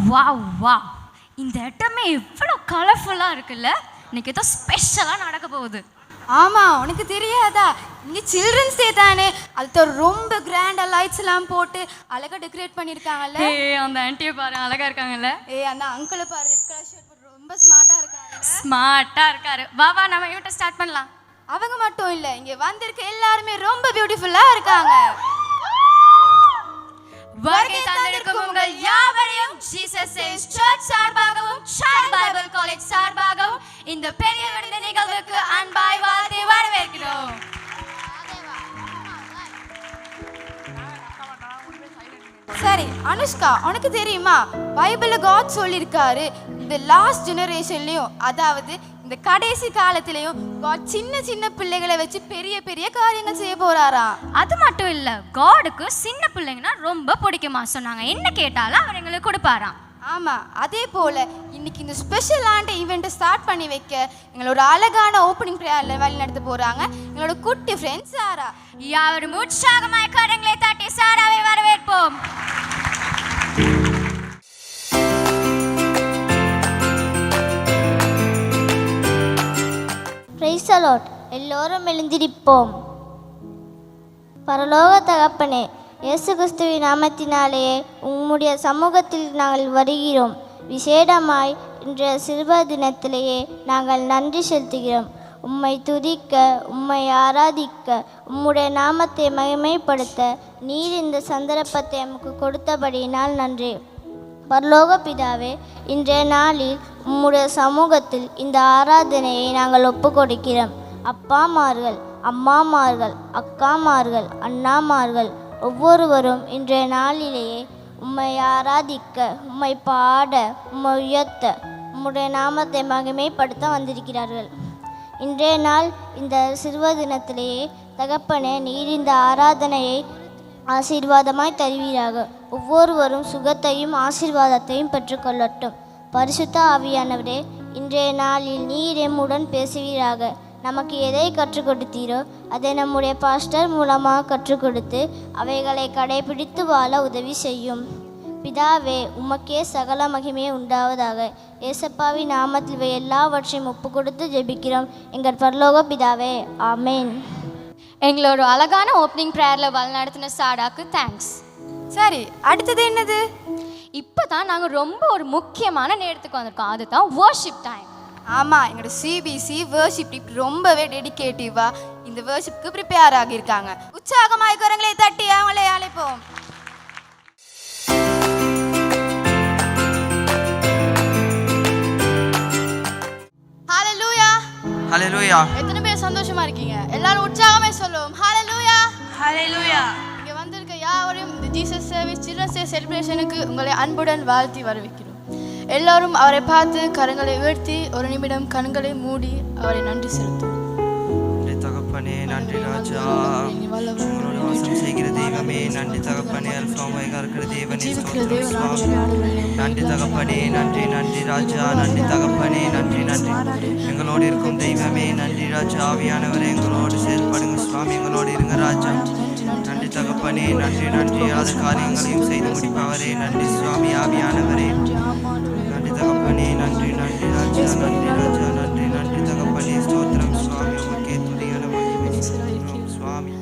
Wow wow, இந்த இடமே எவ்வளோ கலர்ஃபுல்லாக இருக்குல்ல. இன்னைக்கு ஏதோ ஸ்பெஷலாக நடக்க போகுது. ஆமாம், உனக்கு தெரியாதா? இங்கே சில்ட்ரன்ஸ் டே தானே, அது ரொம்ப கிராண்டாக லைட்ஸ் எல்லாம் போட்டு அழகாக டெக்கரேட் பண்ணியிருக்காங்கல்ல. அந்த ஆன்ட்டியை பாரு, அழகாக இருக்காங்கல்ல. அந்த அங்கிளை பாரு, ரெட் கலர் ஷர்ட் போட்டு ரொம்ப ஸ்மார்ட்டாக இருக்காங்க. ஸ்மார்ட்டாக இருக்காரு. வா வா, நம்ம இவட்ட ஸ்டார்ட் பண்ணலாம். அவங்க மட்டும் இல்லை, இங்கே வந்திருக்க எல்லாருமே ரொம்ப பியூட்டிஃபுல்லாக இருக்காங்க. வருகை தந்திருக்கும் உங்கள் யாவரையும் ஜீசஸ் சேவ்ஸ் சர்ச் சார்பாகவும் சைல்ட் பைபிள் காலேஜ் சார்பாகவும் இந்த பெரிய விருந்து நிகழ்வுக்கு அன்பாய் வாழ்த்தி வரவேற்கிறோம். சரி அனுஷ்கா, உனக்கு தெரியுமா பைபிளில் காட் சொல்லியிருக்காரு, இந்த லாஸ்ட் ஜெனரேஷன்லையும், அதாவது இந்த கடைசி காலத்திலையும் காட் சின்ன சின்ன பிள்ளைகளை வச்சு பெரிய பெரிய காரியங்கள் செய்ய போறாராம். அது மட்டும் இல்ல, காடுக்கு சின்ன பிள்ளைங்கன்னா ரொம்ப பிடிக்குமா சொன்னாங்க. என்ன கேட்டாலும் அவர் எங்களுக்கு கொடுப்பாராம். ஆமாம், அதே போல் இன்னைக்கு இந்த ஸ்பெஷலான ஈவெண்ட்டை ஸ்டார்ட் பண்ணி வைக்க எங்களோட அழகான ஓப்பனிங் ப்ரேயரில் வழி நடத்த போகிறாங்க எங்களோட குட்டி ஃப்ரெண்ட்ஸ் சாரா. யாவரும் உற்சாகமாய் கரங்களை தட்டி சாராவை வரவேற்போம். Praise the Lord. எல்லோரும் எழுந்திருப்போம். பரலோக தகப்பனே, இயேசு கிறிஸ்துவின் நாமத்தினாலேயே உம்முடைய சமூகத்தில் நாங்கள் வருகிறோம். விசேடமாய் இன்றைய சிறுவ தினத்திலேயே நாங்கள் நன்றி செலுத்துகிறோம். உம்மை துதிக்க, உம்மை ஆராதிக்க, உம்முடைய நாமத்தை மகிமைப்படுத்த நீர் இந்த சந்தர்ப்பத்தை நமக்கு கொடுத்தபடியினால் நன்றி. பரலோக பிதாவே, இன்றைய நாளில் உம்முடைய சமூகத்தில் இந்த ஆராதனையை நாங்கள் ஒப்பு கொடுக்கிறோம். அப்பாமார்கள், அம்மாமார்கள், அக்காமார்கள், அண்ணாமார்கள் ஒவ்வொருவரும் இன்றைய நாளிலேயே உம்மை ஆராதிக்க, உம்மை பாட, உம்மை உயர்த்த, உம்முடைய நாமத்தை மகிமைப்படுத்த வந்திருக்கிறார்கள். இன்றைய நாள் இந்த சிறுவ தினத்திலேயே தகப்பனே, நீர் இந்த ஆராதனையை ஆசீர்வாதமாய் தருவீராக. ஒவ்வொருவரும் சுகத்தையும் ஆசீர்வாதத்தையும் பெற்றுக்கொள்ளட்டும். பரிசுத்த ஆவியானவரே, இன்றைய நாளில் நீர் எம்முடன் பேசுவீராக. நமக்கு எதை கற்றுக் கொடுத்தீரோ அதை நம்முடைய பாஸ்டர் மூலமாக கற்றுக் கொடுத்து அவைகளை கடைபிடித்து வாழ உதவி செய்யும். பிதாவே, உமக்கே சகல மகிமையே உண்டாவதாக. ஏசப்பாவின் நாமத்தில் இவை எல்லாவற்றையும் ஒப்பு கொடுத்து ஜெபிக்கிறோம் எங்கள் பரலோக பிதாவே, ஆமேன். எங்களோட அழகான ஓப்பனிங் ப்ரேயரில் வழிநடத்தின சாடாக்கு தேங்க்ஸ். சரி, அடுத்தது என்னது? இப்போ தான் நாங்கள் ரொம்ப ஒரு முக்கியமான நேரத்துக்கு வந்திருக்கோம். அதுதான் வர்ஷிப் டைம். ஆமாம், எங்களோட சிபிசி வர்ஷிப் டீம் ரொம்பவே டெடிகேட்டிவாக இந்த வர்ஷிப்க்கு ப்ரிப்பேர் ஆகியிருக்காங்க. உற்சாகமாக கரங்களை தட்டி அவங்களே அழைப்போம். ஹalleluya, ஹalleluya. எத்தனை பேர் சந்தோஷமா இருக்கீங்க? எல்லாரும் உற்சாகமே சொல்லுவோம். ஹalleluya, ஹalleluya. இங்கே வந்திருக்க யாவரையும் இந்த ஜீசஸ் சர்வீஸ் சில்ட்ரன்ஸ் டே செலிப்ரேஷனுக்கு உங்களை அன்புடன் வாழ்த்தி வரவேற்கிறோம். எல்லாரும் அவரை பார்த்து கரங்களை உயர்த்தி ஒரு நிமிடம் கண்களை மூடி அவரை நன்றி செலுத்தும். தகப்பனே நன்றி ராஜா, உங்களோட வாசம் செய்கிற தெய்வமே நன்றி தகப்பனே, அல்பாவாக இருக்கிற தேவனே நன்றி தகப்பனே, நன்றி நன்றி ராஜா, நன்றி தகப்பனே, நன்றி நன்றி. எங்களோடு இருக்கும் தெய்வமே நன்றி ராஜா. ஆவியானவரே எங்களோடு செயல்படுங்க சுவாமி, எங்களோடு இருங்க ராஜா. நன்றி தகப்பனே, நன்றி நன்றி. அது காரியங்களையும் செய்து முடிப்பவரே நன்றி சுவாமி. ஆவியானவரே நன்றி தகப்பனே, நன்றி நன்றி ராஜா, நன்றி ராஜா, நன்றி நன்றி தகப்பனே. ஸ்தோத்திரம் சுவாமி, உமக்கே துதியான மகிமை சுவாமி.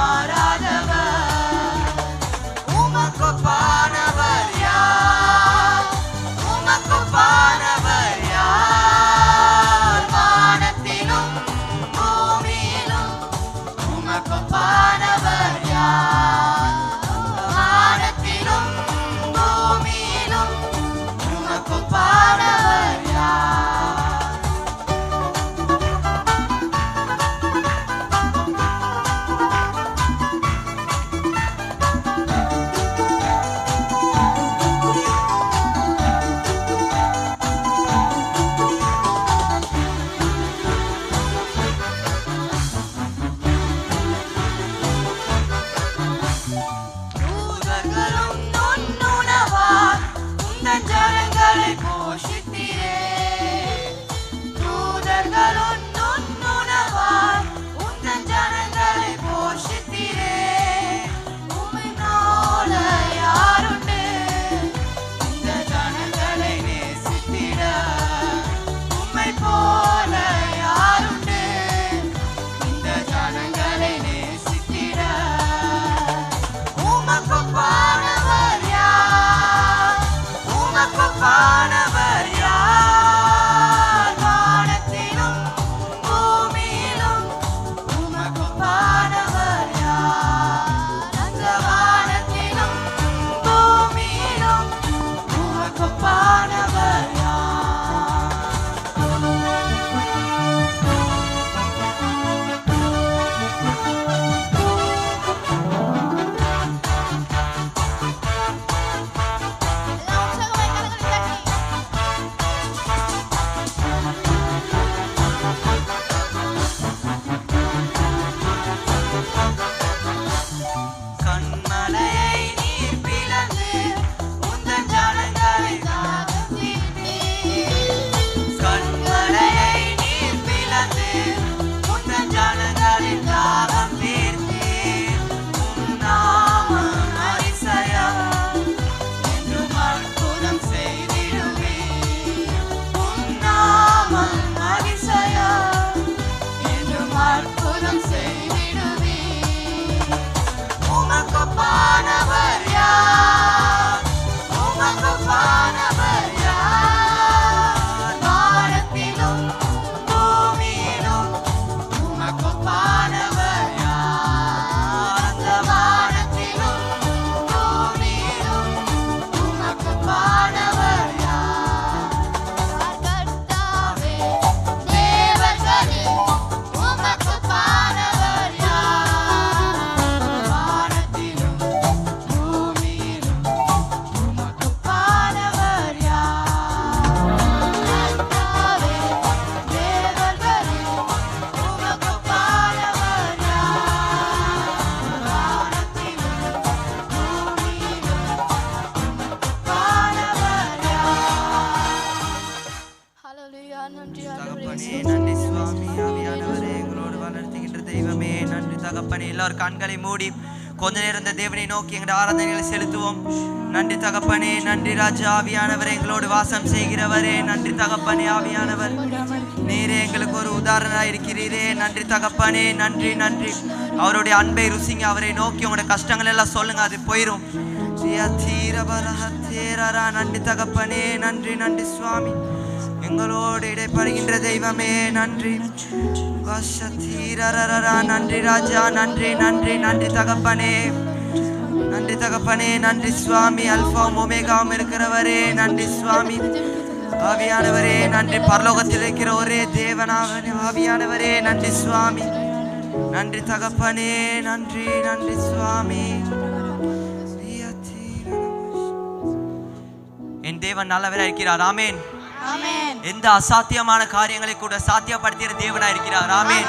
மாறாதவர் உமக்கொப்பானவர் யார் உமக்கொப்பானவர் யார் வானத்திலும் பூமியிலும் உமக்கொப்பானவர் யார் வானத்திலும் பூமியிலும் உமக்கொப்பானவர் யார் தூதர்களும் நுண்ணுணவால் உந்தன் ஜனங்களை போஷித்தீரே தூதர்களும் நுண்ணுணவால் உந்தன் ஜனங்களை போஷித்தீரே உம்மை போல யாருண்டு இந்த ஜனங்களை நேசித்திட உம்மை போல யாருண்டு இந்த ஜனங்களை நேசித்திட உமக்கொப்பானவர் யார் உமக்கொப்பானவர் யார் வானத்திலும் பூமியிலும் உமக்கொப்பானவர் யார் அந்த வானத்திலும் பூமியிலும் உமக்கொப்பானவர் யார் கண்மலையை நீர் பிளந்து உந்தன் ஜனங்களை தாகம் தீர்த்தீர் கண்மலையை நீர் பிளந்து உந்தன் ஜனங்களின் தாகம் தீர்த்தீர் உம் நாமம் அதிசயம் என்றும் அற்புதம் செய்திடுவீர் உம் நாமம் அதிசயம் என்றும் அற்புதம் செய்திடுவீர் உமக்கொப்பானவர் யார் உமக்கொப்பானவர் யார் வானத்திலும் பூமியிலும் உமக்கொப்பானவர் யார் அந்த வானத்திலும் பூமியிலும் உமக்கொப்பானவர் யார் கர்த்தாவே தேவர்களே உமக்கொப்பானவர் யார் வானத்திலும் பூமியிலும் உமக்கொப்பானவர் யார் கர்த்தாவே தேவர்களே உமக்கொப்பானவர் யார் வானத்திலும் பூமியிலும் உமக்கொப்பானவர் யார் தகப்பனே நன்றி சுவாமி ஆவியானவரே எங்களோடு வளர்த்துகின்ற தெய்வமே நன்றி தகப்பனே எல்லாரும் கண்களை மூடி கொஞ்ச நேரம் இந்த தேவனை நோக்கி எங்களுடைய ஆராதனைகளை செலுத்துவோம் நன்றி தகப்பனே நன்றி ராஜா ஆவியானவரே எங்களோடு வாசம் செய்கிறவரே நன்றி தகப்பனே ஆவியானவர் நீரே எங்களுக்கு ஒரு உதாரணமாக இருக்கிறீரே நன்றி தகப்பனே நன்றி நன்றி அவருடைய அன்பை ருசிங்க அவரை நோக்கி உங்களுடைய கஷ்டங்கள் எல்லாம் சொல்லுங்க அது போயிடும் நன்றி தகப்பனே நன்றி நன்றி சுவாமி எங்களோடு இடைப்படுகின்ற தெய்வமே நன்றி நன்றி ராஜா நன்றி நன்றி நன்றி தகப்பனே நன்றி தகப்பனே நன்றி சுவாமி அல்பாவும் ஒமேகாவும் இருக்கிறவரே நன்றி சுவாமி ஆவியானவரே நன்றி பரலோகத்தில் இருக்கிற ஒரே தேவனாக ஆவியானவரே நன்றி சுவாமி நன்றி தகப்பனே நன்றி நன்றி சுவாமி என் தேவன் நல்லவராக இருக்கிறார் ஆமேன் எந்த அசாத்தியமான காரியங்களை கூட சாத்தியப்படுத்திய தேவனா இருக்கிறார் ஆமென்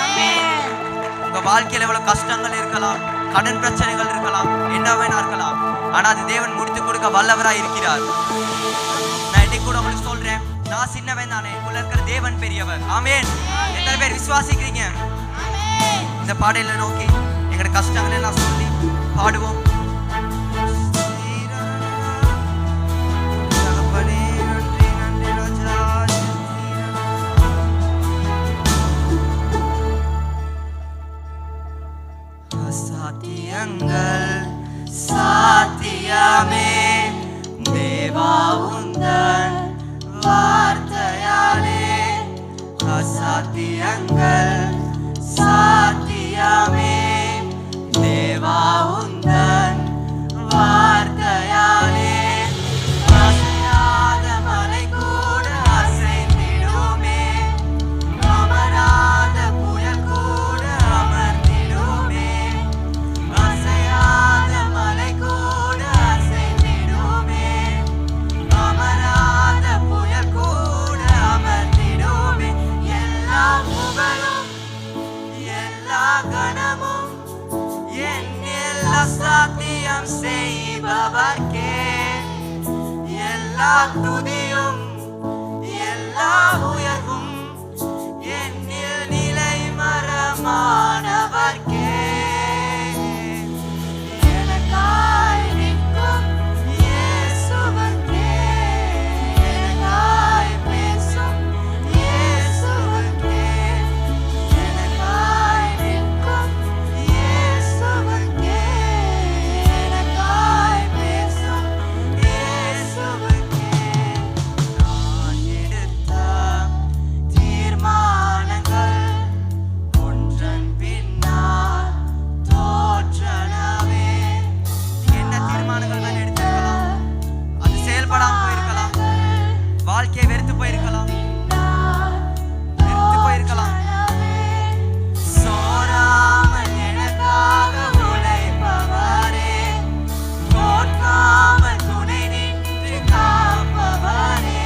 உங்க வாழ்க்கையில எவ்வளவு கஷ்டங்கள் இருக்கலாம் கடன் பிரச்சனைகள் இருக்கலாம் என்ன வேணா இருக்கலாம் ஆனா அது தேவன் முடித்து கொடுக்க வல்லவராய் இருக்கிறார் நான் இன்னைக்கு கூட உங்களுக்கு சொல்றேன் நான் சின்னவன் தானே உள்ள இருக்கிற தேவன் பெரியவர் ஆமென் எத்தனை பேர் விசுவாசிக்கிறீங்க இந்த பாடலை நோக்கி எங்களோட கஷ்டங்களை எல்லாம் சொல்லி பாடுவோம் அசாத்தியங்கள் சாத்தியமே தேவா உந்தன் வார்த்தையாலே அசாத்தியங்கள் சாத்தியமே தேவா உந்தன் வார்த்தையாலே அசையாத மலை கூட அசைந்திடுமே அமராத புயல் கூட அமர்ந்திடுமே அசையாத மலை கூட அசைந்திடுமே அமராத புயல் கூட அமர்ந்திடுமே எல்லா புகழும் எல்லா கணமும் என்னில் அசாத்தியம் செய்பவர்க்கே எல்லா துதியும் எல்லா உயர்வும் என்னில் நிலை மரமானவர்க்கே எனக்காய் நிற்கும் இயேசுவுக்கே எனக்காய் பேசும் இயேசுவுக்கே எனக்காய் நிற்கும் இயேசுவுக்கே எனக்காய் பேசும் இயேசுவுக்கே நான் எடுத்த தீர்மானங்கள் ஒன்றன் பின்னால் தோற்றனவே. என்ன தீர்மானங்கள் நான் எடுத்திருக்கலாம், அது செயல்படாம போயிருக்கலாம், வாழ்க்கையை வெறுத்து போயிருக்கலாம், சோராமல் எனக்காக உழைப்பவரே, தோற்காமல் துணை நின்று காப்பவரே,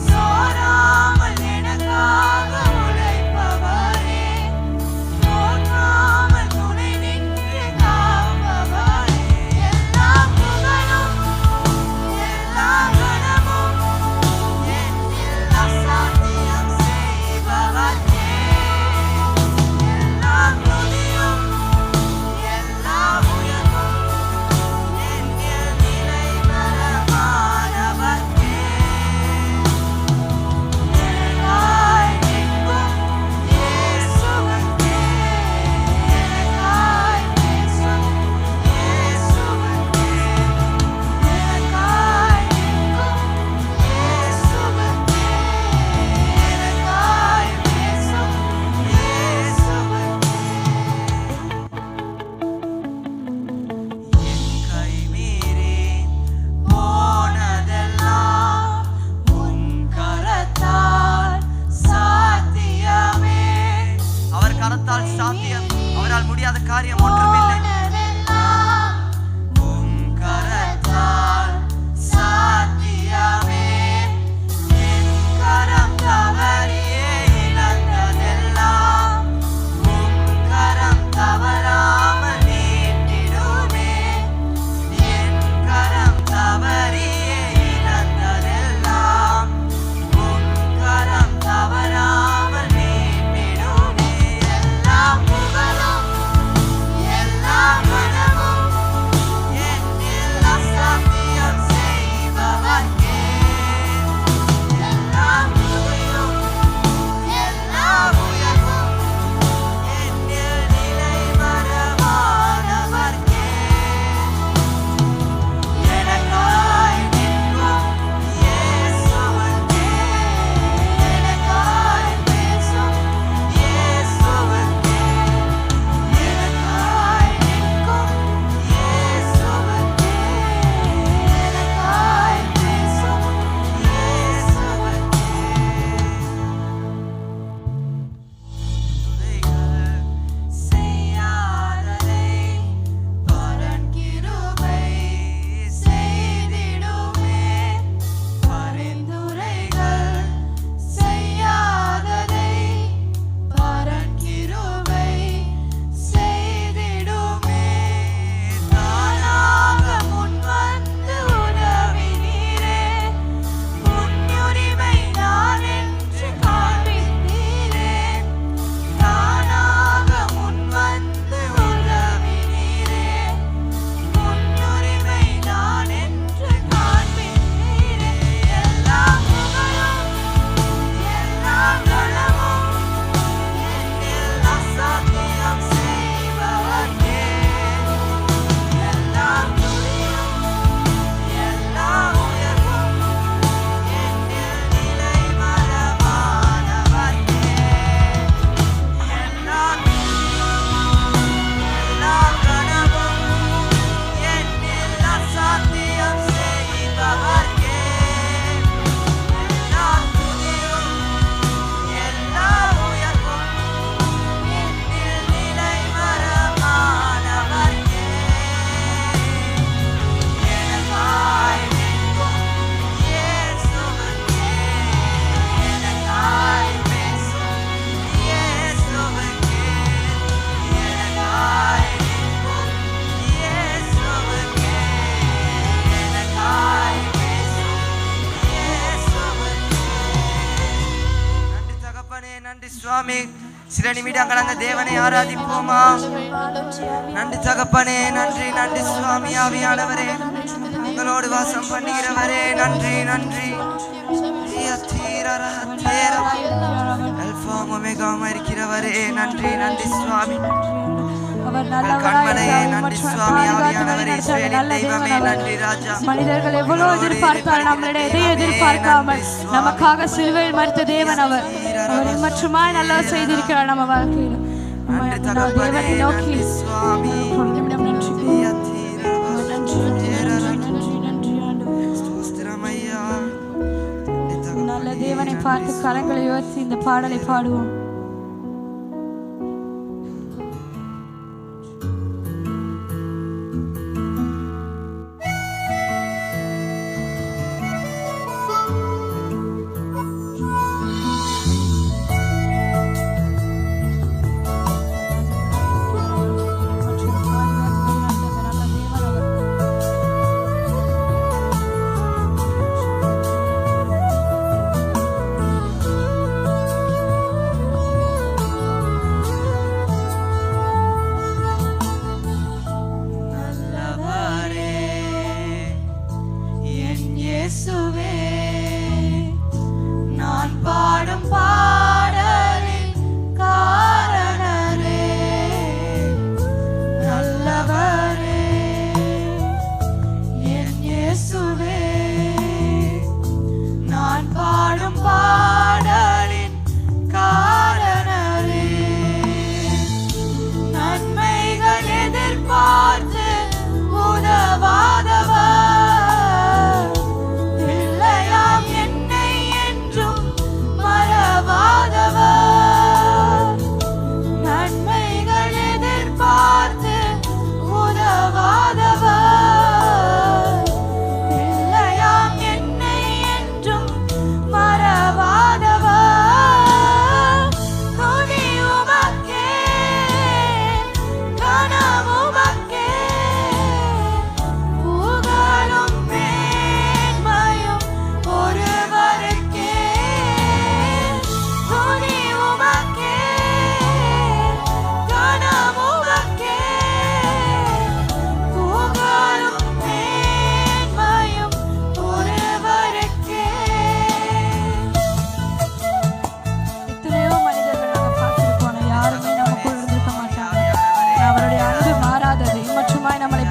சோராமல் எனக்காக உழைப்பவரே, தோற்காமல் துணை நின்று காப்பவரே, எல்லா புகழும் எல்லா கணமும் என்னில் அசாத்தியம் செய்பவர்க்கே எல்லா துதியும் எல்லா உயர்வும் என்னில் நிலை மரமானவர்க்கே எனக்காய் நிற்கும் இயேசுவுக்கே எனக்காய் பேசும் இயேசுவுக்கே எனக்காய் நிற்கும் இயேசுவுக்கே எனக்காய் பேசும் இயேசுவுக்கே என் கை மீறி போனதெல்லாம் உன் கரத்தால் சாத்தியமே. அவர் கரத்தால் சாத்தியம், அவரால் முடியாத காரியம் ஒன்றுமில்லை. உன் கரத்தால் சாத்தியமே. என் கரம் தவறியே இழந்ததெல்லாம் உன் கரம் தவறாமல் நீட்டிடுமே. என் கரம் தவறியே இழந்ததெல்லாம் உன் கரம் தவறாமல் நீட்டிடுமே. எல்லா புகழும் எல்லா சுவாமி. சில நிமிடங்கள் அந்த தேவனை ஆராதிப்போமா? நன்றி தகப்பனே, நன்றி நன்றி சுவாமி. ஆவியானவரே, உங்களோடு வாசம் பண்ணுகிறவரே, நன்றி நன்றி. அல்பா ஒமேகாமா இருக்கிறவரே, நன்றி நன்றி சுவாமி. கண்மலையே நன்றி சுவாமி. ஆவியானவரே, இஸ்ரவேலின் தெய்வமே நன்றி ராஜா. மனிதர்கள் எவ்வளவு எதிர்பார்த்தால் நம்மளுடைய எதை எதிர்பார்க்காமல் நமக்காக சிலுவையில் மரித்த தேவன் அவர் மற்றுமாய் நல்லா செய்திருக்கிறார் நம்ம வாழ்க்கையில். தேவனை நோக்கி நல்ல தேவனை பார்த்து கரங்களை உயர்த்தி இந்த பாடலை பாடுவோம்.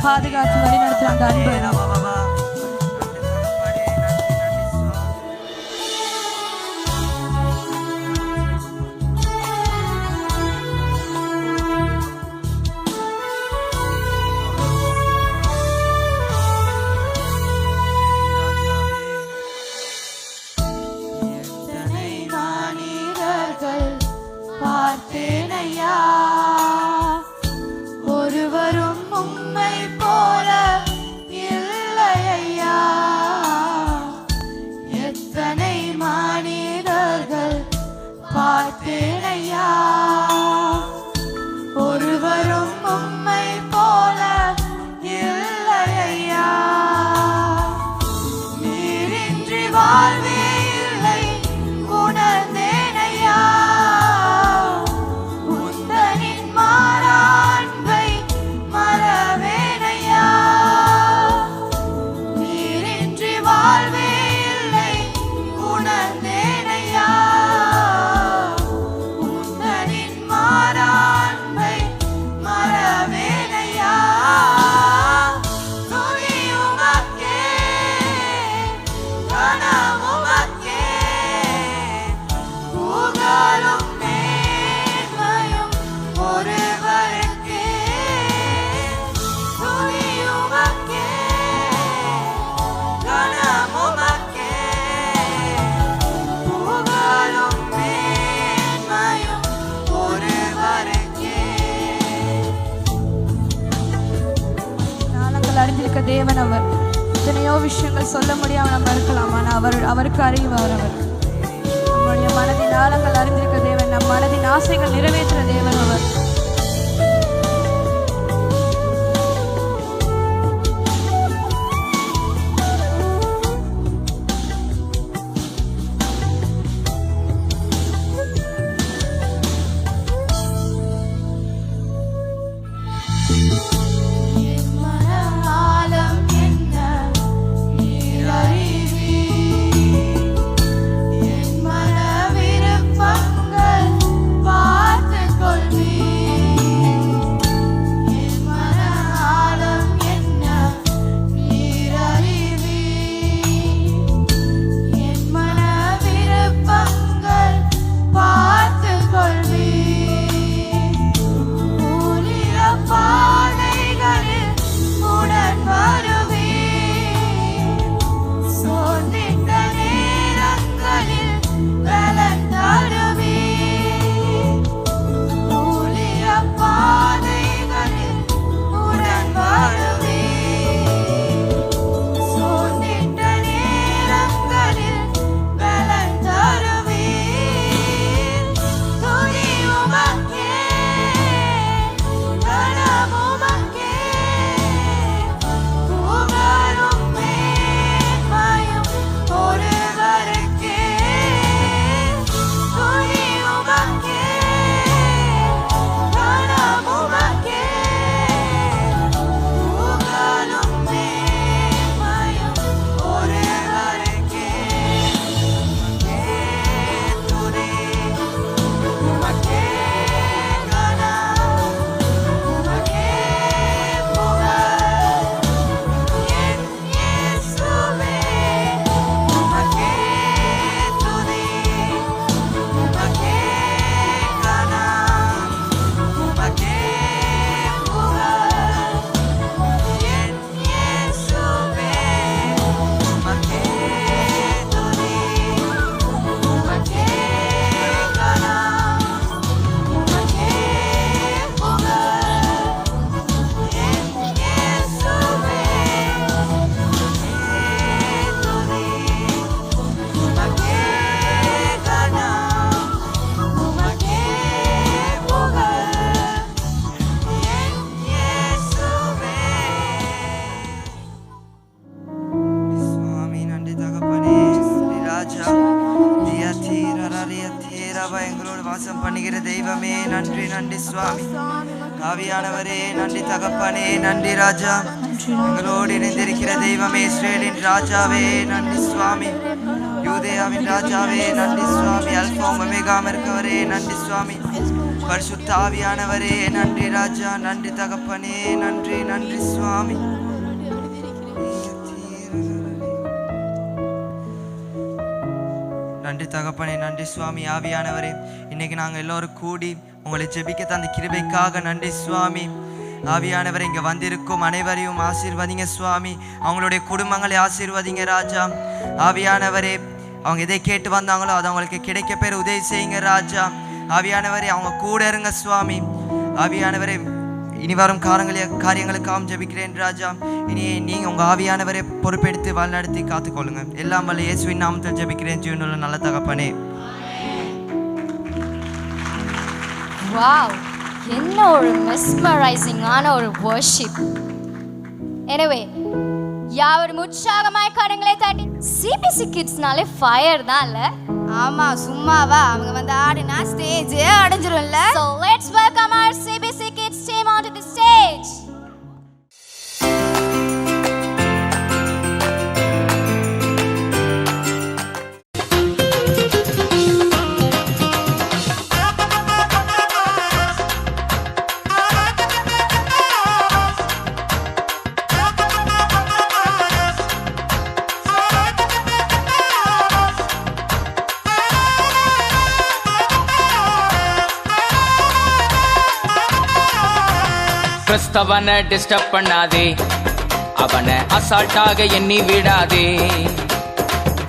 பாதுகாத்து வழிநடத்துற அந்த அன்பு தேவன். அவர் எத்தனையோ விஷயங்கள் சொல்ல முடியாம நம்ம இருக்கலாம், ஆனால் அவருக்கு அறிவார். அவர் நம்முடைய மனதின் ஆழங்கள் அறிந்திருக்க தேவன், நம் மனதின் ஆசைகள் நிறைவேற்ற தேவன் அவர். தெய்வமே நன்றி நன்றி சுவாமி. ஆவியானவரே நன்றி தகப்பனே நன்றி ராஜா. எங்களோடு இணைந்திருக்கிற தெய்வமே இஸ்ரேலின் ராஜாவே நன்றி சுவாமி. யூதேயாவின் ராஜாவே நன்றி சுவாமி. அல்பா ஒமேகாவாக இருக்கவரே நன்றி சுவாமி. பரிசுத்த ஆவியானவரே நன்றி ராஜா நன்றி தகப்பனே நன்றி நன்றி சுவாமி. நன்றி தகப்பனே நன்றி சுவாமி. ஆவியானவரே இன்னைக்கு நாங்கள் எல்லோரும் கூடி உங்களை ஜெபிக்க தந்த கிருபைக்காக நன்றி சுவாமி. ஆவியானவரை இங்கே வந்திருக்கும் அனைவரையும் ஆசீர்வதிங்க சுவாமி. அவங்களுடைய குடும்பங்களை ஆசீர்வதிங்க ராஜா. ஆவியானவரே அவங்க எதை கேட்டு வந்தாங்களோ அது அவங்களுக்கு கிடைக்க பேர் உதவி செய்யுங்க ராஜா. ஆவியானவரே அவங்க கூட இருங்க சுவாமி. ஆவியானவரே இனி வரும் காரியங்களுக்காகவும் ஜெபிக்கிறேன் ராஜா. இனி நீங்கள் உங்கள் ஆவியானவரை பொறுப்பெடுத்து வழிநடத்தி காத்துக்கொள்ளுங்க. எல்லாம் வல்ல இயேசுவின் நாமத்தில் ஜெபிக்கிறேன் ஜீவனுள்ள நல்ல தகப்பனே. வாவ், என்ன ஒரு மெஸ்மரைசிங்கான ஒரு வர்ஷிப். எனவே யாவரும் உற்சாகமாய் கரங்களை தட்டி. சிபிசி கிட்ஸ்னாலே ஃபயர் தான் இல்ல? ஆமா, சும்மாவா? அவங்க வந்து ஆடினா ஸ்டேஜே அடைஞ்சிரும்ல. So let's welcome our CBC Kids team onto the stage. கிறிஸ்தவனை டிஸ்டர்ப் பண்ணாதே, அவனை அசால்ட்டாக எண்ணி விடாதே.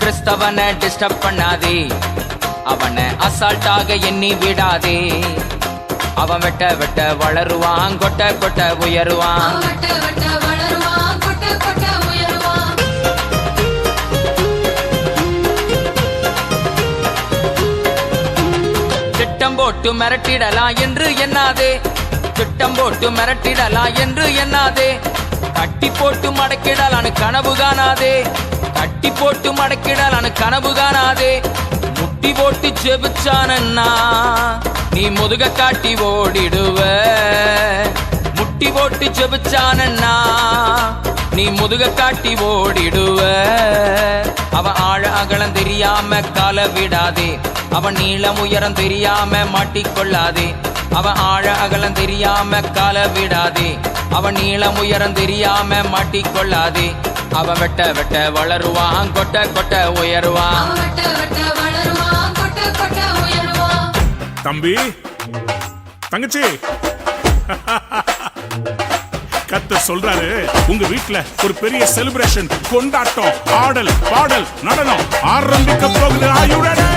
கிறிஸ்தவனை டிஸ்டர்ப் பண்ணாதே, அவனை அசால்ட்டாக எண்ணி விடாதே. அவன் வெட்ட வெட்ட வளருவான், கொட்ட கொட்ட உயருவான். திட்டம் போட்டு மிரட்டிடலாம் என்று எண்ணாதே, திட்டம் போட்டு மிரட்டிடலாம் என்று எண்ணாதே. கட்டி போட்டு மடக்கிடலான்னு கனவு காணாதே, கட்டி போட்டு மடக்கிடலான்னு கனவு காணாதே. முட்டி போட்டு ஜெபிச்சானன்னா நீ முதுக காட்டி ஓடிடுவ. முட்டி போட்டு ஜெபிச்சானன்னா நீ முதுக காட்டி ஓடிடுவ. அவன் ஆழ அகலம் தெரியாம கால விடாதே, அவன் நீளம் உயரம் தெரியாம மாட்டிக்கொள்ளாதே. அவன் ஆழ அகலம் தெரியாம கால விடாதே, அவன் நீளம் உயரம் தெரியாம மாட்டிக்கொள்ளாதே. அவன் வெட்ட வெட்ட வளருவான், கொட்ட கொட்ட உயருவான். தம்பி தங்கச்சி கர்த்தர் சொல்றாரு, உங்க வீட்டுல ஒரு பெரிய செலிப்ரேஷன், கொண்டாட்டம், ஆடல் பாடல் நடனம் ஆரம்பிக்க போகுது. ஆயுடனே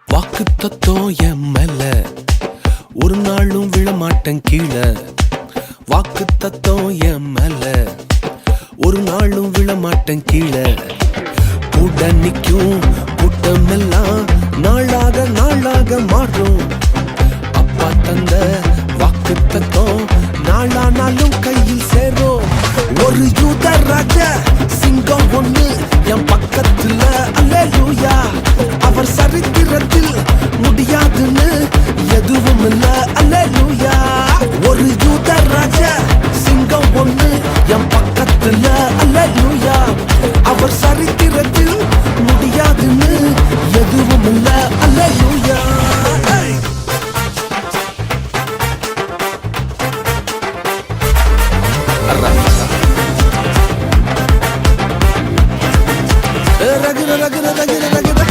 வாக்கு தத்துவம் என் மேல ஒரு நாளும் விழமாட்டேன் கீழே. வாக்கு தத்துவம் என் மேல ஒரு நாளும் விழமாட்டேன் கீழே. கூட நிற்கும் கூட்டம் எல்லாம் நாளாக நாளாக மாறும். அப்பா தந்த வாக்கு தத்துவம் நாளானாலும் கையில் சேரும். ஒரு யூத ராஜ சிங்கம் ஒண்ணு என் பக்கத்துல, அல்லேலூயா. அவர் சரித்திரத்தில் முடியாதுன்னு எதுவும் இல்ல, அல்லேலூயா. ஒரு யூத ராஜ சிங்கம் ஒண்ணு என் பக்கத்துல, அல்லேலூயா. அவர் சரித்திரத்தில் முடியாதுன்னு எதுவும் இல்ல, அல்லேலூயா. ரகுர ரகுர ரகுர ரகுர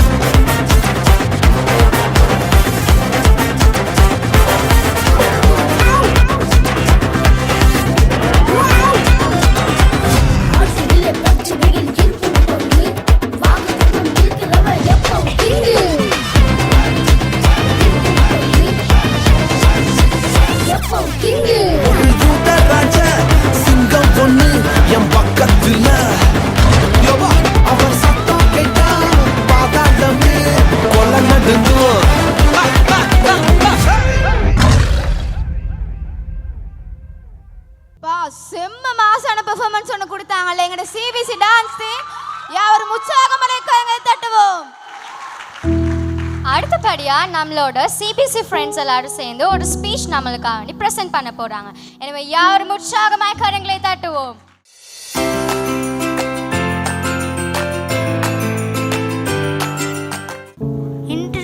ஒரு யூத ராஜ சிங்கம் ஒண்ணு என் பக்கத்துல, அவர் சத்தம் கேட்டா பாதாளமே கொலை நடுங்கும். செம்ம மாசான பெர்ஃபார்மன்ஸ் ஒன்று கொடுத்தாங்கல்ல எங்கட சிபிசி டான்ஸ். யாரும் உற்சாகமான கைகளை தட்டி அடுத்தபடியா நம்மளோட சிபிசி ஃப்ரெண்ட்ஸ் எல்லாரும் சேர்ந்து ஒரு ஸ்பீச் நம்மளுக்காக வேண்டி ப்ரெசென்ட் பண்ண போறாங்க. எனவே யாரும் உற்சாகமாய் கரங்களை தட்டுவோம்.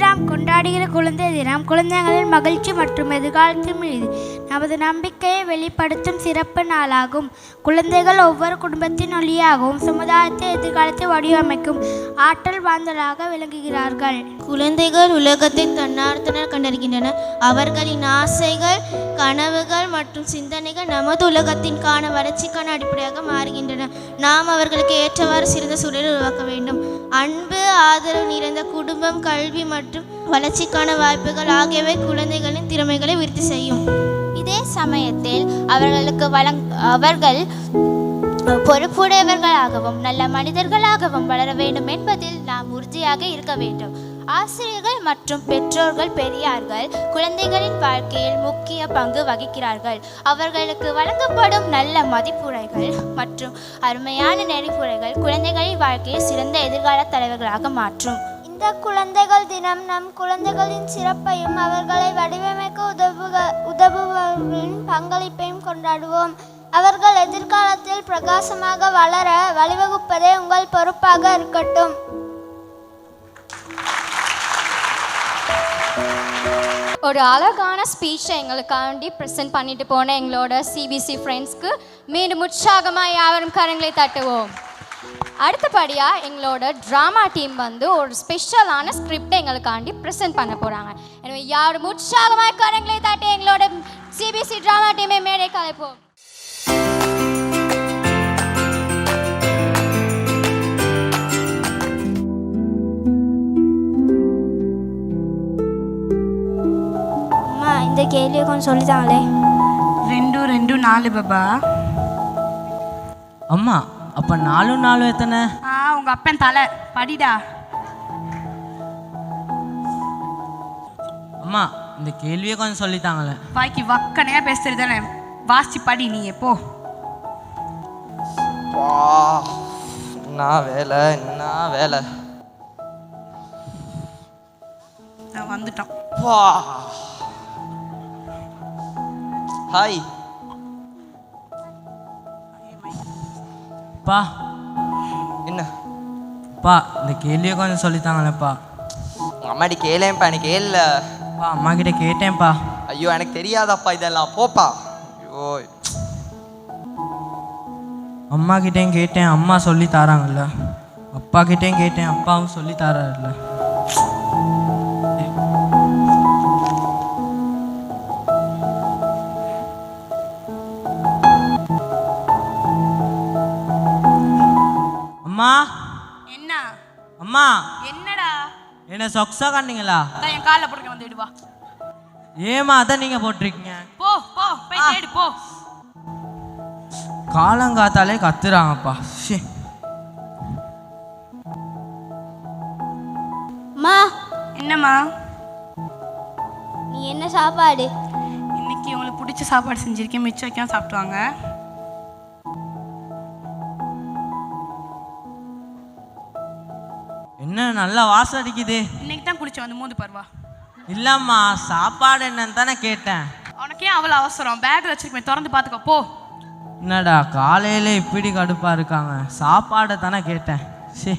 நாம் கொண்டாடுகிற குழந்தை தினம் குழந்தைகளின் மகிழ்ச்சி மற்றும் எதிர்காலத்தின் மீது நமது நம்பிக்கையை வெளிப்படுத்தும் சிறப்பு நாளாகும். குழந்தைகள் ஒவ்வொரு குடும்பத்தின் ஒளியாகவும் சமுதாயத்தை எதிர்காலத்தை வடிவமைக்கும் ஆற்றல் வாய்ந்தவர்களாக விளங்குகிறார்கள். குழந்தைகள் உலகத்தை தன்னார்த்தனர் கண்டறிகின்றனர். அவர்களின் ஆசைகள், கனவுகள் மற்றும் சிந்தனைகள் நமது உலகத்திற்கான வளர்ச்சிக்கான அடிப்படையாக மாறுகின்றன. நாம் அவர்களுக்கு ஏற்றவாறு சிறந்த சூழலை உருவாக்க வேண்டும். அன்பு, ஆதரவு நிறைந்த குடும்பம், கல்வி மற்றும் வளர்ச்சிக்கான வாய்ப்புகள் ஆகியவை குழந்தைகளின் திறமைகளை விருத்தி செய்யும். இதே சமயத்தில் அவர்கள் பொறுப்புடையவர்களாகவும் நல்ல மனிதர்களாகவும் வளர வேண்டும் என்பதில் நாம் உறுதியாக இருக்க வேண்டும். ஆசிரியர்கள் மற்றும் பெற்றோர்கள், பெரியார்கள் குழந்தைகளின் வாழ்க்கையில் முக்கிய பங்கு வகிக்கிறார்கள். அவர்களுக்கு வழங்கப்படும் நல்ல மதிப்புரைகள் மற்றும் அருமையான நெறிமுறைகள் குழந்தைகளின் வாழ்க்கையை சிறந்த எதிர்கால தலைவர்களாக மாற்றும். இந்த குழந்தைகள் தினம் நம் குழந்தைகளின் சிறப்பையும் அவர்களை வடிவமைக்க உதவுபவர்களின் பங்களிப்பையும் கொண்டாடுவோம். அவர்கள் எதிர்காலத்தில் பிரகாசமாக வளர வழிவகுப்பதே உங்கள் பொறுப்பாக இருக்கட்டும். ஒரு அழகான ஸ்பீச்சை எங்களுக்காண்டி ப்ரெசென்ட் பண்ணிட்டு போன எங்களோட சிபிசி ஃப்ரெண்ட்ஸ்க்கு மீண்டும் உற்சாகமாக யாவரும் கரங்களை தட்டுவோம். அடுத்தபடியாக எங்களோட ட்ராமா டீம் வந்து ஒரு ஸ்பெஷலான ஸ்கிரிப்டை எங்களுக்காண்டி ப்ரெசென்ட் பண்ண போகிறாங்க. எனவே யாரும் உற்சாகமாக கரங்களை தட்டி எங்களோட சிபிசி ட்ராமா டீமை மேடை கலைப்போம். அம்மா, இந்த கேள்வியை கொஞ்சம் சொல்லித்தாங்களே. 2 2 4 பாபா. அம்மா, அப்போ 4 4 எத்தனை? உங்க அப்பன் தலை படிடா. அம்மா, இந்த கேள்வியை கொஞ்சம் சொல்லித்தாங்களே. பாய்க்கு வக்கனையா பேசுறது தானே, வாசி படி நீ எப்போ. என்ன வேலை, என்ன வேலை. நான் வந்துட்டோம். ஹாய் பா. என்ன பா, இந்த கேள்வியை கொஞ்சம் சொல்லித்தாங்களேப்பா. உங்கள் அம்மாடி கேளேன்ப்பா, எனக்கு கேள்ல. பா, அம்மா கிட்ட கேட்டேன்ப்பா. ஐயோ, எனக்கு தெரியாதாப்பா இதெல்லாம், போப்பா. ஐயோ, அம்மா கிட்டேயும் கேட்டேன், அம்மா சொல்லி தராங்கல்ல. அப்பா கிட்டேயும் கேட்டேன், அப்பாவும் சொல்லி தராருல்ல. அம்மா. என்ன அம்மா, என்னடா? என்ன சொக்ஸா கண்டிங்களா? அதான் என் காலில் போட்டுக்க வந்து விடுவா. ஏமா அதான் நீங்க போட்டிருக்கீங்க? போ போ போய் தேடு போ. காலங்காத்தாலே கத்துறாங்கப்பா. அம்மா, என்னம்மா? நீ என்ன சாப்பாடு? இன்னைக்கு உங்களுக்கு பிடிச்ச சாப்பாடு செஞ்சிருக்கேன், மிச்சம் வைக்காம சாப்பிட்டுவாங்க. என்ன நல்லா வாசம் அடிக்குது. இன்னைக்கு தான் குளிச்சு வந்து மூந்து பருவா. இல்லம்மா, சாப்பாடு என்னன்னு தானே கேட்டேன். உனக்கே அவ்வளோ அவசரம்? பேக்கில் வச்சிருக்கேன், திறந்து பார்த்துக்கோ போ. என்னடா காலையில இப்படி கடுப்பா இருக்காங்க, சாப்பாடை தானே கேட்டேன். சரி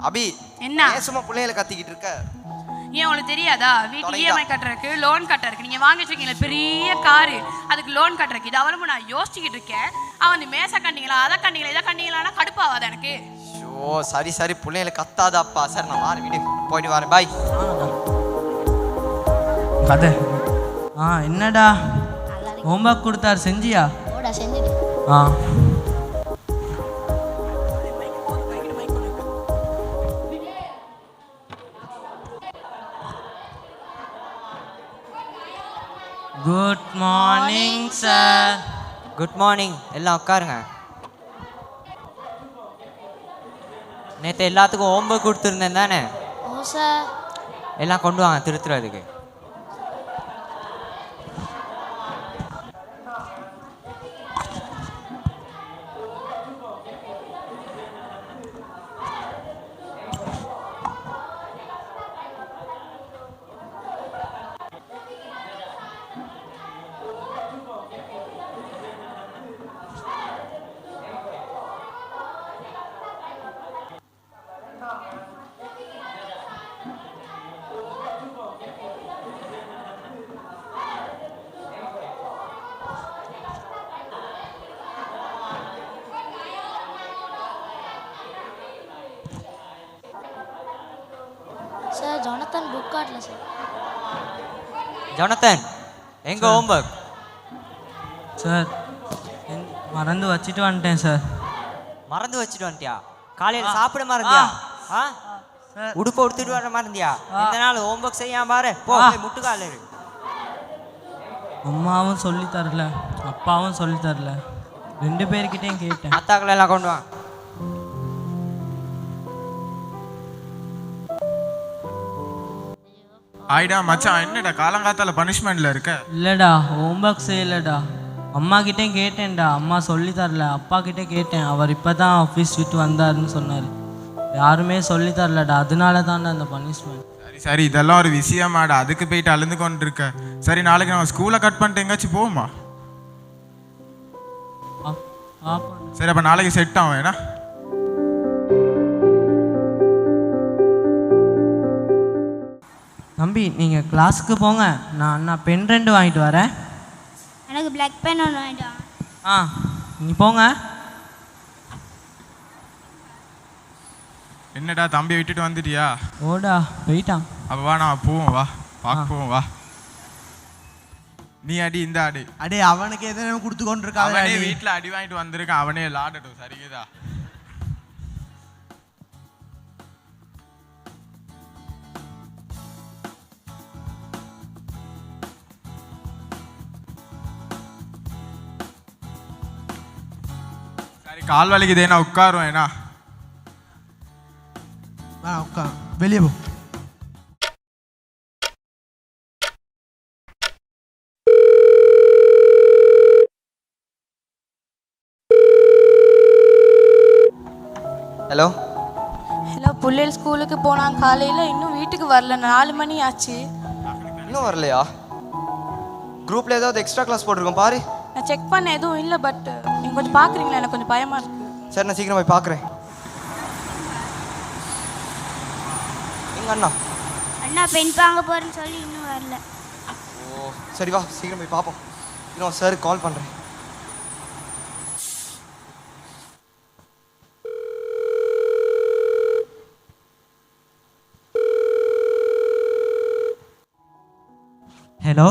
அபி, என்ன சும்மா பிள்ளைகளை கத்திக்கிட்டு இருக்க? ஏன் உங்களுக்கு தெரியாதா? வீட்டு இஎம்ஐ கட்டுறதுக்கு, லோன் கட்டுறதுக்கு நீங்கள் வாங்கி வச்சிருக்கீங்களா பெரிய காரு, அதுக்கு லோன் கட்டுறதுக்கு. இது அவளும் நான் யோசிச்சுக்கிட்டு இருக்கேன். அவன் மேசை கண்டிங்களா, அதை கண்டிங்களா, இதை கண்டிங்களான்னா கடுப்பாகாது எனக்கு. ஓ சரி சரி, பிள்ளைகளை கத்தாதாப்பா. சரி, நான் வார வீடு போயிட்டு வரேன், பாய். கதை. என்னடா ஹோம்ஒர்க் கொடுத்தாரு, செஞ்சியா? செஞ்சுடு. Good morning sir. Good morning. எல்லாம் உட்காருங்க. நேற்று எல்லாத்துக்கும் ஹோம்ஒர்க் கொடுத்துருந்தேன் தானே? ஓ சார். எல்லாம் கொண்டு வாங்க திருத்துறதுக்கு. ஜொனத்தன் புக் கார்டில் சார். ஜொனத்தன் எங்கே ஹோம்ஒர்க்? சார் மறந்து வச்சுட்டு வந்துட்டேன் சார். மறந்து வச்சுட்டு வந்துட்டியா? காலையில் சாப்பிட மறந்தியா? ஆ உடுப்பை உடுத்துட்டு வர மறந்தியா? இந்த நாள் ஹோம்ஒர்க் செய்யாம பாரு, போ முட்டுக்கால. அம்மாவும் சொல்லி தரல, அப்பாவும் சொல்லி தரல, 2 பேர்கிட்டையும் கேட்டேன். அத்தாக்களை எல்லாம் கொண்டு வா. ஆயிடா மச்சான், என்னடா காலங்காத்தால பனிஷ்மெண்ட்ல இருக்க? இல்லைடா, ஹோம்ஒர்க் செய்யலடா. அம்மா கிட்டேயும் கேட்டேன்டா, அம்மா சொல்லி தரல. அப்பா கிட்டே கேட்டேன், அவர் இப்போ தான் ஆஃபீஸ் விட்டு வந்தாருன்னு சொன்னார். யாருமே சொல்லி தரலடா, அதனால தான்டா அந்த பனிஷ்மெண்ட். சரி சரி, இதெல்லாம் ஒரு விஷயமாடா, அதுக்கு போயிட்டு அழுந்து கொண்டு இருக்க. சரி, நாளைக்கு நம்ம ஸ்கூலை கட் பண்ணிட்டு எங்கேயாச்சும் போவோமா? சரி, அப்போ நாளைக்கு செட் ஆகும். ஏன்னா தம்பி நீங்கள் கிளாஸுக்கு போங்க, நான் பென் 2 வாங்கிட்டு வரேன். எனக்கு பிளாக் பென் ஒன்று வாங்கிட்டு வா. ஆ நீ போங்க. என்னடா தம்பியை விட்டுட்டு வந்துட்டியா? ஓடா போயிட்டான். அப்போ வா, நான் போவோம், வா பார்க்க போவோம், வா. நீ அடி, இந்த அடி. அடே அவனுக்கு எதனா கொடுத்து கொண்டு இருக்கான். அவனே வீட்டில் அடி வாங்கிட்டு வந்திருக்கான், அவனே விளாடட்டும். சரிங்கதா? சரி, கால் வலிக்குதே, நான் உட்காருவேன். ஏன்னா உட்கார், வெளியே போ. ஹலோ ஹலோ, புள்ளைகள் ஸ்கூலுக்கு போனாங்க காலையில், இன்னும் வீட்டுக்கு வரல. 4 மணி ஆச்சு. இன்னும் வரலையா? குரூப்பில் ஏதாவது எக்ஸ்ட்ரா கிளாஸ் போட்டிருக்கோம் பாரு. நான் செக் பண்ண எதுவும் இல்லை, பட் நீங்கள் கொஞ்சம் பார்க்குறீங்களா? எனக்கு கொஞ்சம் பயமாக இருக்குது. சரி, நான் சீக்கிரம் போய் பார்க்குறேன். எங்க அண்ணா? அண்ணா பென் வாங்க போகிறேன்னு சொல்லி இன்னும் வரல. ஓ சரி, வா சீக்கிரம் போய் பார்ப்போம். இன்னும் சார் கால் பண்ணுறேன். ஹலோ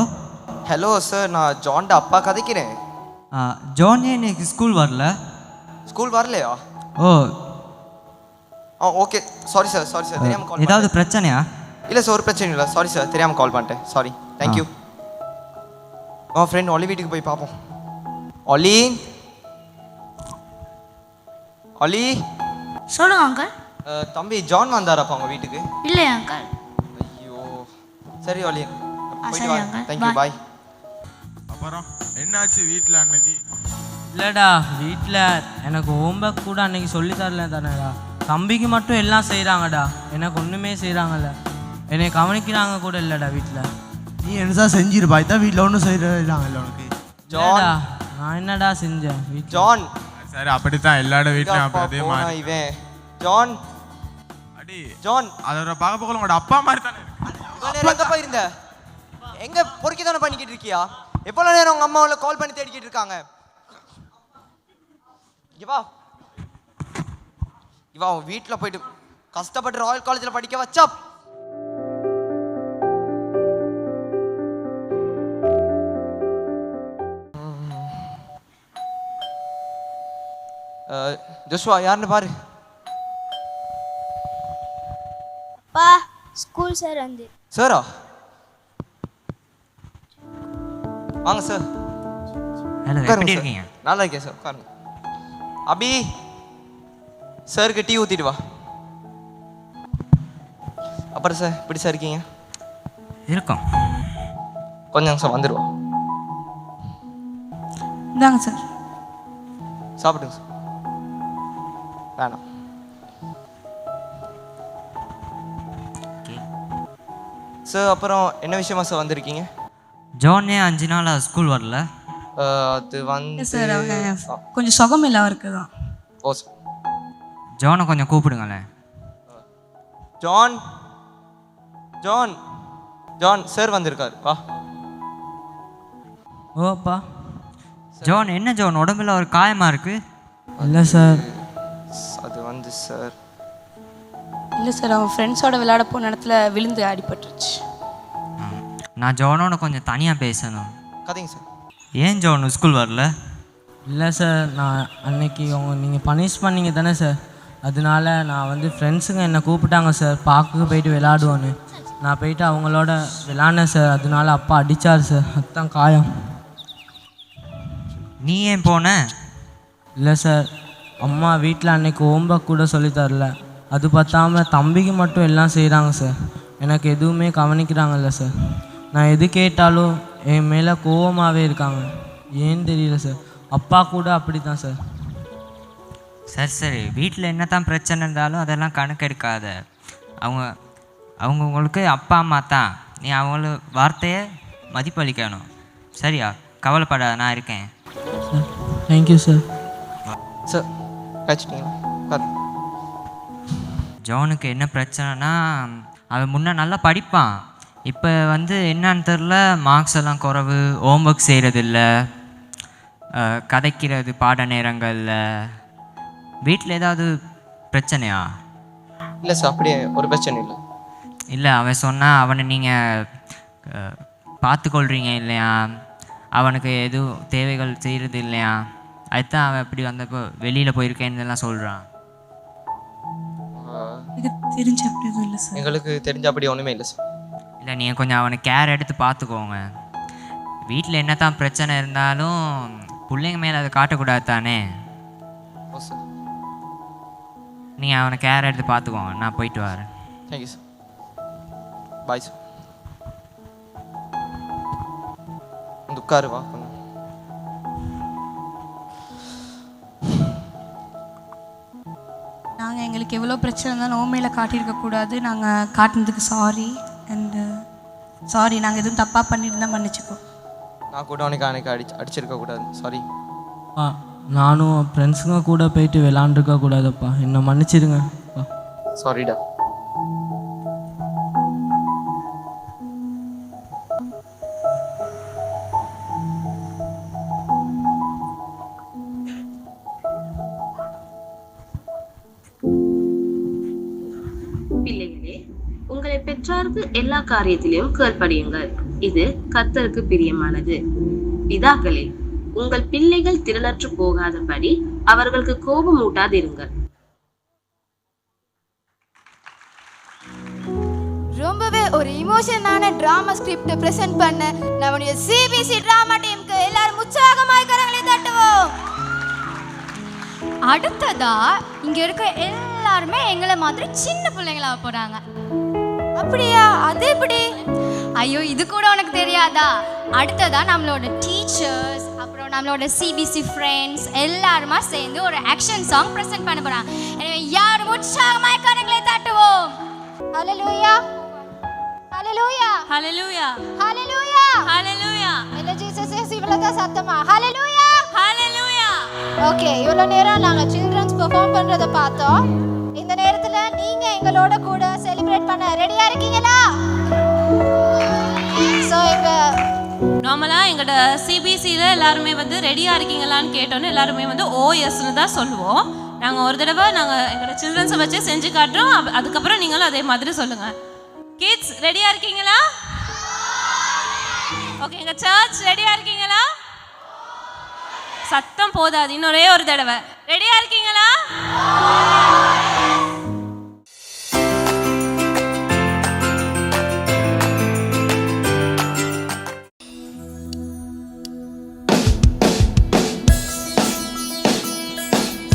ஹலோ சார், நான் ஜான்ட அப்பா கதைக்கிறேன். ஜான் ஏன் இன்னைக்கு ஸ்கூல் வரல? ஸ்கூல் வரலையா? Oh okay, sorry sir, sorry sir, தெரியாமல் கால். ஏதாவது பிரச்சனையா? இல்லை சார், ஒரு பிரச்சனை இல்லை. சாரி சார், தெரியாமல் கால் பண்ணிட்டேன். Sorry, thank you. ஃப்ரெண்ட் ஒலி வீட்டுக்கு போய் பார்ப்போம். ஒலி, ஒலி. சொல்லுங்க அங்கிள். தம்பி ஜான் வந்தாராப்பா உங்கள் வீட்டுக்கு? இல்லையா அங்கிள்? ஐயோ, சரி ஒலி, போயிட்டு சரி வா. uncle. தேங்க்யூ, பாய். அப்புறம் என்னாச்சு வீட்டில் அன்னைக்கு? இல்லைடா, வீட்டில் எனக்கு ஹோம்ஒர்க் கூட அன்னைக்கு சொல்லி தரல தானேடா. தம்பிக்கு மட்டும் எல்லாம் செய்கிறாங்கடா, எனக்கு ஒன்றுமே செய்கிறாங்கல்ல. என்னை கவனிக்கிறாங்க கூட இல்லைடா வீட்டில். நீ என்னதான் செஞ்சிருப்பா? இதான் வீட்டில் ஒன்றும் செய்யறாங்கல்ல உனக்கு. ஜான், நான் என்னடா செஞ்சேன் வீட்டில்? ஜான், சரி, அப்படித்தான் எல்லாரோட வீட்லையும் அப்படி அதே மாதிரி. இவன் ஜான், அடி ஜான், அதோட பார்க்க உங்களோட அப்பா மாதிரி தானே இருக்கு. எங்க போயிருந்த? எங்க பொறுக்கி தானே பண்ணிக்கிட்டு இருக்கியா? எவ்வளோ நேரம் உங்க அம்மாவில் கால் பண்ணி தேடிக்கிட்டு இருக்காங்க? இவா இவா அவன் வீட்டில் போயிட்டு கஷ்டப்பட்டு ராயல் காலேஜில் படிக்க வச்சா. ஜோஷ்வா யாருன்னு பாரு. பா ஸ்கூல் சார் வந்து. சாரா? வாங்க சார். ஹலோ, எப்படி இருக்கீங்க? நல்லா இருக்கேன் சார், உட்காருங்க. அபி, சாருக்கு டீ ஊற்றிட்டு வா. அப்புறம் சார் எப்படி சார் இருக்கீங்க? இருக்கோம். கொஞ்சம் சார் வந்துடுவோம். இந்தாங்க சார். சாப்பிடுங்க சார். வேணாம் சார். அப்புறம் என்ன விஷயமா சார் வந்திருக்கீங்க? ஜான் ஏன் 5 நாளாக ஸ்கூல் வரல? அது வந்து சார், அவங்க கொஞ்சம் சுகம் இல்லை அவருக்கு தான். ஓ சார். ஜானை கொஞ்சம் கூப்பிடுங்களேன். ஜான், ஜான், ஜான் சார் வந்திருக்காரு, வா. ஓப்பா. ஜான், என்ன ஜான் உடம்புல ஒரு காயமாக இருக்கு? இல்லை சார். அது வந்து சார் இல்லை சார், அவன் ஃப்ரெண்ட்ஸோட விளையாட போன இடத்துல விழுந்து அடிபட்டுருச்சு. நான் ஜோனோட கொஞ்சம் தனியாக பேசணும். கதைங்க சார். ஏன் ஜோன் ஸ்கூல் வரல? இல்லை சார், நான் அன்னைக்கு நீங்கள் பனிஷ் பண்ணீங்க தானே சார், அதனால நான் வந்து ஃப்ரெண்ட்ஸுங்க என்னை கூப்பிட்டாங்க சார் பார்க்குக்கு போயிட்டு விளையாடுவோன்னு. நான் போயிட்டு அவங்களோட விளையாடினேன் சார், அதனால அப்பா அடித்தார் சார், அதுதான் காயம். நீ ஏன் போன? இல்லை சார், அம்மா வீட்டில் அன்னைக்கு ஹோம்ஒர்க் கூட சொல்லித்தரல, அது பார்த்தாம தம்பிக்கு மட்டும் எல்லாம் செய்கிறாங்க சார், எனக்கு எதுவுமே கவனிக்கிறாங்கல்ல சார். நான் எது கேட்டாலும் என் மேலே கோவமாகவே இருக்காங்க, ஏன்னு தெரியல சார். அப்பா கூட அப்படி தான் சார். சரி வீட்டில் என்ன தான் பிரச்சனை இருந்தாலும் அதெல்லாம் கணக்கெடுக்காத. அவங்க உங்களுக்கு அப்பா அம்மா தான், நீ அவங்கள வார்த்தையை மதிப்பளிக்கணும். சரியா? கவலைப்படாத, நான் இருக்கேன். Thank you sir. சார் வச்சுட்டீங்களா? ஜோனுக்கு என்ன பிரச்சனைனா, அவன் முன்னே நல்லா படிப்பான், இப்போ வந்து என்னன்னு தெரில, மார்க்ஸ் எல்லாம் குறைவு, ஹோம்ஒர்க் செய்கிறதில்ல, கதைக்கிறது பாட நேரங்களில். வீட்டில் ஏதாவது பிரச்சனையா? இல்லை சார், அப்படியே ஒரு பிரச்சனை இல்லை. இல்லை, அவன் சொன்னால் அவனை நீங்கள் பார்த்துக்கொள்கிறீங்க இல்லையா, அவனுக்கு எதுவும் தேவைகள் செய்கிறது இல்லையா, அதுதான் அவன் அப்படி வந்தப்போ வெளியில் போயிருக்கேன்னு எல்லாம் சொல்கிறான். தெரிஞ்ச அப்படி எதுவும் இல்லை சார். எங்களுக்கு தெரிஞ்ச அப்படி ஒன்றுமே இல்லை சார். இல்லை, நீங்கள் கொஞ்சம் அவனை கேர் எடுத்து பார்த்துக்கோங்க. வீட்டில் என்ன தான் பிரச்சனை இருந்தாலும் பிள்ளைங்க மேலே அதை காட்டக்கூடாது தானே. ஓ சார். நீங்கள் அவனை கேர் எடுத்து பார்த்துக்கோங்க. நான் போயிட்டு வரேன். Thank you sir. Bye sir. வந்து உட்காரு வா. நாங்கள் எங்களுக்கு எவ்வளோ பிரச்சனை இருந்தாலும் ஓமையில் காட்டியிருக்கக்கூடாது. நாங்கள் காட்டினதுக்கு சாரி. சாரி, நாங்கள் எதுவும் தப்பாக பண்ணியிருந்தா மன்னிச்சுக்கோ. நான் கூட உனக்கு அன்னைக்கு அடிச்சிருக்க கூடாது. சாரி. நானும் ஃப்ரெண்ட்ஸுங்க கூட போயிட்டு விளாண்டுருக்க கூடாதுப்பா, என்னை மன்னிச்சிடுங்க. சாரிடா. பிள்ளைகளே, உங்களை பெற்றாருக்கு எல்லா காரியத்திலும் கீழ்ப்படியுங்கள், இது கர்த்தருக்கு பிரியமானது. பிதாக்களே, உங்கள் பிள்ளைகள் திரளற்று போகாதபடி அவர்களுக்கு கோபம் ஊட்டாதிருங்கள். ரொம்பவே ஒரு இமோஷனான டிராமா ஸ்கிரிப்ட் பிரசன்ட் பண்ண நம்முடைய சிபிசி டிராமா டீமுக்கு எல்லாரும் உற்சாகமாய் கரங்களை தட்டுவோம். அடுத்ததா இங்க இருக்க எல்லாருமே எங்களை மாதிரி சின்ன பிள்ளைங்களா போறாங்க. அப்படியா? அது எப்படி? ஐயோ, இது கூட உனக்கு தெரியாதா? அடுத்ததா நம்மளோட டீச்சர்ஸ், அப்புறம் நம்மளோட சிபிசி ஃப்ரெண்ட்ஸ் எல்லாருமா சேர்ந்து ஒரு ஆக்ஷன் சாங் பிரசன்ட் பண்ண போறாங்க. எனவே யாரும் உற்சாகமாய் கரங்களை தட்டுவோம். ஹalleluya ஹalleluya ஹalleluya ஹalleluya ஹalleluya. இல்ல ஜீசஸ் இவ்வளவுதான் சத்தமா ஹalleluya ஹalleluya. ஓகே, இவ்வளவு நேரம் நாங்க சில்ட்ரன்ஸ் பெர்ஃபார்ம் பண்றத பார்த்தோம். இந்த நேரத்துல நீங்க எங்களோட கூட செலிப்ரேட் பண்ண ரெடியா இருக்கீங்களா? சோ எங்க நார்மலாக எங்களோட சிபிசியில் எல்லாருமே வந்து ரெடியாக இருக்கீங்களான்னு கேட்டோன்னே எல்லாருமே வந்து ஓஎஸ்ன்னு தான் சொல்லுவோம். நாங்கள் ஒரு தடவை எங்களோட சில்ட்ரன்ஸை வச்சு செஞ்சு காட்டுறோம். அதுக்கப்புறம் நீங்களும் அதே மாதிரி சொல்லுங்கள். கிட்ஸ் ரெடியாக இருக்கீங்களா? ஓகே, எங்கள் சர்ச் ரெடியாக இருக்கீங்களா? சத்தம் போதாது, இன்னொரே ஒரு தடவை. ரெடியாக இருக்கீங்களா?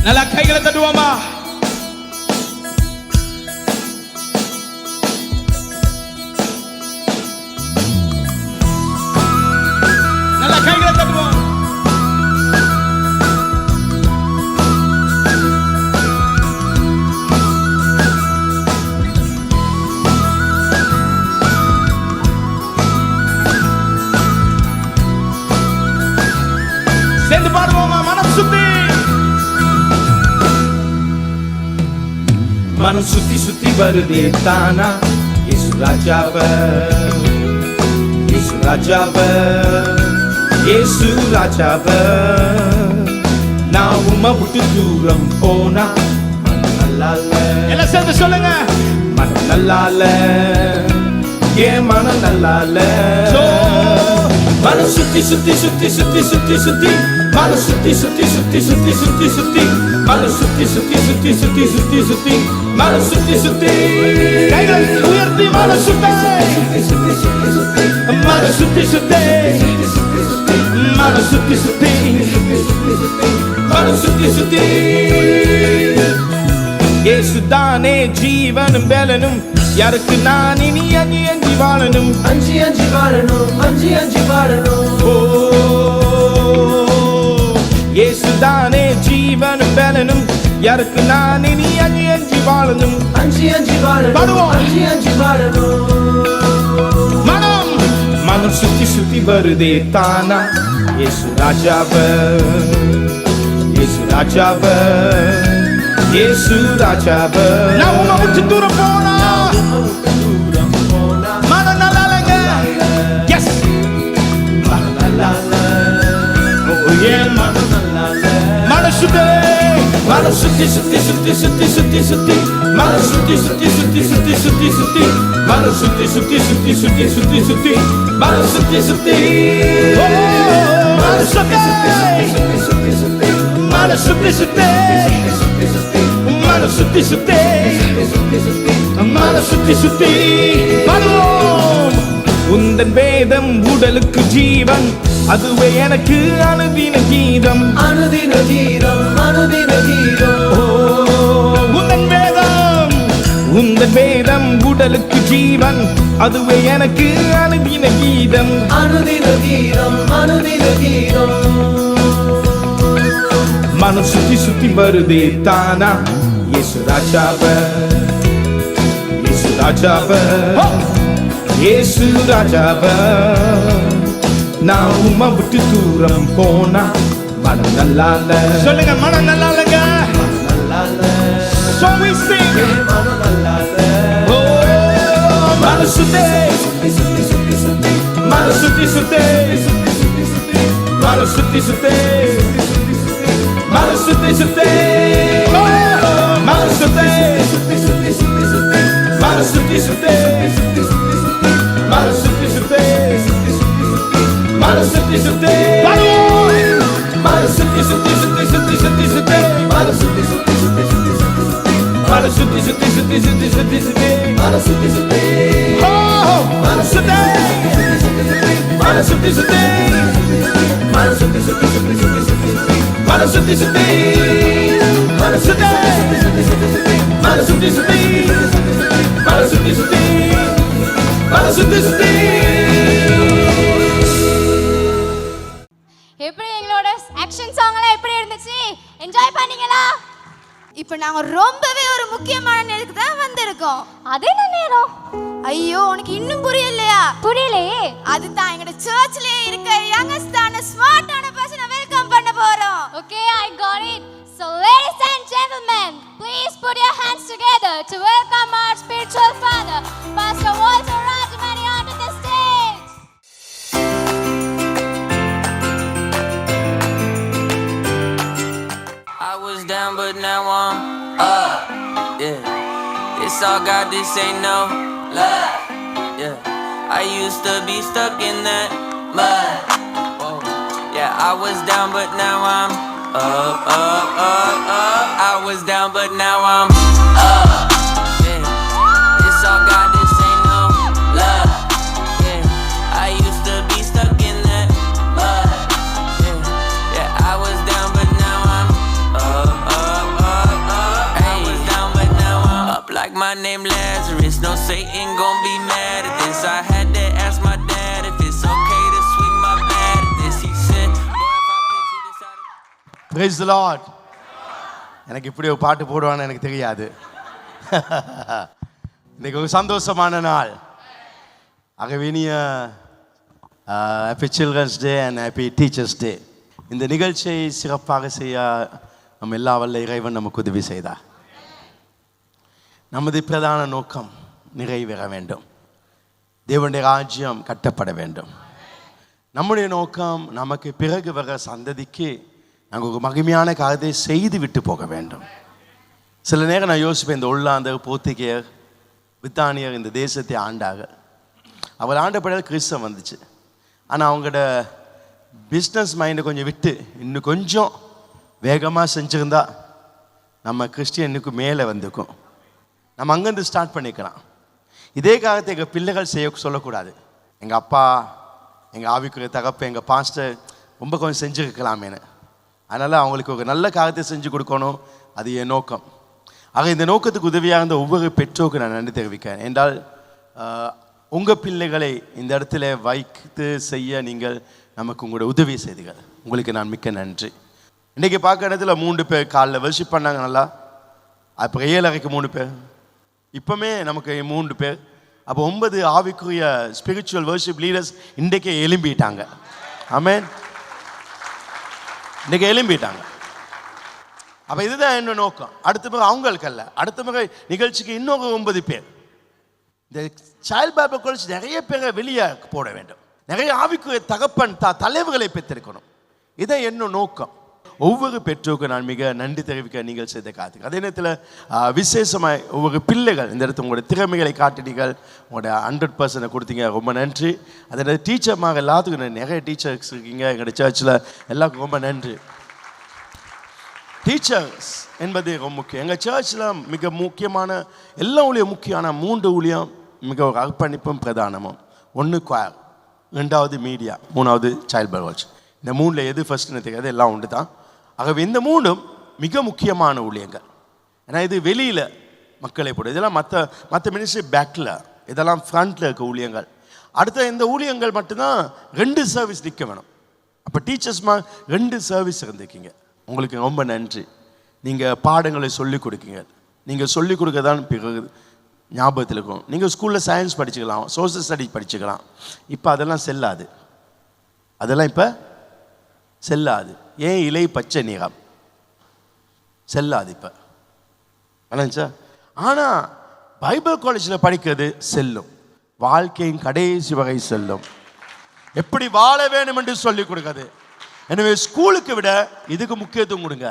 நல்லா கைகளை தட்டுவோமா? நல்லா கைகளை தட்டுவோம். சேர்ந்து பாடுவோமா? மனம் சுத்தி மனம் சுத்தி சுத்தி வருதே தானா இயேசு ராஜாவ, இயேசு ராஜாவ, இயேசு ராஜாவ. நான் உம்மை விட்டு தூரம் போனா மனம் நல்லா இல்ல. எல்லாம் சேர்ந்து சொல்லுங்க. மனம் நல்லா இல்ல, ஏன் மனம் நல்லா இல்ல. மனம் சுத்தி சுத்தி சுத்தி சுத்தி சுத்தி சுத்தி மனம் சுத்தி சுத்தி சுத்தி சுத்தி சுத்தி சுத்தி மனம் சுத்தி சுத்தி சுத்தி சுத்தி சுத்தி சுத்தி மனம் சுத்தி சுத்தி கைகளை உயர்த்தி மனம் சுத்தி சுத்தி சுத்தி சுத்தி மனம் சுத்தி சுத்தி மனம் சுத்தி சுத்தி மனம் சுத்தி சுத்தி இயேசுதானே ஜீவனும் பலனும் யாருக்கு நான் இனி அஞ்சி அஞ்சி வாழணும் அஞ்சி அஞ்சி வாழணும் அஞ்சி அஞ்சி வாழணும் ஓ இயேசுதானே ஜீவனும் பலனும் யாருக்கு நான் இனி அஞ்சி அஞ்சி வாழணும் அஞ்சி அஞ்சி வாழணும் அஞ்சி அஞ்சி வாழணும் மனம் மனம் சுத்தி சுத்தி வருதே தானா இயேசு ராஜாவ இயேசு ராஜாவ இயேசு ராஜாவ நான் உன்னை விட்டு தூரம் போனா மனம் நல்லா இல்லைங்க எஸ் மனம் நல்லா இல்ல ஓ ஏன் மனம் நல்லா இல்ல மனம் சுத்தி மனம் சுத்தி சுத்தி சுத்தி சுத்தி சுத்தி சுத்தி மனம் சுத்தி சுத்தி சுத்தி சுத்தி சுத்தி சுத்தி மனம் சுத்தி சுத்தி சுத்தி சுத்தி சுத்தி சுத்தி மனம் சுத்தி சுத்தி ஓ மனம் சுத்தி சுத்தி சுத்தி சுத்தி மனம் சுத்தி சுத்தி மனம் சுத்தி சுத்தி மனம் சுத்தி சுத்தி பருவோம் உந்தன் வேதம் உடலுக்கு ஜீவன் அதுவே எனக்கு அனுதின கீதம் அனுதின கீதம் அனுதின கீதம் ஓ உந்தன் வேதம் உடலுக்கு ஜீவன் அதுவே எனக்கு அனுதின கீதம் அனுதின கீதம் அனுதின கீதம் மனம் சுத்தி சுத்தி வருதே தானா இயேசு ராஜாவ இயேசு ராஜாவ இயேசு ராஜாவ நான் உம்மை விட்டு தூரம் போனா மனம் நல்லா இல்ல சொல்லுங்க மனம் நல்லா இல்லங்க நல்லா இல்ல so we sing மனம் நல்லா இல்ல ஓ மனம் சுத்தி சுத்தி சுத்தி சுத்தி சுத்தி மனம் சுத்தி சுத்தி சுத்தி சுத்தி சுத்தி மனம் சுத்தி சுத்தி mano sutti sutti mano sutti sutti sutti sutti sutti mano sutti sutti mano sutti sutti mano sutti sutti mano sutti sutti sutti sutti sutti sutti mano sutti sutti sutti sutti mano sutti sutti sutti sutti sutti sutti mano sutti sutti oh mano sutti mano sutti sutti mano sutti sutti sutti sutti mano sutti sutti mano sutti mano sutti sutti mano sutti sutti mano sutti sutti எப்படி எங்களோட action song எல்லாம் எப்படி இருந்துச்சு enjoy பண்ணீங்களா இப்போ நாங்க ரொம்பவே ஒரு முக்கியமான நேரத்துக்கு தான் வந்திருக்கோம் அது என்ன நேரம் ஐயோ உனக்கு இன்னும் புரியலையா புரியலையே அதுதான் எங்க சர்ச்லயே இருக்க யங்கஸ்டான ஸ்மார்ட்டான பர்சனை வெல்கம் பண்ண போறோம் Okay, I got it. So ladies and gentlemen, please put your hands together to welcome our spiritual father, Pastor Walter Rajamani, onto the stage. I was down, but now I'm up. Yeah, it's all God, this ain't no lie. Yeah, I used to be stuck in that mud. Whoa. Yeah, I was down, but now I'm up, up, up, up. I was down, but now I'm up. Yeah, it's all God, this ain't no love. Yeah, I used to be stuck in that mud. Yeah, I was down, but now I'm up, up, up, up. I was down, but now I'm up like my name Lazarus. No Satan gon' be mad at this. I had to ask my dad if it's okay to swing my bat at this. He said, boy, if I pitch you this out of... Praise the Lord. எனக்கு இப்படி ஒரு பாட்டு போடுவான்னு எனக்கு தெரியாது. இன்னைக்கு ஒரு சந்தோஷமான நாள். அகவினிய happy children's day and happy teachers day. இந்த நிகழ்ச்சியை சிறப்பாக செய்ய நம்ம எல்லா வல்ல இறைவன் நமக்கு உதவி செய்தார். நமது பிரதான நோக்கம் நிறைவேற வேண்டும். தேவனுடைய ராஜ்யம் கட்டப்பட வேண்டும். நம்முடைய நோக்கம் நமக்கு பிறகு வர சந்ததிக்கு நாங்கள் ஒரு மகிமையான காரியத்தை செய்து விட்டு போக வேண்டும். சில நேரம் நான் யோசிப்பேன், இந்த ஒல்லாந்தர், போர்த்துகேயர், பிரித்தானியர் இந்த தேசத்தை ஆண்டாங்க. அவர் ஆண்ட பிறகு கிறிஸ்தவம் வந்துச்சு. ஆனால் அவங்களோட பிஸ்னஸ் மைண்டை கொஞ்சம் விட்டு இன்னும் கொஞ்சம் வேகமாக செஞ்சுருந்தா நம்ம கிறிஸ்டியனுக்கு மேலே வந்துக்கும். நம்ம அங்கேருந்து ஸ்டார்ட் பண்ணிக்கலாம். இதே காலத்தை எங்கள் பிள்ளைகள் செய்ய சொல்லக்கூடாது. எங்கள் அப்பா, எங்கள் ஆவிக்குரிய தகப்ப, எங்கள் பாஸ்டர் ரொம்ப கொஞ்சம் செஞ்சுருக்கலாமேன்னு. அதனால் அவங்களுக்கு ஒரு நல்ல காரியத்தை செஞ்சு கொடுக்கணும். அது என் நோக்கம். ஆக இந்த நோக்கத்துக்கு உதவியாக இருந்த ஒவ்வொரு பெற்றோருக்கு நான் நன்றி தெரிவிக்கிறேன். என்றால் உங்கள் பிள்ளைகளை இந்த இடத்துல வைத்து செய்ய நீங்கள் நமக்கு உங்களோட உதவி செய்தீர்கள். உங்களுக்கு நான் மிக்க நன்றி. இன்றைக்கி பார்க்குற இடத்துல 3 பேர் காலைல வர்ஷிப் பண்ணாங்க நல்லா. அப்புறம் 7:30க்கு 3 பேர், இப்போமே நமக்கு 3 பேர். அப்போ 9 ஆவிக்குரிய ஸ்பிரிச்சுவல் வர்ஷிப் லீடர்ஸ் இன்றைக்கே எழும்பிட்டாங்க. ஆமென். இன்றைக்கி எழும்பிட்டாங்க. அப்போ இதுதான் என்ன நோக்கம். அடுத்த முறை அவங்களுக்கு அல்ல, அடுத்த முறை நிகழ்ச்சிக்கு இன்னொரு 9 பேர். இந்த சைல்ட் பைபிள் காலேஜ் நிறைய பேரை வெளியே போட வேண்டும். நிறைய ஆவிக்குரிய தகப்பன் தலைவர்களை பெற்றிருக்கணும். இதான் என்ன நோக்கம். ஒவ்வொரு பெற்றோருக்கும் நான் மிக நன்றி தெரிவிக்க நீங்கள் செய்த காத்துக்கு. அதே நேரத்தில் விசேஷமாக ஒவ்வொரு பிள்ளைகள் இந்த இடத்துல உங்களோட திறமைகளை காட்டினீர்கள், உங்களோட 100% கொடுத்தீங்க, ரொம்ப நன்றி. அதே நேரத்தில் டீச்சர்மாக எல்லாத்துக்கும் நிறைய டீச்சர்ஸ் இருக்கீங்க எங்களோட சர்ச்சில், எல்லாருக்கும் ரொம்ப நன்றி. டீச்சர்ஸ் என்பது ரொம்ப முக்கியம். எங்கள் சர்ச்சில் மிக முக்கியமான எல்லா ஊழியம் முக்கியமான 3 ஊழியம் மிக ஒரு அர்ப்பணிப்பும் பிரதானமும். 1 குவார், 2வது மீடியா, 3வது சைல்ட் பைபிள் காலேஜ். இந்த 3ல் எது ஃபர்ஸ்ட்னு தெரியாது, எல்லாம் உண்டு தான். ஆகவே இந்த 3ம் மிக முக்கியமான ஊழியங்கள். ஏன்னா இது வெளியில் மக்களை போடும். இதெல்லாம் மற்ற மினிஸ்ட்ரி பேக்கில், இதெல்லாம் ஃப்ரண்ட்டில் இருக்க ஊழியங்கள். அடுத்த இந்த ஊழியங்கள் மட்டும்தான் 2 சர்வீஸ் நிற்க வேணும். அப்போ டீச்சர்ஸ்மா 2 சர்வீஸ் இருந்திருக்கீங்க. உங்களுக்கு ரொம்ப நன்றி. நீங்கள் பாடங்களை சொல்லிக் கொடுக்கீங்க. நீங்கள் சொல்லிக் கொடுக்க தான் பிறகு ஞாபகத்தில் இருக்கும். நீங்கள் ஸ்கூலில் சயின்ஸ் படிச்சுக்கலாம், சோஷியல் ஸ்டடிஸ் படிச்சுக்கலாம். இப்போ அதெல்லாம் செல்லாது. அதெல்லாம் இப்போ செல்லாது. ஏன் இலை பச்சை நிறம் செல்லாது இப்போ. ஆனாச்சா? ஆனால் பைபிள் காலேஜில் படிக்கிறது செல்லும். வாழ்க்கையின் கடைசி வகை செல்லும். எப்படி வாழ வேண்டும் என்று சொல்லிக் கொடுக்குறது. எனவே ஸ்கூலுக்கு விட இதுக்கு முக்கியத்துவம் கொடுங்க.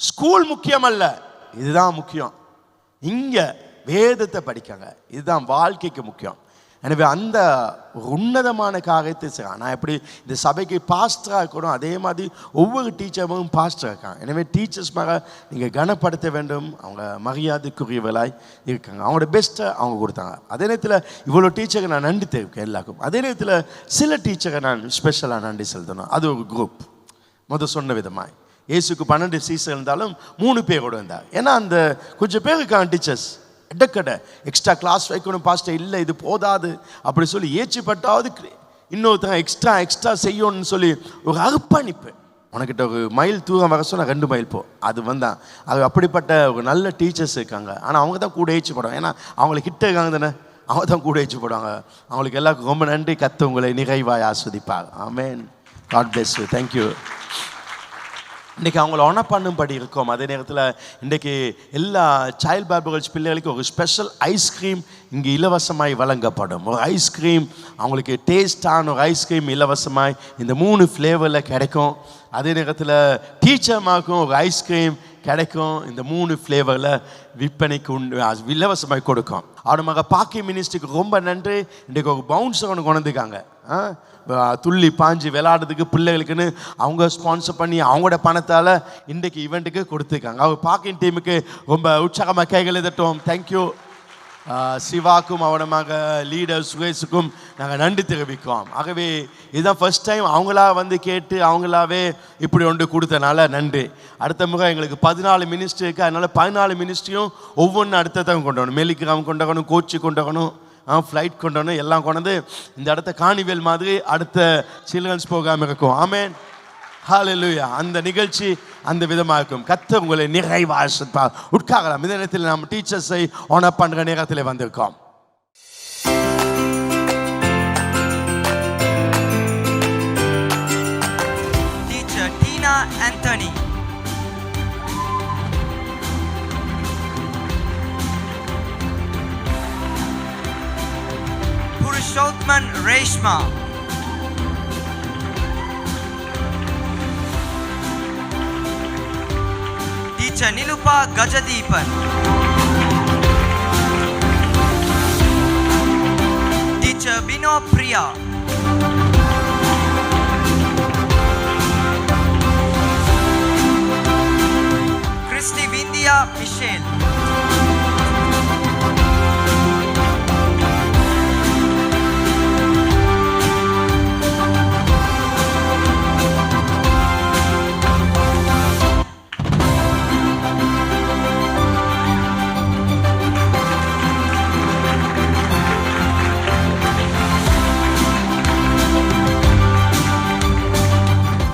ஸ்கூல் முக்கியம் அல்ல, இதுதான் முக்கியம். இங்கே வேதத்தை படிக்காங்க, இதுதான் வாழ்க்கைக்கு முக்கியம். எனவே அந்த உன்னதமான காரியத்தை செய்யலாம். நான் எப்படி இந்த சபைக்கு பாஸ்டராக இருக்கணும், அதே மாதிரி ஒவ்வொரு டீச்சரும் பாஸ்டராக இருக்காங்க. எனவே டீச்சர்ஸ் மேலே நீங்கள் கனப்படுத்த வேண்டும். அவங்க மரியாதைக்குரியவர்களாய் இருக்காங்க. அவங்களோட பெஸ்ட்டை அவங்க கொடுத்தாங்க. அதே நேரத்தில் இவ்வளோ டீச்சருக்கு நான் நன்றி தெரிவிக்கேன் எல்லாருக்கும். அதே நேரத்தில் சில டீச்சரை நான் ஸ்பெஷலாக நன்றி செலுத்தணும். அது ஒரு குரூப். சொன்ன விதமாக இயேசுக்கு 12 சீசர் இருந்தாலும் 3 பேரோடு இருந்தார். ஏன்னா அந்த கொஞ்சம் பேருக்கான டீச்சர்ஸ் இடக்கடை எக்ஸ்ட்ரா கிளாஸ் வைக்கணும் பாஸ்டர், இல்லை இது போதாது அப்படி சொல்லி ஏச்சிப்பட்டாவது இன்னொருத்தங்க எக்ஸ்ட்ரா செய்யணும்னு சொல்லி ஒரு அர்ப்பணிப்பு. உனக்கிட்ட ஒரு மைல் தூரம் வர சொன்னால் 2 மைல் போ, அது வந்தான். அது அப்படிப்பட்ட ஒரு நல்ல டீச்சர்ஸ் இருக்காங்க. ஆனால் அவங்க தான் கூட ஏச்சு போடுவாங்க. ஏன்னா அவங்களுக்கு கிட்ட இருக்காங்க தானே, அவங்க தான் கூட ஏச்சு போடுவாங்க. அவங்களுக்கு எல்லாருக்கும் ரொம்ப நன்றி. கர்த்தர் உங்களை நிறைவாய் ஆஸ்வதிப்பார். Amen. God bless you. Thank you. இன்றைக்கி அவங்கள ஒன்றை பண்ணும்படி இருக்கும். அதே நேரத்தில் இன்றைக்கி எல்லா சைல்ட் பைபிள் காலேஜ் பிள்ளைகளுக்கு ஒரு ஸ்பெஷல் ஐஸ்கிரீம் இங்கே இலவசமாய் வழங்கப்படும். ஒரு ஐஸ்கிரீம், அவங்களுக்கு டேஸ்டான ஒரு ஐஸ்கிரீம் இலவசமாய் இந்த 3 ஃப்ளேவரில் கிடைக்கும். அதே நேரத்தில் டீச்சர்மாருக்கும் ஒரு ஐஸ்கிரீம் கிடைக்கும். இந்த 3 ஃப்ளேவரில் விற்பனைக்கு இலவசமாய் கொடுக்கும். அவனுமாக பாக்கி மினிஸ்ட்ரிக்கு ரொம்ப நன்றி. இன்றைக்கு ஒரு பவுன்ஸர் ஒன்று கொண்டு வந்துருக்காங்க. துள்ளி பாஞ்சு விளையாடுறதுக்கு பிள்ளைகளுக்குன்னு அவங்க ஸ்பான்சர் பண்ணி அவங்களோட பணத்தால் இன்றைக்கு ஈவெண்ட்டுக்கு கொடுத்துருக்காங்க. அவங்க பாக்கிங் டீமுக்கு ரொம்ப உற்சாகமாக கைகளை தட்டுவோம். தேங்க்யூ. சிவாக்கும் அவனமாக லீடர் சுரேஷுக்கும் நாங்கள் நன்றி தெரிவிக்கிறோம். ஆகவே இதுதான் ஃபர்ஸ்ட் டைம் அவங்களா வந்து கேட்டு அவங்களாவே இப்படி ஒன்று கொடுத்தனால நன்றி. அடுத்த முறை எங்களுக்கு 14 மினிஸ்ட்ரி இருக்குது. அதனால் 14 மினிஸ்ட்ரியும் ஒவ்வொன்றும் அடுத்ததான் கொண்டு வரணும். மெலிகிராம் கொண்டு வரணும், கோச்சி கொண்டு வரணும், ஃப்ளைட் கொண்டு வரணும், எல்லாம் கொண்டு வந்து இந்த இடத்த காணிவேல் மாதிரி அடுத்த சில்ட்ரன்ஸ் ப்ரோக்ராம் இருக்கும். ஆமென். ஹல்லேலூயா. அந்த நிகழ்ச்சி அந்த விதமாக இருக்கும். கர்த்தர் உங்களை நிறைவாக ஆசீர்வதிப்பார். உட்காரலாம். இந்த நேரத்தில் நம்ம டீச்சர்ஸை ஆனர் பண்ணுற நேரத்தில் வந்திருக்கோம். Teacher Tina Antony, Purushothaman Reshma, teacher Nilupa Gajatheepan, teacher Bino Priya, Christy Vindhya Michelle,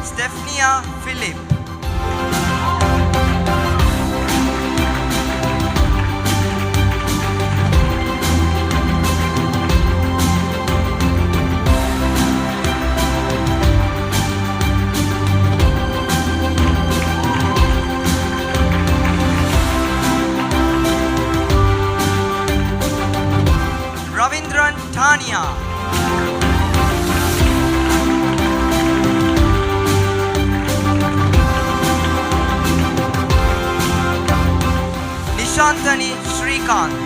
Stephania Philip, Ravindran Tania, Nishanthani Srikanth,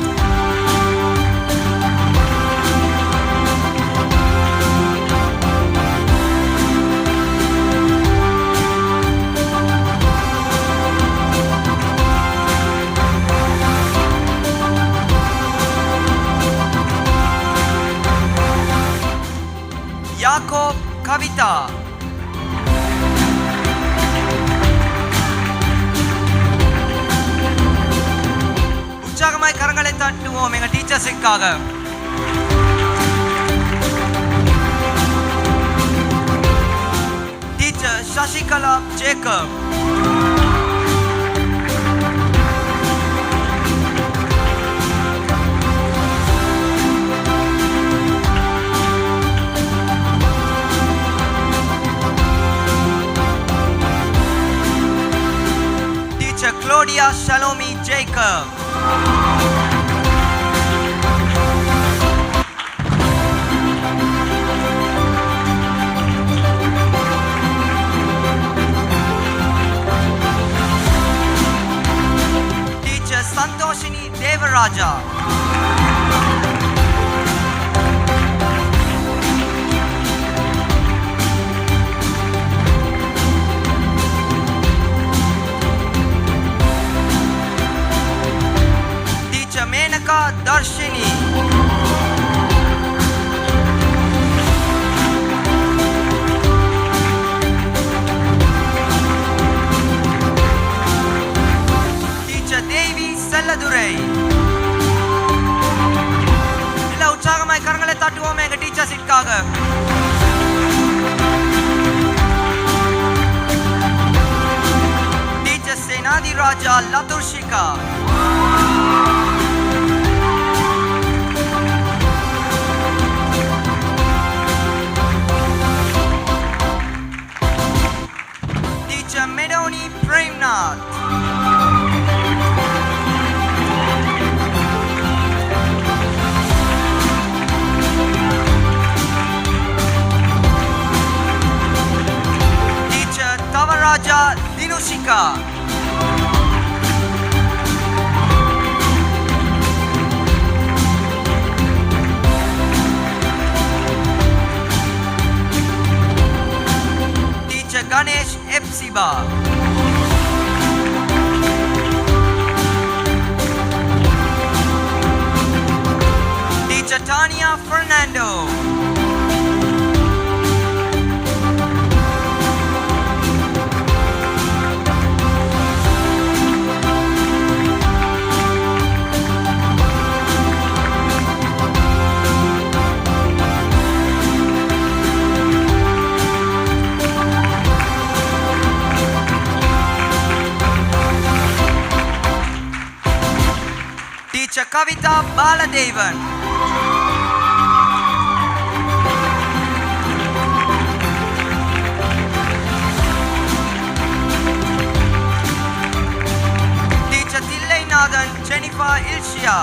Yakob Kavitha, உற்சாகமாய் கரங்களை தட்டுவோம் எங்க டீச்சர்ஸுக்காக. Teacher Sasikala Jacob, teacher Claudia Shalomi Jacob, teacher Santhoshini Devaraja, teacher Menaka Dharshini, teacher Devi Selladurai. எல்லா உற்சாகமாய் கரங்களை தட்டுவோம் எங்க டீச்சர்ஸுக்காக. Teacher Senathi Raja Lathurshika, teacher Medoni Premnath, teacher Thavaraja Dinushika, teacher Ganesh Hephzibah, teacher Tania Fernando, teacher Kavitha பாலதேவன், teacher Thillainathan Jenifa இல்ஷியா,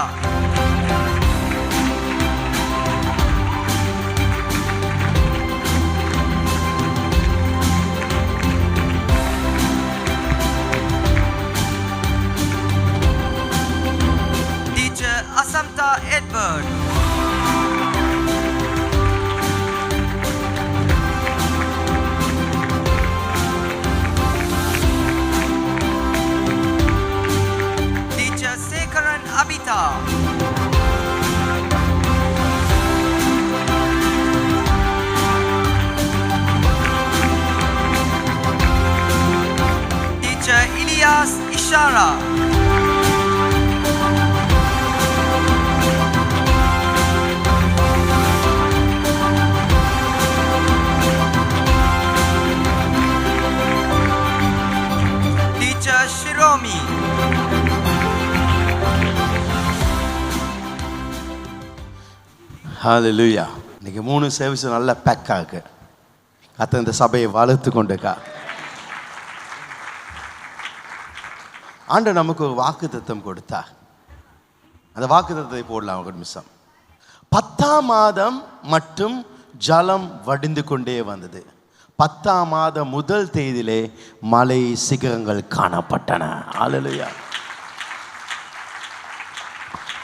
ஹalleluya. இன்னைக்கு 3 சர்வீஸ் நல்ல பேக்காக இருக்கு. கர்த்தர் இந்த சபையை வளர்த்து கொண்டிருக்கா. ஆண்டவர் நமக்கு ஒரு வாக்குத்தத்தம் கொடுத்தார். அந்த வாக்குத்தத்தத்தை போடலாம் ஒரு நிமிஷம். 10ஆம் மாதம் மட்டும் ஜலம் வடிந்து கொண்டே வந்தது. 10ஆம் மாதம் முதல் தேதியிலே மலை சிகரங்கள் காணப்பட்டன. ஹalleluya.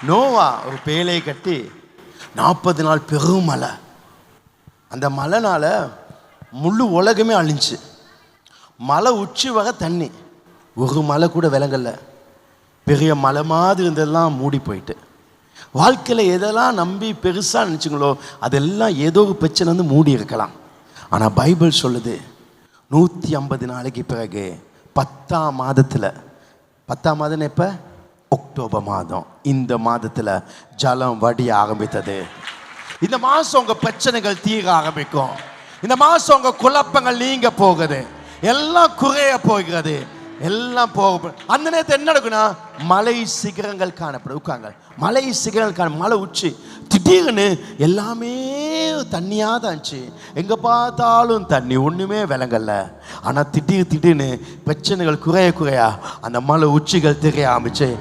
நோவா ஒரு பேழை கட்டி 40 நாள் பெரும் மழை. அந்த மழைனால முழு உலகமே அழிஞ்சு. மலை உச்சி வர தண்ணி, ஒரு மலை கூட விளங்கல. பெரிய மலை மாதிரி இருந்தெல்லாம் மூடி போயிட்டு. வாழ்க்கையில் எதெல்லாம் நம்பி பெருசாக நினச்சிங்களோ அதெல்லாம் ஏதோ ஒரு பிரச்சனை வந்து மூடி இருக்கலாம். ஆனால் பைபிள் சொல்லுது 150 நாளைக்கு பிறகு 10ஆம் மாதத்தில், 10ஆம் மாதம் எப்போ? அக்டோபர் மாதம். இந்த மாதத்தில் ஜலம் வடிய ஆரம்பித்தது. இந்த மாதம் உங்கள் பிரச்சனைகள் தீர ஆரம்பிக்கும். இந்த மாதம் உங்கள் குழப்பங்கள் நீங்க போகுது. எல்லாம் குறைய போகிறது. எல்லாம் போக அந்த நேரத்தில் என்ன நடக்குன்னா மலை சிகரங்கள் காணப்படும். உட்காங்க, மலை சிகரங்கள் காண, மலை உச்சி. திடீர்னு எல்லாமே தண்ணியாக தான் இருந்துச்சு. எங்கே பார்த்தாலும் தண்ணி, ஒன்றுமே விளங்கல. ஆனால் திடீர்னு பிரச்சனைகள் குறையா அந்த மலை உச்சிகள் தெரிய ஆரம்பிச்சு.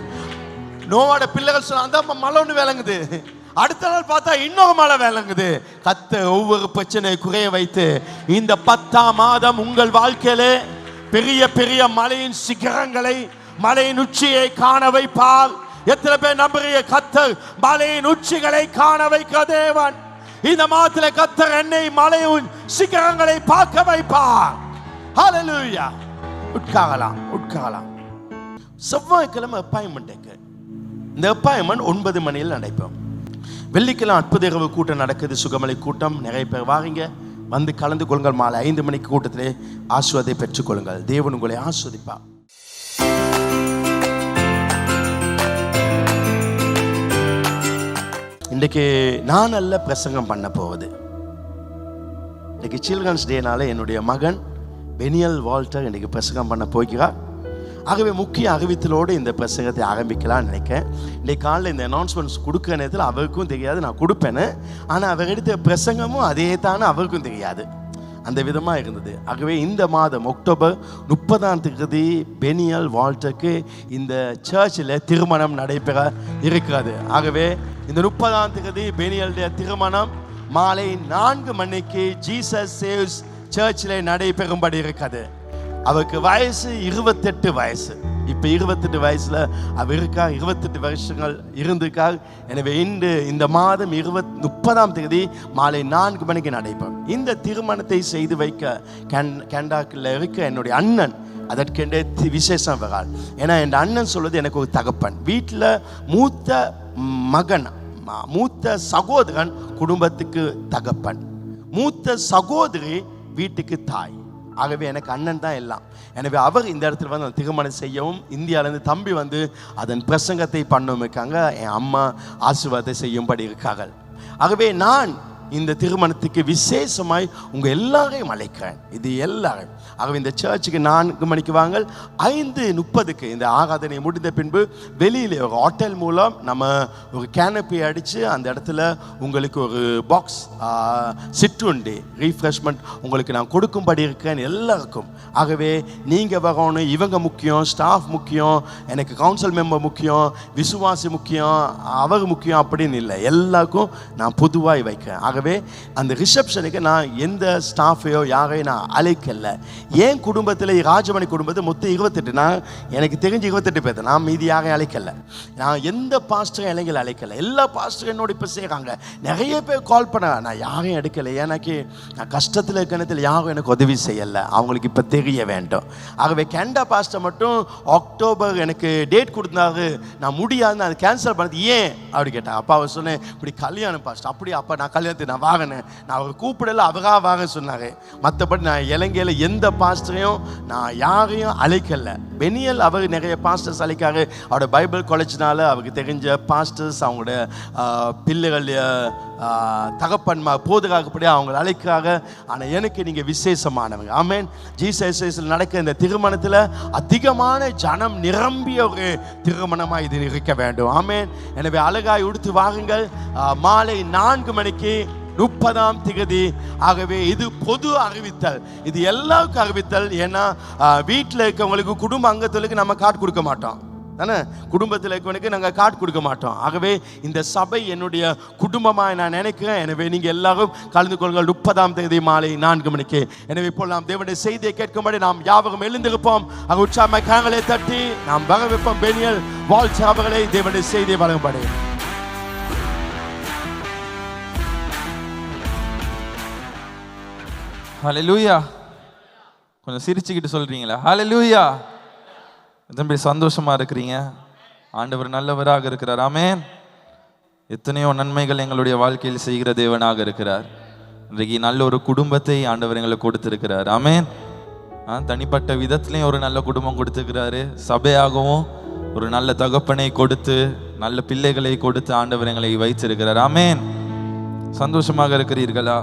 நோவோட பிள்ளைகள் சொன்ன அந்த மலை ஒன்று விளங்குது. அடுத்த நாள் பார்த்தா இன்னொரு மழை விளங்குது. கர்த்தர் ஒவ்வொரு பிரச்சனை குறைய வைத்து இந்த 10ஆம் மாதம் உங்கள் வாழ்க்கையிலே பெரிய பெரிய மலையின் சிகரங்களை, மலையின் உச்சியை காண வைப்பார். எத்தனை பேர் நம்புறீங்க? கர்த்தர் மலையின் உச்சிகளை காண வைக்கிற தேவன். இந்த மாதத்தில் கர்த்தர் என்னை மலையின் சிகரங்களை பார்க்க வைப்பார். ஹalleluya. உட்காரலாம். செவ்வாய்க்கிழமை அப்பாயின்மெண்ட் இருக்கு. இந்த அப்பாயின்மெண்ட் 9 மணியில் நடைபெறும். வெள்ளிக்கிழமை அற்புத இரவு கூட்டம் நடக்குது. சுகமலை கூட்டம். நிறைய பேர் வாரீங்க, வந்து கலந்து கொள்ளுங்கள். மாலை 5 மணிக்கு கூட்டத்திலே ஆசீர்வாதத்தை பெற்றுக்கொள்ளுங்கள். தேவன் உங்களை ஆசீர்வதிப்பார். இன்றைக்கு நான் நல்ல பிரசங்கம் பண்ண போவது. இன்றைக்கு சில்ட்ரன்ஸ் டேனால என்னுடைய மகன் பெனியல் வால்டர் இன்றைக்கு பிரசங்கம் பண்ண போகிறார். ஆகவே முக்கிய அறிவித்தலோடு இந்த பிரசங்கத்தை ஆரம்பிக்கலாம்னு நினைக்கிறேன். இன்றைக்கு காலையில் இந்த அனௌன்ஸ்மெண்ட்ஸ் கொடுக்குற நேரத்தில் அவருக்கும் தெரியாது நான் கொடுப்பேன்னு. ஆனால் அவர் எடுத்த பிரசங்கமும் அதே தானே அவருக்கும் தெரியாது. அந்த விதமாக இருந்தது. ஆகவே இந்த மாதம் அக்டோபர் 30ஆம் தேதி பெனியல் வால்டருக்கு இந்த சர்ச்சில் திருமணம் நடைபெற இருக்கிறது. ஆகவே இந்த 30ஆம் தேதி பெனியலுடைய திருமணம் மாலை 4 மணிக்கு ஜீசஸ் சேவ்ஸ் சர்ச்சில் நடைபெறும்படி இருக்கிறது. அவருக்கு வயசு 28 வயசு. இப்போ 28 வயசுல அவர் இருக்கார். 28 வருஷங்கள் இருந்திருக்கார். எனவே இந்த மாதம் 30ஆம் தேதி மாலை 4 மணிக்கு நடைபெறும். இந்த திருமணத்தை செய்து வைக்க கனடாக்கில் இருக்க என்னுடைய அண்ணன் அதற்கென்றே விசேஷம் வரார். ஏன்னா என் அண்ணன் சொல்வது எனக்கு ஒரு தகப்பன். வீட்டில் மூத்த சகோதரன் குடும்பத்துக்கு தகப்பன், மூத்த சகோதரி வீட்டுக்கு தாய். ஆகவே எனக்கு அண்ணன் தான் எல்லாம். எனவே அவர் இந்த இடத்துல வந்து திருமணம் செய்யவும், இந்தியாவிலேருந்து தம்பி வந்து அதன் பிரசங்கத்தை பண்ணவும் இருக்காங்க. என் அம்மா ஆசீர்வாதத்தை செய்யும்படி இருக்கார்கள். ஆகவே நான் இந்த திருமணத்துக்கு விசேஷமாய் உங்கள் எல்லாரையும் அழைக்கிறேன். இது எல்லாரும். ஆகவே இந்த சர்ச்சுக்கு 4 மணிக்கு வாங்க. 5:30க்கு இந்த ஆராதனை முடிந்த பின்பு வெளியில் ஒரு ஹோட்டல் மூலம் நம்ம ஒரு கேனப்பி அடித்து அந்த இடத்துல உங்களுக்கு ஒரு பாக்ஸ் சிற்றுண்டி ரீஃப்ரெஷ்மெண்ட் உங்களுக்கு நான் கொடுக்கும்படி இருக்கேன் எல்லாருக்கும். ஆகவே நீங்கள் வரணும். இவங்க முக்கியம், ஸ்டாஃப் முக்கியம், எனக்கு கவுன்சில் மெம்பர் முக்கியம், விசுவாசி முக்கியம், அவர் முக்கியம் அப்படின்னு இல்லை. எல்லாருக்கும் நான் பொதுவாக வைக்கிறேன். ஆகவே அந்த ரிசப்ஷனுக்கு நான் எந்த ஸ்டாஃபையோ யாரையும் நான் அழைக்கல. என் குடும்பத்தில் ராஜமணி குடும்பத்தில் மொத்தம் 28. நான் எனக்கு தெரிஞ்சு 28 பேர். நான் மீதி யாரையும் அழைக்கல. நான் எந்த பாஸ்டரும் இளைஞர்கள் அழைக்கல. எல்லா பாஸ்டரும் என்னோட இப்போ செய்கிறாங்க. நிறைய பேர் கால் பண்ண, நான் யாரையும் எடுக்கலை. எனக்கு நான் கஷ்டத்தில் இருக்க நேரத்தில் யாரும் எனக்கு உதவி செய்யலை. அவங்களுக்கு இப்போ தெரிய வேண்டும். ஆகவே கனடா பாஸ்டர் மட்டும் அக்டோபர் எனக்கு டேட் கொடுத்தாரு. நான் முடியாதுன்னு அதை கேன்சல் பண்ணது. ஏன் அப்படி கேட்டாங்க. அப்பா அவர் சொன்னேன், இப்படி கல்யாணம் பாஸ்டர். அப்படி அப்போ நான் கல்யாணத்துக்கு நான் வாங்கினேன். நான் அவர் கூப்பிடல, அவராக வாங்க சொன்னார். மற்றபடி நான் இலங்கையில் எந்த பாஸ்டரையும் நான் யாரையும் அழைக்கல. பெனியல் அவர் நிறைய பாஸ்டர்ஸ் அழைக்காரு. அவரோட பைபிள் காலேஜ்னால அவருக்கு தெரிஞ்ச பாஸ்டர்ஸ், அவங்களோட பிள்ளைகள் தகப்பன்மார் போதுகாக்கப்படி அவங்களை அழைக்கிறாங்க. ஆனால் எனக்கு நீங்கள் விசேஷமானவங்க. ஆமேன். ஜீசஸில் நடக்க இந்த திருமணத்தில் அதிகமான ஜனம் நிரம்பிய ஒரு திருமணமாக இது இருக்க வேண்டும். ஆமேன். எனவே அழகாய் உடுத்து வாருங்கள். மாலை 4 மணிக்கு 30ஆம் திகதி. ஆகவே இது பொது அறிவித்தல், இது எல்லாருக்கும் அறிவித்தல். ஏன்னா வீட்டில் இருக்கவங்களுக்கு குடும்ப அங்கங்களுக்கு நம்ம கார்டு கொடுக்க மாட்டோம் தானே, குடும்பத்தில் இருக்கவனுக்கு நாங்கள் கார்டு கொடுக்க மாட்டோம். ஆகவே இந்த சபை என்னுடைய குடும்பமாக நான் நினைக்கிறேன். எனவே நீங்கள் எல்லாரும் கலந்து கொள்ளுங்கள் 30ஆம் தேதி மாலை 4 மணிக்கு. எனவே இப்போ நாம் தேவனுடைய செய்தியை கேட்கும்படி நாம் யாவரும் எழுந்திருப்போம். அங்கே உற்சாகமாக கரங்களை தட்டி நாம் வரவேற்போம் பெனியல் வால்ஸ் அவர்களை தேவனுடைய செய்தியை வழங்கும்படி. ஹல்லேலூயா. கொஞ்சம் சிரிச்சுக்கிட்டு சொல்றீங்களா? ஹல்லேலூயா. எத்தனை சந்தோஷமா இருக்கிறீங்க? ஆண்டவர் நல்லவராக இருக்கிறார். ஆமென். எத்தனையோ நன்மைகள் எங்களுடைய வாழ்க்கையில் செய்கிற தேவனாக இருக்கிறார். இன்றைக்கு நல்ல ஒரு குடும்பத்தை ஆண்டவர் எங்களுக்கு கொடுத்திருக்கிறார். ஆமென். தனிப்பட்ட விதத்திலையும் ஒரு நல்ல குடும்பம் கொடுத்திருக்கிறாரு. சபையாகவும் ஒரு நல்ல தகப்பனை கொடுத்து நல்ல பிள்ளைகளை கொடுத்து ஆண்டவர் எங்களை வைத்திருக்கிறார். ஆமென். சந்தோஷமாக இருக்கிறீர்களா?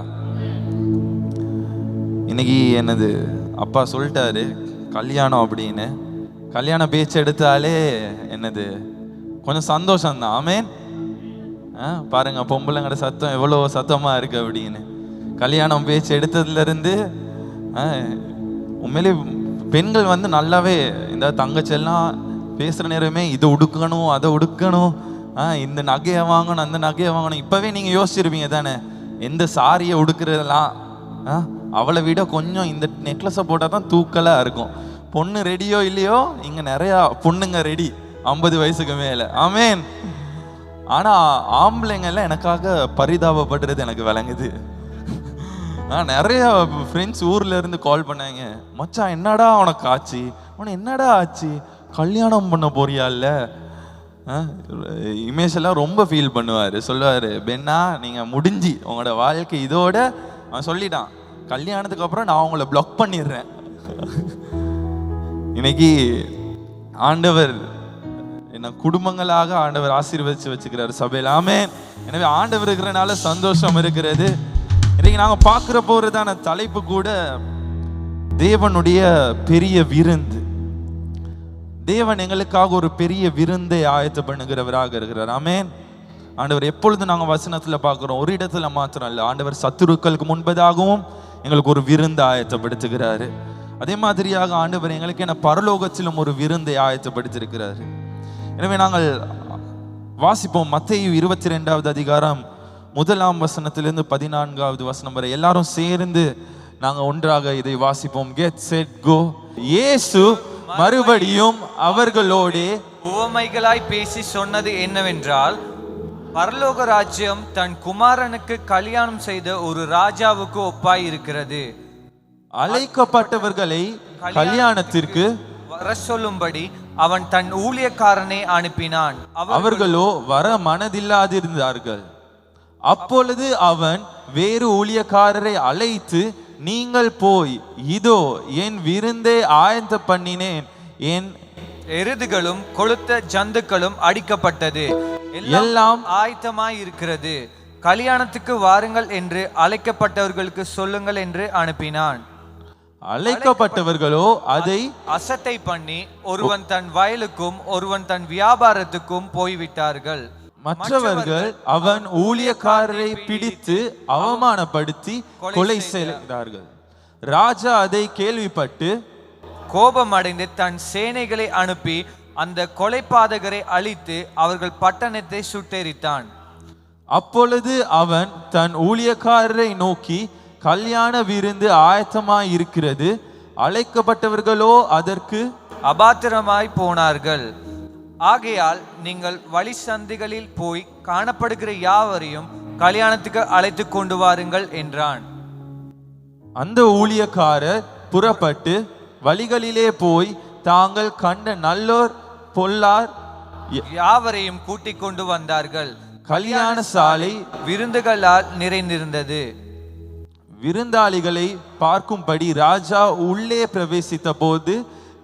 இன்னைக்கு என்னது அப்பா சொல்லிட்டாரு கல்யாணம் அப்படின்னு. கல்யாண பேச்சு எடுத்தாலே என்னது கொஞ்சம் சந்தோஷம்தான். ஆமேன். பாருங்க பொம்பளைங்கட சத்தம் எவ்வளோ சத்தமா இருக்கு அப்படின்னு. கல்யாணம் பேச்சு எடுத்ததுல இருந்து உண்மையிலே பெண்கள் வந்து நல்லாவே இந்த தங்கச்செல்லாம் பேசுற நேரமே இதை உடுக்கணும் அதை உடுக்கணும், இந்த நகையை வாங்கணும் அந்த நகையை வாங்கணும். இப்பவே நீங்க யோசிச்சிருப்பீங்க தானே, எந்த சாரியை உடுக்கிறதெல்லாம் அவளை விட கொஞ்சம் இந்த நெக்லஸை போட்டால் தான் தூக்கலாக இருக்கும். பொண்ணு ரெடியோ இல்லையோ இங்கே நிறையா பொண்ணுங்க ரெடி 50 வயசுக்கு மேலே. ஆமேன். ஆனால் ஆம்பளைங்கெல்லாம் எனக்காக பரிதாபப்படுறது எனக்கு விளங்குது. நிறைய ஃப்ரெண்ட்ஸ் ஊர்ல இருந்து கால் பண்ணாங்க, மச்சான் என்னடா உனக்கு ஆச்சு, உனக்கு என்னடா ஆச்சு, கல்யாணம் பண்ண போறியா இல்லை? இமேஷ் எல்லாம் ரொம்ப ஃபீல் பண்ணுவார். சொல்லுவார், பென்னா நீங்கள் முடிஞ்சு உங்களோட வாழ்க்கை இதோட. அவன் சொல்லிட்டான், கல்யாணத்துக்கு அப்புறம் நான் உங்களை பிளாக் பண்ணிடுறேன். இன்னைக்கு ஆண்டவர் என்ன குடும்பங்களாக ஆண்டவர் ஆசீர்வதிச்சு வச்சுக்கிறார் சபையில். ஆமென். எனவே ஆண்டவர் இருக்கிறனால சந்தோஷம் இருக்கிறது. இன்னைக்கு நாங்கள் பார்க்குற போறதான தலைப்பு கூட தேவனுடைய பெரிய விருந்து. தேவன் எங்களுக்காக ஒரு பெரிய விருந்தை ஆயத்த பண்ணுகிறவராக இருக்கிறார். ஆமென். ஆண்டவர் எப்பொழுது நாங்கள் வசனத்தில் பார்க்குறோம், ஒரு இடத்துல மாத்திரம் இல்லை, ஆண்டவர் சத்துருக்களுக்கு முன்பதாகவும் எங்களுக்கு ஒரு விருந்து ஆயத்தப்படுத்துகிறாரு. அதே மாதிரியாக ஆண்டவர் எங்களுக்கு என்ன பரலோகத்திலும் ஒரு விருந்தை ஆயத்தப்படுத்திருக்கிறாரு. எனவே நாங்கள் வாசிப்போம் மத்தேயு 22வது அதிகாரம் 1ஆம் வசனத்திலிருந்து 14வது வசனம் வரை எல்லாரும் சேர்ந்து நாங்கள் ஒன்றாக இதை வாசிப்போம். Get set go. இயேசு மறுபடியும் அவர்களோடு உவமைகளாய் பேசி சொன்னது என்னவென்றால், பரலோக ராஜ்யம் தன் குமாரனுக்கு கல்யாணம் செய்த ஒரு ராஜாவுக்கு ஒப்பாய் இருக்கிறது. அழைக்கப்பட்டவர்களை கல்யாணத்திற்கு வர சொல்லும்படி அவன் தன் ஊழியக்காரனை அனுப்பினான். அவர்களோ வர மனதில்லாதிருந்தார்கள். அப்பொழுது அவன் வேறு ஊழியக்காரரை அழைத்து, நீங்கள் போய் இதோ என் விருந்தை ஆயத்த பண்ணினேன், என் எருதுகளும் கொளுத்த ஜந்துக்களும் அடிக்கப்பட்டது, எல்லாம் ஆயத்தமாய் இருக்கிறது, கல்யாணத்துக்கு வாருங்கள் என்று அழைக்கப்பட்டவர்களுக்கு சொல்லுங்கள் என்று அனுப்பினான். அழைக்கப்பட்டவர்களோ அதை அசட்டை பண்ணி ஒருவன் தன் வயலுக்கும் ஒருவன் தன் வியாபாரத்துக்கும் போய்விட்டார்கள். மற்றவர்கள் அவன் ஊழியக்காரரை பிடித்து அவமானப்படுத்தி கொலை செய்தார்கள். ராஜா அதை கேள்விப்பட்டு கோபம் அடைந்து தன் சேனைகளை அனுப்பி அந்த கொலைபாதகரை அழித்து அவர்கள் பட்டணத்தை சுட்டெரித்தான். அப்பொழுது அவன் தன் ஊழியக்காரரை நோக்கி, கல்யாண விருந்து ஆயத்தமாய் இருக்கிறது, அழைக்கப்பட்டவர்களோ அதற்கு அபாத்திரமாய் போனார்கள். ஆகையால் நீங்கள் வழி சந்திகளில் போய் காணப்படுகிற யாவரையும் கல்யாணத்துக்கு அழைத்து கொண்டு வாருங்கள் என்றான். அந்த ஊழியக்காரர் புறப்பட்டு வழிகளிலே போய் தாங்கள் கண்ட நல்லோர் பொல்லார் யாவரையும் கூட்டிக் கொண்டு வந்தார்கள். கல்யாண சாலை விருந்துகளால் நிறைந்திருந்தது. விருந்தாளிகளை பார்க்கும்படி ராஜா உள்ளே பிரவேசித்த போது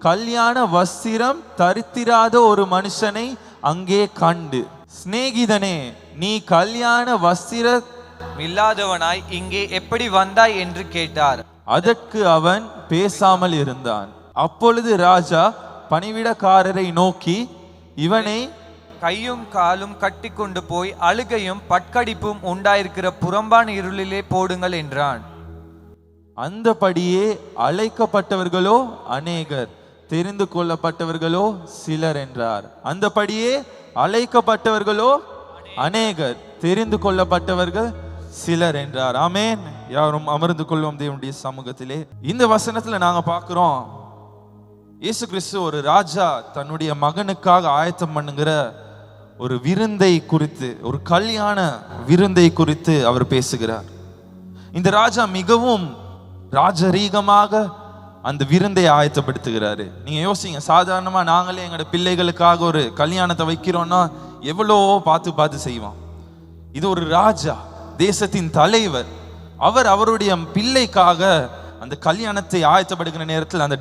கல்யாண வஸ்திரம் தரித்திராத ஒரு மனுஷனை அங்கே கண்டு, சிநேகிதனே, நீ கல்யாண வஸ்திர இல்லாதவனாய் இங்கே எப்படி வந்தாய் என்று கேட்டார். அதற்கு அவன் பேசாமல் இருந்தான். அப்பொழுது ராஜா பணிவிடக்காரரை நோக்கி, இவனை கையும் காலும் கட்டி கொண்டு போய் அழுகையும் பட்கடிப்பும் உண்டாயிருக்கிற புறம்பான இருளிலே போடுங்கள் என்றான். அந்தபடியே அழைக்கப்பட்டவர்களோ அநேகர், தெரிந்து கொள்ளப்பட்டவர்களோ சிலர் என்றார். அந்தபடியே அழைக்கப்பட்டவர்களோ அநேகர், தெரிந்து கொள்ளப்பட்டவர்கள் சிலர் என்றார். ஆமென். யாரும் அமர்ந்து கொள்வோம் தேவனுடைய சமூகத்திலே. இந்த வசனத்துல நாங்க பார்க்கிறோம், இயேசு கிறிஸ்து ஒரு ராஜா தன்னுடைய மகனுக்காக ஆயத்தம் பண்ணுகிற ஒரு விருந்தை குறித்து, ஒரு கல்யாண விருந்தை குறித்து அவர் பேசுகிறார். இந்த ராஜா மிகவும் ராஜரீகமாக அந்த விருந்தை ஆயத்தப்படுத்துகிறாரு. நீங்க யோசிங்க, சாதாரணமா நாங்களே எங்களோட பிள்ளைகளுக்காக ஒரு கல்யாணத்தை வைக்கிறோம்னா எவ்வளோ பார்த்து பார்த்து செய்வோம். இது ஒரு ராஜா, தேசத்தின் தலைவர். அவர் அவருடைய பிள்ளைக்காக அந்த கல்யாணத்தை ஆயத்தப்படுகிற நேரத்தில் அந்த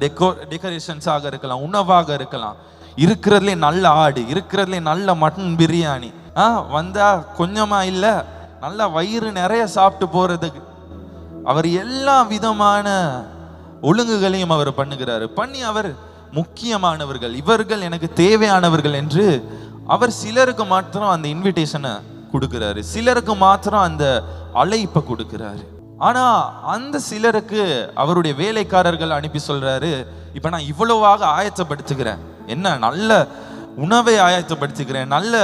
டெக்கரேஷன்ஸாக இருக்கலாம், உணவாக இருக்கலாம், இருக்கிறதுலே நல்ல ஆடு, இருக்கிறதுலே நல்ல மட்டன் பிரியாணி, வந்தா கொஞ்சமா இல்லை நல்லா வயிறு நிறைய சாப்பிட்டு போறதுக்கு அவர் எல்லா விதமான ஒழுங்குகளையும் அவர் பண்ணுகிறாரு. பண்ணி அவர் முக்கியமானவர்கள், இவர்கள் எனக்கு தேவையானவர்கள் என்று அவர் சிலருக்கு மாத்திரம் அந்த இன்விடேஷனை கொடுக்கிறாரு, சிலருக்கு மாத்திரம் அந்த அழைப்பை கொடுக்கிறாரு. ஆனா அந்த சிலருக்கு அவருடைய வேலைக்காரர்கள் அனுப்பி சொல்றாரு, இப்ப நான் இவ்வளவாக ஆயத்தப்படுத்துகிறேன், என்ன நல்ல உணவை ஆயத்தப்படுத்துகிறேன், நல்ல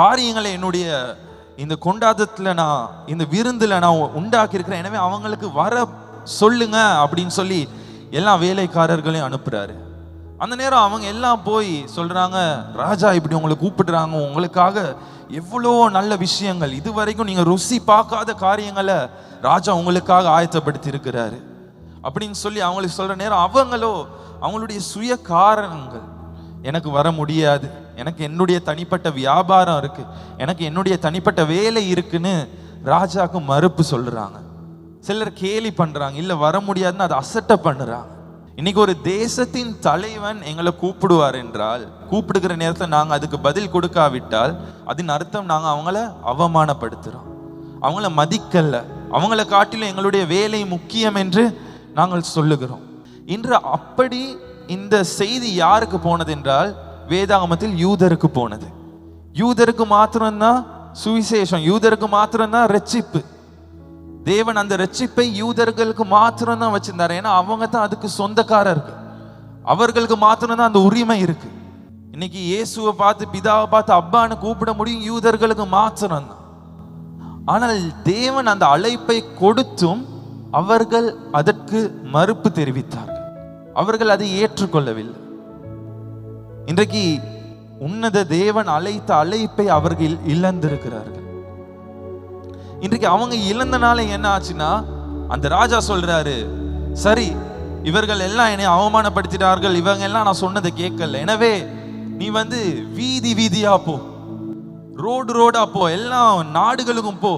காரியங்களை என்னுடைய இந்த கொண்டாட்டத்துல நான், இந்த விருந்துல நான் உண்டாக்கி இருக்கிறேன், எனவே அவங்களுக்கு வர சொல்லுங்க அப்படின்னு சொல்லி எல்லா வேலைக்காரர்களையும் அனுப்புறாரு. அந்த நேரம் அவங்க எல்லாம் போய் சொல்றாங்க, ராஜா இப்படி உங்களை கூப்பிடுறாங்க, உங்களுக்காக எவ்வளோ நல்ல விஷயங்கள், இது வரைக்கும் நீங்க ருசி பார்க்காத காரியங்களை ராஜா உங்களுக்காக ஆயத்தப்படுத்தி இருக்கிறாரு அப்படின்னு சொல்லி அவங்களுக்கு சொல்ற நேரம் அவங்களோ அவங்களுடைய சுய காரணங்கள், எனக்கு வர முடியாது, எனக்கு என்னுடைய தனிப்பட்ட வியாபாரம் இருக்கு, எனக்கு என்னுடைய தனிப்பட்ட வேலை இருக்குன்னு ராஜாவுக்கு மறுப்பு சொல்றாங்க. சிலர் கேலி பண்றாங்க, இல்ல வர முடியாதுன்னு அதை அசட்டை பண்ணுறாங்க. இன்னைக்கு ஒரு தேசத்தின் தலைவன் எங்களை கூப்பிடுவார் என்றால், கூப்பிடுகிற நேரத்தில் நாங்கள் அதுக்கு பதில் கொடுக்காவிட்டால் அதன் அர்த்தம் நாங்கள் அவங்கள அவமானப்படுத்துகிறோம், அவங்கள மதிக்கல்ல, அவங்கள காட்டிலும் எங்களுடைய வேலை முக்கியம் என்று நாங்கள் சொல்லுகிறோம். இன்று அப்படி இந்த செய்தி யாருக்கு போனது என்றால், வேதாகமத்தில் யூதருக்கு போனது. யூதருக்கு மாத்திரம்தான் சுவிசேஷம், யூதருக்கு மாத்திரம்தான் ரட்சிப்பு. தேவன் அந்த ரட்சிப்பை யூதர்களுக்கு மாத்திரம் தான் வச்சிருந்தாரு, ஏன்னா அவங்க தான் அதுக்கு சொந்தக்காரர்கள், அவர்களுக்கு மாத்திரம் தான் அந்த உரிமை இருக்கு. இன்னைக்கு இயேசுவை பார்த்து பிதாவை பார்த்து அப்பான்னு கூப்பிட முடியும் யூதர்களுக்கு மாத்திரம் தான். ஆனால் தேவன் அந்த அழைப்பை கொடுத்தும் அவர்கள் அதற்கு மறுப்பு தெரிவித்தார்கள், அவர்கள் அதை ஏற்றுக்கொள்ளவில்லை. இன்றைக்கு உன்னத தேவன் அழைத்த அழைப்பை அவர்கள் இழந்திருக்கிறார்கள். இன்றைக்கு அவங்க இழந்தனால என்ன ஆச்சுன்னா, அந்த ராஜா சொல்றாரு, சரி இவர்கள் எல்லாம் என்னை அவமானப்படுத்தினார்கள், இவங்க எல்லாம் நான் சொன்னதை கேட்கல, எனவே நீ வீதி வீதியா போ, ரோடு ரோடா போ, எல்லா நாடுகளுக்கும் போ,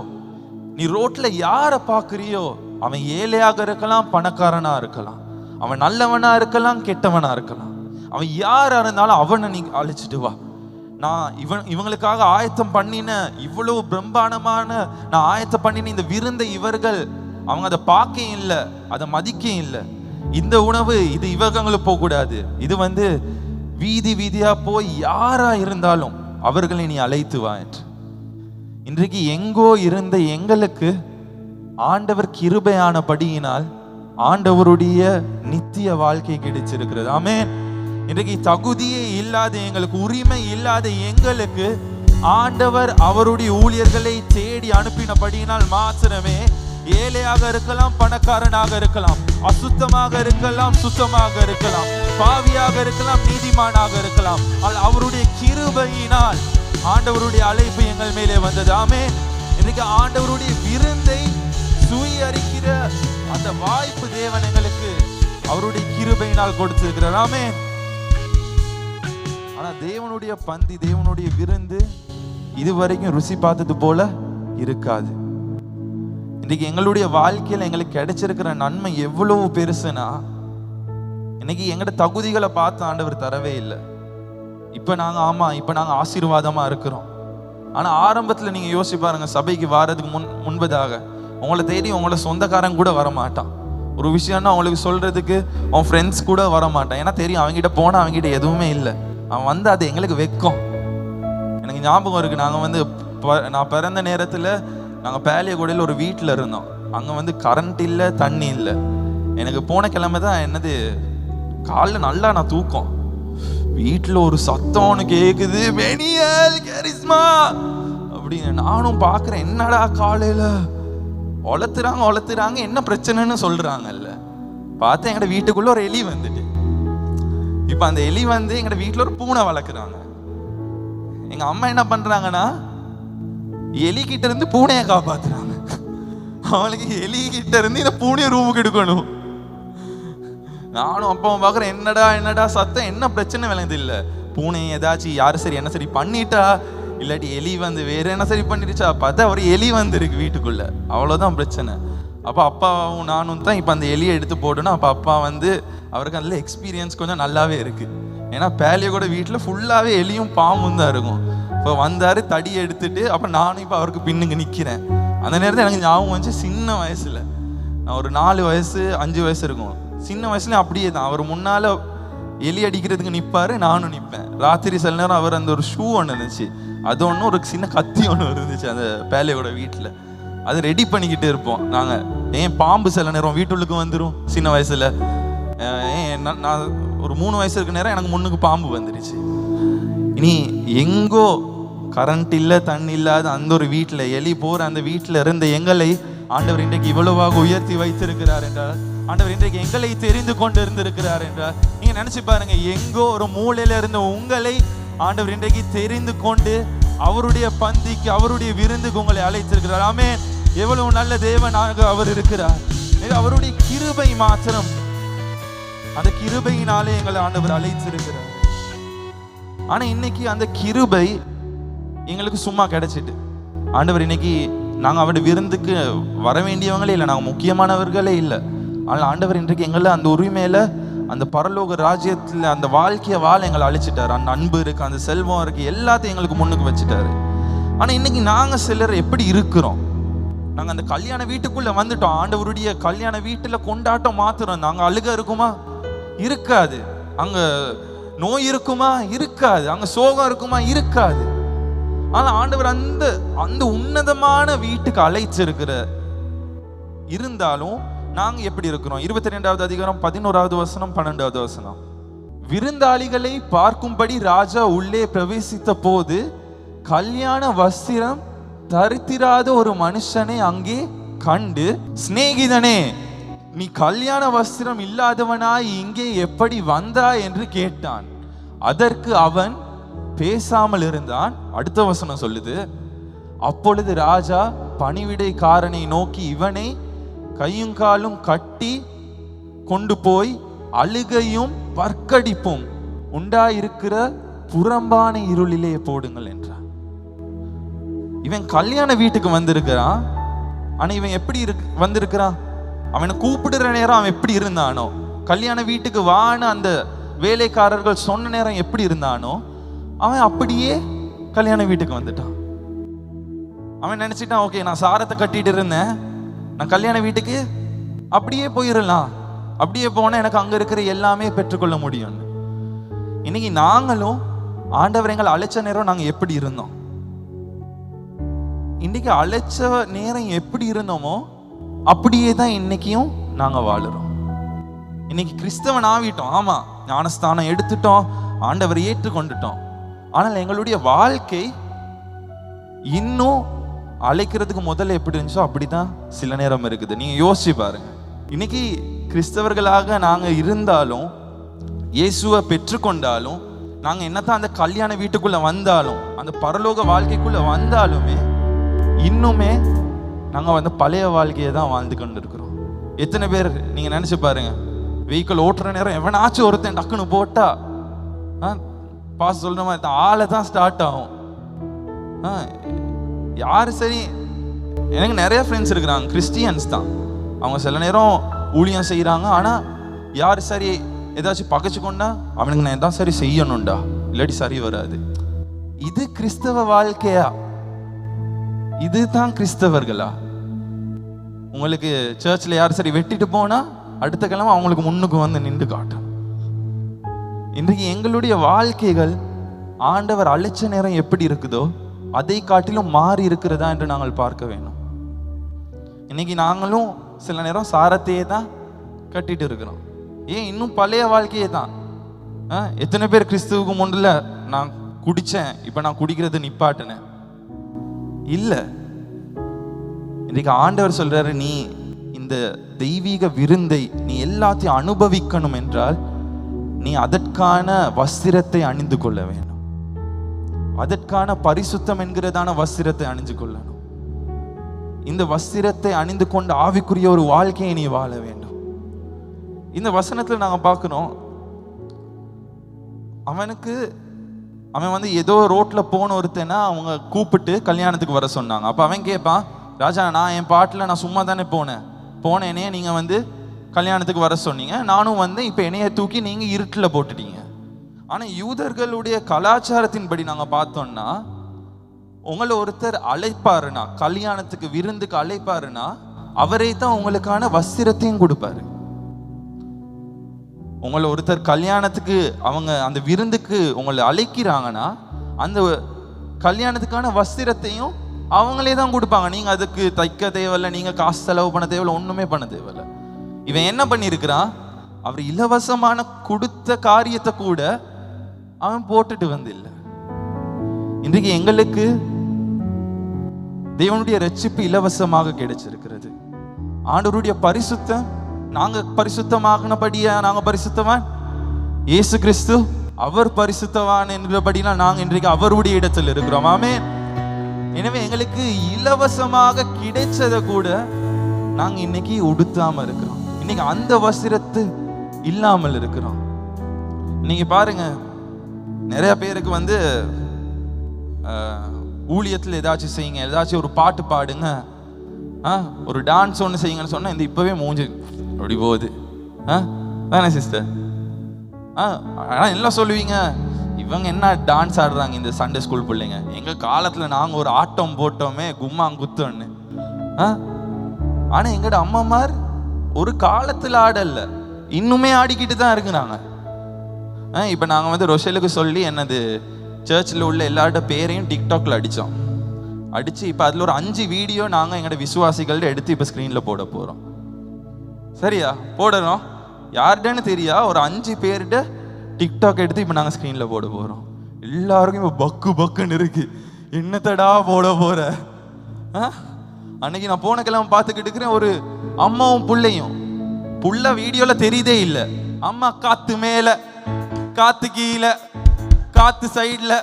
நீ ரோட்ல யாரை பார்க்குறியோ அவன் ஏழையாக இருக்கலாம், பணக்காரனா இருக்கலாம், அவன் நல்லவனா இருக்கலாம், கெட்டவனா இருக்கலாம், அவன் யாரா இருந்தாலும் அவனை நீ அழைச்சிட்டு வா. நான் இவங்களுக்காக ஆயத்தம் பண்ணின இவ்வளவு பிரம்மாண்டமான நான் ஆயத்தம் பண்ணின இந்த விருந்தை இவர்கள் அவங்க அதை பார்க்க இல்லை, அதை மதிக்க இல்லை. இந்த உணவு இது இவங்களுக்கு போகக்கூடாது, இது வீதி வீதியா போய் யாரா இருந்தாலும் அவர்களை நீ அழைத்து வா என்று. இன்றைக்கு எங்கோ இருந்த எங்களுக்கு ஆண்டவர் கிருபையானபடியினால் ஆண்டவருடைய நித்திய வாழ்க்கை கிடைச்சிருக்கிறது. ஆமென். இன்றைக்கு தகுதியே இல்லாத எங்களுக்கு, உரிமை இல்லாத எங்களுக்கு ஆண்டவர் அவருடைய ஊழியர்களை தேடி அனுப்பினபடியினால் மாத்திரமே ஏழையாக இருக்கலாம், பணக்காரனாக இருக்கலாம், அசுத்தமாக இருக்கலாம், சுத்தமாக இருக்கலாம், பாவியாக இருக்கலாம், நீதிமானாக இருக்கலாம், அவருடைய கிருபையினால் ஆண்டவருடைய அழைப்பு எங்கள் மேலே வந்தது. ஆமென். இன்னைக்கு ஆண்டவருடைய விருந்தை சுயரிக்கிற அந்த வாய்ப்பு தேவன் எங்களுக்கு அவருடைய கிருபையினால் கொடுத்திருக்கிறார். ஆமென். ஆனா தேவனுடைய பந்தி, தேவனுடைய விருந்து இதுவரைக்கும் ருசி பார்த்தது போல இருக்காது. இன்னைக்கு எங்களுடைய வாழ்க்கையில எங்களுக்கு கிடைச்சிருக்கிற நன்மை எவ்வளவு பெருசுனா, இன்னைக்கு எங்கட தகுதிகளை பார்த்து ஆண்டவர் தரவே இல்லை. இப்ப நாங்க ஆசீர்வாதமா இருக்கிறோம், ஆனால் ஆரம்பத்தில் நீங்கள் யோசிச்சு பாருங்க, சபைக்கு வாரதுக்கு முன்பதாக உங்களை தேடி உங்களை சொந்தக்காரன் கூட வரமாட்டான். ஒரு விஷயம்னா அவங்களுக்கு சொல்கிறதுக்கு அவன் ஃப்ரெண்ட்ஸ் கூட வரமாட்டான். ஏன்னா தெரியும் அவங்ககிட்ட போனால் அவங்ககிட்ட எதுவுமே இல்லை. அவன் வந்து அது எங்களுக்கு வெக்கம். எனக்கு ஞாபகம் இருக்குது, நாங்கள் நான் பிறந்த நேரத்தில் நாங்கள் பேலியகோடையில் ஒரு வீட்டில் இருந்தோம். அங்கே வந்து கரண்ட் இல்லை, தண்ணி இல்லை. எனக்கு போன கிழமை தான் என்னது காலைல நல்லா நான் தூக்கம், வீட்டில் ஒரு சத்தம் ஒன்று கேட்குது, பெனியல் கரிஸ்மா அப்படின்னு. நானும் பார்க்குறேன், என்னடா காலையில் ஒளத்துறாங்க என்ன பிரச்சனைன்னு சொல்கிறாங்கல்ல. பார்த்தா எங்கள்ட வீட்டுக்குள்ளே ஒரு எலி வந்துட்டு, இப்போ அந்த எலி வந்து எங்கள்ட வீட்டில் ஒரு பூனை வளர்க்குறாங்க. எங்கள் அம்மா என்ன பண்ணுறாங்கன்னா எலி கிட்ட இருந்து பூனையை காப்பாத்துறாங்க. அவளுக்கு எலி கிட்ட இருந்து இந்த பூனையை ரூமுக்கு எடுக்கணும். நானும் அப்பாவும் பார்க்குறேன், என்னடா சத்தம், என்ன பிரச்சனை விளங்குது இல்லை. பூனை ஏதாச்சும் யாரும் சரி என்ன சரி பண்ணிட்டா, இல்லாட்டி எலி வந்து வேற என்ன சரி பண்ணிடுச்சா. பார்த்தா ஒரு எலி வந்துருக்கு வீட்டுக்குள்ள, அவ்வளோதான் பிரச்சனை. அப்போ அப்பாவும் நானும் தான் இப்போ அந்த எலியை எடுத்து போடணும். அப்போ அப்பா வந்து அவருக்கு அதில் எக்ஸ்பீரியன்ஸ் கொஞ்சம் நல்லாவே இருக்குது. ஏன்னா பேலியகோட வீட்டில் ஃபுல்லாகவே எலியும் பாம்பும் தான் இருக்கும். இப்போ வந்தார், தடியை எடுத்துட்டு, அப்போ நானும் இப்போ அவருக்கு பின்னுங்க நிற்கிறேன். அந்த நேரத்தில் எனக்கு ஞாபகம் வந்துச்சு, சின்ன வயசில் நான் ஒரு 4 வயசு 5 வயசு இருக்கும். சின்ன வயசுலேயும் அப்படியே தான், அவர் முன்னால் எலி அடிக்கிறதுக்கு நிற்பார், நானும் நிற்பேன். ராத்திரி சில நேரம் அவர் அந்த ஒரு ஷூ ஒன்று இருந்துச்சு, அது ஒன்று ஒரு சின்ன கத்தி ஒன்று இருந்துச்சு அந்த பேலியோட வீட்டில், அது ரெடி பண்ணிக்கிட்டு இருப்போம் நாங்கள். ஏன் பாம்பு சில நேரம் வீட்டுள்ளுக்கு வந்துடும். சின்ன வயசில் நான் ஒரு 3 வயசு இருக்க நேரம் எனக்கு முன்னுக்கு பாம்பு வந்துடுச்சு. இனி எங்கோ கரண்ட் இல்லை, தண்ணி இல்லாத அந்த ஒரு வீட்டில், எலி போகிற அந்த வீட்டில் இருந்த எங்களை ஆண்டவர் இன்றைக்கு இவ்வளவாக உயர்த்தி வைத்திருக்கிறார் என்றால், ஆண்டவர் இன்றைக்கு எங்களை தெரிந்து கொண்டு இருந்திருக்கிறார் என்றால், நீங்கள் நினச்சி பாருங்க, எங்கோ ஒரு மூலையில் இருந்த உங்களை ஆண்டவர் இன்றைக்கு தெரிந்து கொண்டு அவருடைய பந்திக்கு, அவருடைய விருந்துக்கு உங்களை அழைத்திருக்கிறார். ஆமென். எவ்வளவு நல்ல தேவனாக அவர் இருக்கிறார். அவருடைய கிருபை மாத்திரம், அந்த கிருபையினாலே எங்களை ஆண்டவர் அழைத்திருக்கிறார். ஆனா இன்னைக்கு அந்த கிருபை எங்களுக்கு சும்மா கிடைச்சிட்டு, ஆண்டவர் இன்னைக்கு நாங்கள் அவருடைய விருந்துக்கு வர வேண்டியவங்களே இல்லை, நாங்கள் முக்கியமானவர்களே இல்லை. ஆனால் ஆண்டவர் இன்றைக்கு எங்களை அந்த உரிமையில, அந்த பரலோக ராஜ்யத்தில் அந்த வாழ்க்கையை வாழ எங்களை அழைச்சிட்டாரு. அந்த அன்பு இருக்கு, அந்த செல்வம் இருக்கு, எல்லாத்தையும் எங்களுக்கு முன்னுக்கு வச்சுட்டாரு. ஆனால் இன்னைக்கு நாங்கள் சிலர் எப்படி இருக்கிறோம்? நாங்கள் அந்த கல்யாண வீட்டுக்குள்ள வந்துட்டோம். ஆண்டவருடைய கல்யாண வீட்டில் கொண்டாட்டம் மாத்திரம். நாங்கள் அழுக இருக்குமா? இருக்காது. அங்க நோய் இருக்குமா? இருக்காது. அங்க சோகம் இருக்குமா? இருக்காது. ஆனா ஆண்டவர் அந்த உன்னதமான வீட்டுக்கு அழைச்சிருக்கிற இருந்தாலும் நாங்க எப்படி இருக்கிறோம்? 22வது அதிகாரம் 11வது வசனம் 12வது வசனம். விருந்தாளிகளை பார்க்கும்படி ராஜா உள்ளே பிரவேசித்த போது கல்யாண வஸ்திரம் தரித்திராத ஒரு மனுஷனை அங்கே கண்டு, சிநேகிதனே, நீ கல்யாண வஸ்திரம் இல்லாதவனாய் இங்கே எப்படி வந்தாய் என்று கேட்டான். அதற்கு அவன் பேசாமல் இருந்தான். அடுத்த வசனம் சொல்லுது, அப்பொழுது ராஜா பணிவிடைக்காரனை நோக்கி, இவனை கையும் காலும் கட்டி கொண்டு போய் அழுகையும் பற்கடிப்பும் உண்டாயிருக்கிற புறம்பான இருளிலே போடுங்கள் என்றான். இவன் கல்யாண வீட்டுக்கு வந்திருக்கிறான். ஆனா இவன் எப்படி வந்திருக்கிறான்? அவனை கூப்பிடுற நேரம் அவன் எப்படி இருந்தானோ, கல்யாண வீட்டுக்கு வான்னு அந்த வேலைக்காரர்கள் சொன்ன நேரம் எப்படி இருந்தானோ, அவன் அப்படியே கல்யாண வீட்டுக்கு வந்துட்டான். அவன் நினைச்சிட்டான், ஓகே நான் சாரத்தை கட்டிட்டு இருந்தேன், நான் கல்யாண வீட்டுக்கு அப்படியே போயிடலாம், அப்படியே போனால் எனக்கு அங்கே இருக்கிற எல்லாமே பெற்றுக்கொள்ள முடியும்னு. இன்னைக்கு நாங்களும் ஆண்டவர் எங்களை அழைச்ச நேரம் நாங்கள் எப்படி இருந்தோம்? இன்னைக்கு அழைச்ச நேரம் எப்படி இருந்தோமோ அப்படியே தான் இன்னைக்கும் நாங்கள் வாழுறோம். இன்னைக்கு கிறிஸ்தவன் ஆவிட்டோம், ஆமா, ஞானஸ்தானம் எடுத்துட்டோம், ஆண்டவரை ஏற்றுக்கொண்டுட்டோம். ஆனால் எங்களுடைய வாழ்க்கை இன்னும் அழைக்கிறதுக்கு முதல்ல எப்படி இருந்துச்சோ அப்படிதான் சில நேரம் இருக்குது. நீங்க யோசிச்சு பாருங்க. இன்னைக்கு கிறிஸ்தவர்களாக நாங்க இருந்தாலும், இயேசுவை பெற்றுக்கொண்டாலும், நாங்க என்னத்தான் அந்த கல்யாண வீட்டுக்குள்ள வந்தாலும், அந்த பரலோக வாழ்க்கைக்குள்ள வந்தாலுமே இன்னுமே நாங்க வந்து பழைய வாழ்க்கையை தான் வாழ்ந்து கொண்டு இருக்கிறோம். எத்தனை பேர் நீங்க நினைச்சு பாருங்க, வெஹிக்கிள் ஓட்டுற நேரம் எவனாச்சும் ஒருத்தன் டக்குன்னு போட்டா பாஸ் சொல்ற மாதிரி ஆளை தான் ஸ்டார்ட் ஆகும். யாரு சரி, எனக்கு நிறைய ஃப்ரெண்ட்ஸ் இருக்கிறாங்க, கிறிஸ்டியன்ஸ் தான். அவங்க சில நேரம் ஊழியம் செய்கிறாங்க, ஆனால் யார் சரி ஏதாச்சும் பகைச்சு கொண்டா அவனுக்கு நான் தான் சரி செய்யணும்டா, இல்லாட்டி சரி வராது. இது கிறிஸ்தவ வாழ்க்கையா? இதுதான் கிறிஸ்தவர்களா? உங்களுக்கு சர்ச்சில் யார் சரி வெட்டிட்டு போனா அடுத்த கிழமை அவங்களுக்கு முன்னுக்கு வந்து நின்று காட்டும். இன்றைக்கு எங்களுடைய வாழ்க்கைகள் ஆண்டவர் அழைச்ச நேரம் எப்படி இருக்குதோ அதை காட்டிலும் மாறி இருக்கிறதா என்று நாங்கள் பார்க்க வேண்டும். இன்னைக்கு நாங்களும் சில நேரம் சாரத்தையே தான் கட்டிட்டு இருக்கிறோம். ஏன் இன்னும் பழைய வாழ்க்கையே தான். எத்தனை பேர் கிறிஸ்துவுக்கு முன்னில் நான் குடித்தேன், இப்போ நான் குடிக்கிறது நிப்பாட்டினேன்? இல்லை. இன்றைக்கு ஆண்டவர் சொல்றாரு, நீ இந்த தெய்வீக விருந்தை நீ எல்லாத்தையும் அனுபவிக்கணும் என்றால் நீ அதற்கான வஸ்திரத்தை அணிந்து கொள்ள வேண்டும். அதற்கான பரிசுத்தம் என்கிறதான வஸ்திரத்தை அணிந்து கொள்ளணும். இந்த வஸ்திரத்தை அணிந்து கொண்டு ஆவிக்குரிய ஒரு வாழ்க்கையை நீ வாழ வேண்டும். இந்த வசனத்தில் நாங்கள் பார்க்கணும், அவன் வந்து ஏதோ ரோட்ல போன ஒருத்தனா அவங்க கூப்பிட்டு கல்யாணத்துக்கு வர சொன்னாங்க. அப்போ அவன் கேட்பான், ராஜா நான் என் பாட்டில் நான் சும்மா தானே போனேனே, நீங்கள் வந்து கல்யாணத்துக்கு வர சொன்னீங்க, நானும் வந்து இப்போ என்னைய தூக்கி நீங்கள் இருட்டில் போட்டுட்டீங்க. ஆனால் யூதர்களுடைய கலாச்சாரத்தின்படி நாங்கள் பார்த்தோம்னா, உங்களை ஒருத்தர் அழைப்பாருன்னா, கல்யாணத்துக்கு விருந்துக்கு அழைப்பாருன்னா அவரை தான் உங்களுக்கான வஸ்திரத்தையும் கொடுப்பாரு. உங்களை ஒருத்தர் கல்யாணத்துக்கு அவங்க அந்த விருந்துக்கு உங்களை அழைக்கிறாங்கன்னா அந்த கல்யாணத்துக்கான வஸ்திரத்தையும் அவங்களே தான் கொடுப்பாங்க. நீங்கள் அதுக்கு தைக்க தேவையில்லை, நீங்கள் காசு செலவு பண்ண தேவையில்லை, ஒன்றுமே பண்ண தேவையில்லை. இவன் என்ன பண்ணியிருக்கிறான், அவர் இலவசமான கொடுத்த காரியத்தை கூட அவன் போட்டுட்டு வந்து இல்லை. இன்றைக்கு எங்களுக்கு தேவனுடைய ரட்சிப்பு இலவசமாக கிடைச்சிருக்கிறது. ஆண்டவருடைய பரிசுத்தம், நாங்க பரிசுத்தமாகினபடியா நாங்க பரிசுத்தவான், இயேசு கிறிஸ்து அவர் பரிசுத்தவான் என்கிறபடினா நாங்க இன்றைக்கு அவருடைய இடத்தில் இருக்கிறோம். ஆமென். எனவே எங்களுக்கு இலவசமாக கிடைச்சதை கூட நாங்க இன்னைக்கு உடுத்தாம இருக்கிறோம். இன்னைக்கு அந்த வஸ்திரத்து இல்லாமல் இருக்கிறோம். இன்னைக்கு பாருங்க, நிறைய பேருக்கு வந்து ஊழியத்தில் ஏதாச்சும் செய்யுங்க, ஏதாச்சும் ஒரு பாட்டு பாடுங்க, ஒரு டான்ஸ் ஒன்று செய்யுங்கன்னு சொன்னா இந்த இப்பவே மூஞ்சி அப்படி போகுது. தானே சிஸ்டர்? ஆனால் எல்லாம் சொல்லுவீங்க, இவங்க என்ன டான்ஸ் ஆடுறாங்க இந்த சண்டே ஸ்கூல் பிள்ளைங்க, எங்க காலத்துல நாங்க ஒரு ஆட்டம் போட்டோமே கும்மாங்குத்தோன்னு. ஆனா எங்கட அம்மாமார் ஒரு காலத்துல ஆடல, இன்னுமே ஆடிக்கிட்டு தான் இருக்கிறாங்க. இப்போ நாங்கள் வந்து ரொஷலுக்கு சொல்லி என்னது சர்ச்சில் உள்ள எல்லாரோட பேரையும் டிக்டாக்ல அடித்து இப்போ அதில் ஒரு 5 வீடியோ நாங்கள் எங்களோட விசுவாசிகள்ட்ட எடுத்து இப்போ ஸ்க்ரீனில் போட போகிறோம். சரியா? போடணும். யார்கிட்டன்னு தெரியா, ஒரு 5 பேர்கிட்ட டிக்டாக் எடுத்து இப்போ நாங்கள் ஸ்க்ரீனில் போட போகிறோம். எல்லாருக்கும் இப்போ பக்குன்னு இருக்கு, என்னத்தடா போட போகிற? அன்னைக்கு நான் போன கிழமை பார்த்துக்கிட்டு இருக்கிறேன், ஒரு அம்மாவும் பிள்ளையும். புள்ள வீடியோவில் தெரியுதே இல்லை, அம்மா காத்து மேலே காத்து கீழே காத்து சைடில்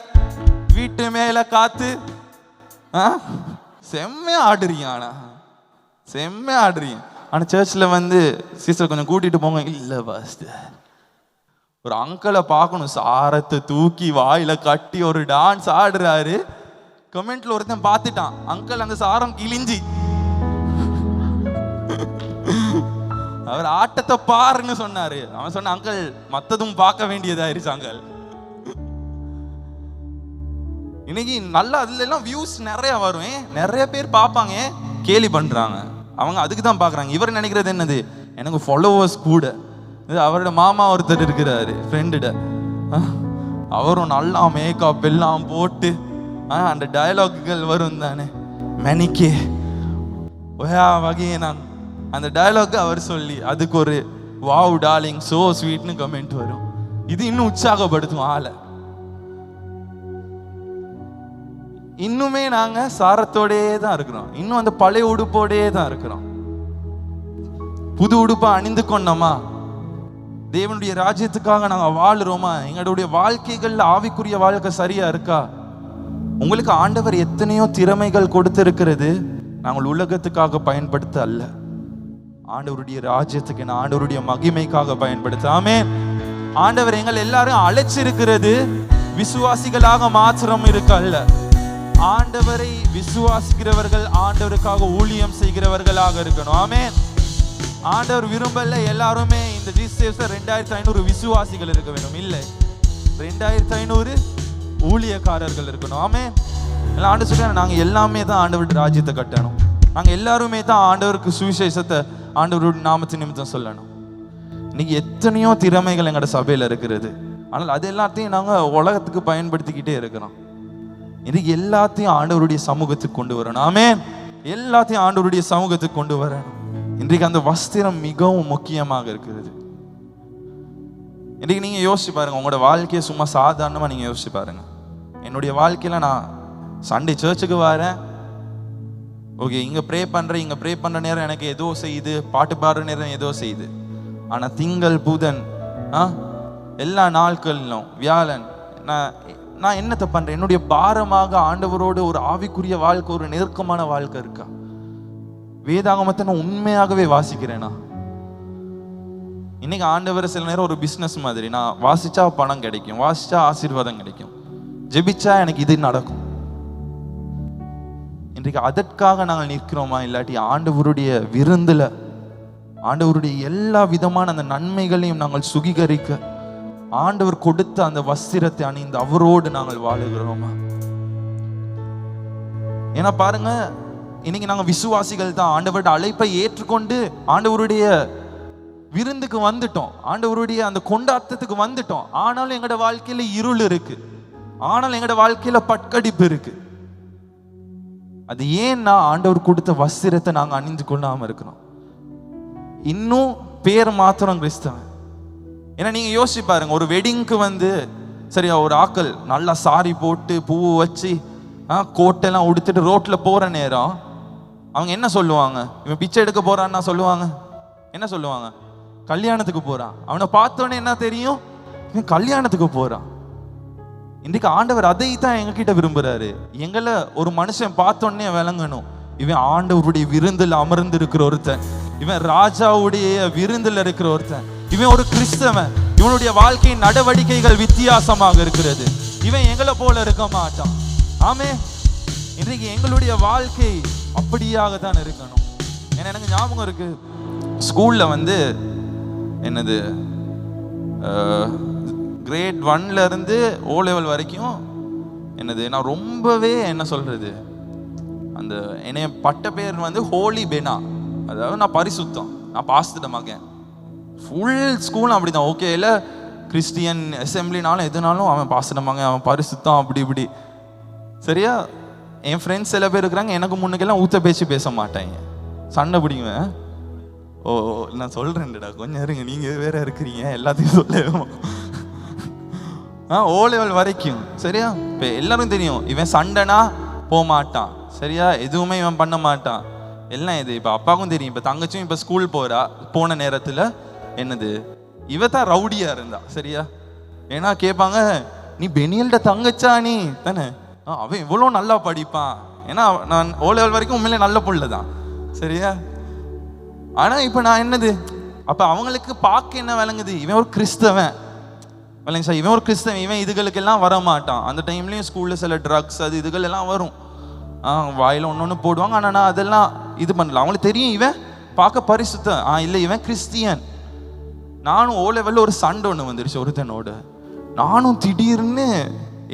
வீட்டு மேலே காத்து. செம்மையா ஆடுறீங்க, செம்மையா ஆடுறீங்க. ஆனால் சர்ச்சில் வந்து சிஸ்டர் கொஞ்சம் கூட்டிட்டு போங்க. இல்லை பாஸ்டர், ஒரு அங்கிளை பார்க்கணும், சாரத்தை தூக்கி வாயில கட்டி ஒரு டான்ஸ் ஆடுறாரு. கமெண்ட்ல ஒருத்தன் பார்த்துட்டான், அங்கிள் அந்த சாரம் கிழிஞ்சி, அவர் ஆட்டத்தை பாருன்னு சொன்னாரு. அவன் சொன்ன, அங்கிள் மத்ததும் பார்க்க வேண்டியதாயிருச்சு அங்கிள். இன்னைக்கு நல்லா அதுல எல்லாம் வியூஸ் நிறைய வரும், நிறைய பேர் பார்ப்பாங்க, கேலி பண்றாங்க, அவங்க அதுக்கு தான் பார்க்குறாங்க. இவர் நினைக்கிறது என்னது, எனக்கு ஃபாலோவர்ஸ் கூட. அவரோட மாமா ஒருத்தர் இருக்கிறாரு ஃப்ரெண்டுட, அவரும் நல்லா மேக்கப் எல்லாம் போட்டு அந்த டயலாக்குகள் வரும் தானே, மெனிக்கே ஒயா வகையே நான் அந்த டயலாக் அவர் சொல்லி அதுக்கு ஒரு வாவ் டார்லிங் சோ ஸ்வீட்னு கமெண்ட் வரும். இது இன்னும் உற்சாகப்படுத்தும் ஆளை. இன்னுமே நாங்க சாரத்தோடே தான் இருக்கிறோம், இன்னும் அந்த பழைய உடுப்போடே தான் இருக்கிறோம். புது உடுப்பா அணிந்து கொண்டோமா? தேவனுடைய ராஜ்யத்துக்காக நாங்க வாழுறோமா? எங்களுடைய வாழ்க்கைகள்ல ஆவிக்குரிய வாழ்க்கை சரியா இருக்கா? உங்களுக்கு ஆண்டவர் எத்தனையோ திறமைகள் கொடுத்திருக்கிறது, நாங்கள் உலகத்துக்காக பயன்படுத்த அல்ல, ஆண்டவருடைய ராஜ்யத்துக்கு, ஆண்டவருடைய மகிமைக்காக பயன்படுத்த. ஆமென். ஆண்டவர் எங்கள் எல்லாரும் அழைச்சிருக்கிறது விசுவாசிகளாக மாத்திரம் இருக்க அல்ல, ஆண்டவரை விசுவாசிக்கிறவர்கள் ஆண்டவருக்காக ஊழியம் செய்கிறவர்களாக இருக்கணும். ஆமென். ஆண்டவர் விரும்பல எல்லாருமே இந்த ஜீசஸ் 2500 விசுவாசிகள் இருக்க வேண்டும், இல்லை 2500 ஊழியக்காரர்கள் இருக்கணும். ஆமென். எல்லாம் ஆண்டு சொல்றாரு, நாங்கள் எல்லாமே தான் ஆண்டவருடைய ராஜ்யத்தை கட்டணும். நாங்கள் எல்லாருமே தான் ஆண்டவருக்கு சுவிசேஷத்தை ஆண்டவருடைய நாமத்தின் நிமித்தம் சொல்லணும். இன்னைக்கு எத்தனையோ திறமைகள் எங்களோட சபையில் இருக்கிறது. ஆனால் அது எல்லாத்தையும் நாங்கள் உலகத்துக்கு பயன்படுத்திக்கிட்டே இருக்கிறோம். இன்னைக்கு எல்லாத்தையும் ஆண்டவருடைய சமூகத்துக்கு கொண்டு வரணும். ஆமென். எல்லாத்தையும் ஆண்டவருடைய சமூகத்துக்கு கொண்டு வரணும். இன்றைக்கு அந்த வஸ்திரம் மிகவும் முக்கியமாக இருக்கிறது. இன்றைக்கு நீங்கள் யோசிச்சு பாருங்க, உங்களோட வாழ்க்கையை சும்மா சாதாரணமாக நீங்கள் யோசிச்சு பாருங்க. என்னுடைய வாழ்க்கையில் நான் சண்டே சர்ச்சுக்கு வரேன், ஓகே, இங்கே ப்ரே பண்ணுறேன், இங்கே ப்ரே பண்ணுற நேரம் எனக்கு ஏதோ செய்யுது, பாட்டு பாடுற நேரம் ஏதோ செய்யுது. ஆனால் திங்கள் புதன் எல்லா நாட்களிலும் வியாழன் நான் என்னத்தை பண்ணுறேன்? என்னுடைய பாரமாக ஆண்டவரோடு ஒரு ஆவிக்குரிய வாழ்க்கை, ஒரு நெருக்கமான வாழ்க்கை இருக்கா? வேதாகமத்தை நான் உண்மையாகவே வாசிக்கிறேனா? இன்னைக்கு ஆண்டவர் சில நேரம் ஒரு பிஸ்னஸ் மாதிரி, நான் வாசிச்சா பணம் கிடைக்கும், வாசிச்சா ஆசீர்வாதம் கிடைக்கும், ஜெபிச்சா எனக்கு இது நடக்கும். இன்றைக்கு அதற்காக நாங்கள் நிற்கிறோமா? இல்லாட்டி ஆண்டவருடைய விருந்துல ஆண்டவருடைய எல்லா விதமான அந்த நன்மைகளையும் நாங்கள் சுகீகரிக்க ஆண்டவர் கொடுத்த அந்த வஸ்திரத்தை அணிந்து அவரோடு நாங்கள் வாழுகிறோமா? ஏன்னா பாருங்க, இன்னைக்கு நாங்கள் விசுவாசிகள் தான், ஆண்டவருடைய அழைப்பை ஏற்றுக்கொண்டு ஆண்டவருடைய விருந்துக்கு வந்துட்டோம், ஆண்டவருடைய அந்த கொண்டாட்டத்துக்கு வந்துட்டோம். ஆனாலும் எங்களோட வாழ்க்கையில இருள் இருக்கு, ஆனாலும் எங்களோட வாழ்க்கையில பட்கடிப்பு இருக்கு. அது ஏன்னா ஆண்டவர் கொடுத்த வஸ்திரத்தை நாங்க அணிந்து கொள்ளாம இருக்கிறோம். இன்னும் பேர் மாத்திரம் கிறிஸ்தவன். ஏன்னா நீங்க யோசிச்சு பாருங்க, ஒரு வெட்டிங்க்கு வந்து சரியா ஒரு ஆக்கள் நல்லா சாரி போட்டு பூ வச்சு கோட்டெல்லாம் உடுத்துட்டு ரோட்ல போற நேரம் அவங்க என்ன சொல்லுவாங்க? இவன் பிச்சை எடுக்க போறான்னா சொல்லுவாங்க? என்ன சொல்லுவாங்க? கல்யாணத்துக்கு போறான். அவனை பார்த்தோன்னே என்ன தெரியும்? இவன் கல்யாணத்துக்கு போறான். இன்றைக்கு ஆண்டவர் அதை தான் எங்ககிட்ட விரும்புறாரு. எங்களை ஒரு மனுஷன் பார்த்தோன்னே விளங்கணும், இவன் ஆண்டவருடைய விருந்தில் அமர்ந்து இருக்கிற ஒருத்தன், இவன் ராஜாவுடைய விருந்தில் இருக்கிற ஒருத்தன், இவன் ஒரு கிறிஸ்தவன், இவனுடைய வாழ்க்கையின் நடவடிக்கைகள் வித்தியாசமாக இருக்கிறது, இவன் எங்களை போல இருக்க மாட்டான். ஆமே, இன்றைக்கு எங்களுடைய வாழ்க்கை அப்படியாக தான் இருக்கணும். ஏன்னா எனக்கு ஞாபகம் இருக்கு, ஸ்கூல்ல வந்து என்னது கிரேட் 1ல இருந்து O லெவல் வரைக்கும் என்னது நான் ரொம்பவே என்ன சொல்றது, அந்த என்னைய பட்ட பேர் வந்து ஹோலி பெனா, அதாவது நான் பரிசுத்தம், நான் பாஸ்திட மகன். ஃபுல் ஸ்கூல் அப்படிதான். ஓகே, இல்லை கிறிஸ்டியன் அசம்பிளினாலும் எதுனாலும் அவன் பாஸ்திட மகன், அவன் பரிசுத்தம், அப்படி இப்படி. சரியா? என் ஃப்ரெண்ட்ஸ் சில பேர் இருக்கிறாங்க, எனக்கு முன்னுக்கெல்லாம் ஊத்த பேச்சு பேச மாட்டாங்க, சண்டை பிடிக்குவேன். ஓ நான் சொல்றேன்டா, கொஞ்சம் இருங்க, நீங்க வேற இருக்கிறீங்க, எல்லாத்தையும் சொல்லுவோம். O லெவல் வரைக்கும். சரியா? இப்போ எல்லாரும் தெரியும், இவன் சண்டைனா போக மாட்டான். சரியா? எதுவுமே இவன் பண்ண மாட்டான். எல்லாம் இது இப்போ அப்பாவுக்கும் தெரியும். இப்போ தங்கச்சும் இப்போ ஸ்கூல் போன நேரத்தில் என்னது, இவ தான் ரவுடியா இருந்தா. சரியா? ஏன்னா கேட்பாங்க, நீ பெனியல்ட தங்கச்சா நீ தானே? அவன் இவ்வளோ நல்லா படிப்பான். ஏன்னா நான் O லெவல் வரைக்கும் உண்மையிலே நல்ல புள்ள தான். சரியா? ஆனால் இப்போ நான் என்னது, அப்போ அவங்களுக்கு பார்க்க என்ன விளங்குது, இவன் ஒரு கிறிஸ்தவன் இல்லைங்க சார், இவன் ஒரு கிறிஸ்தவன், இவன் இதுகளுக்கெல்லாம் வர மாட்டான். அந்த டைம்லேயும் ஸ்கூலில் சில ட்ரக்ஸ் அது இதுகள் எல்லாம் வரும், வாயில் ஒன்று ஒன்று போடுவாங்க. ஆனால் நான் அதெல்லாம் இது பண்ணல. அவங்களுக்கு தெரியும் இவன் பார்க்க பரிசுத்தன், இல்லை இவன் கிறிஸ்டியன். நானும் O லெவலில் ஒரு சண்டை ஒன்று வந்துருச்சு ஒருத்தனோட. நானும் திடீர்னு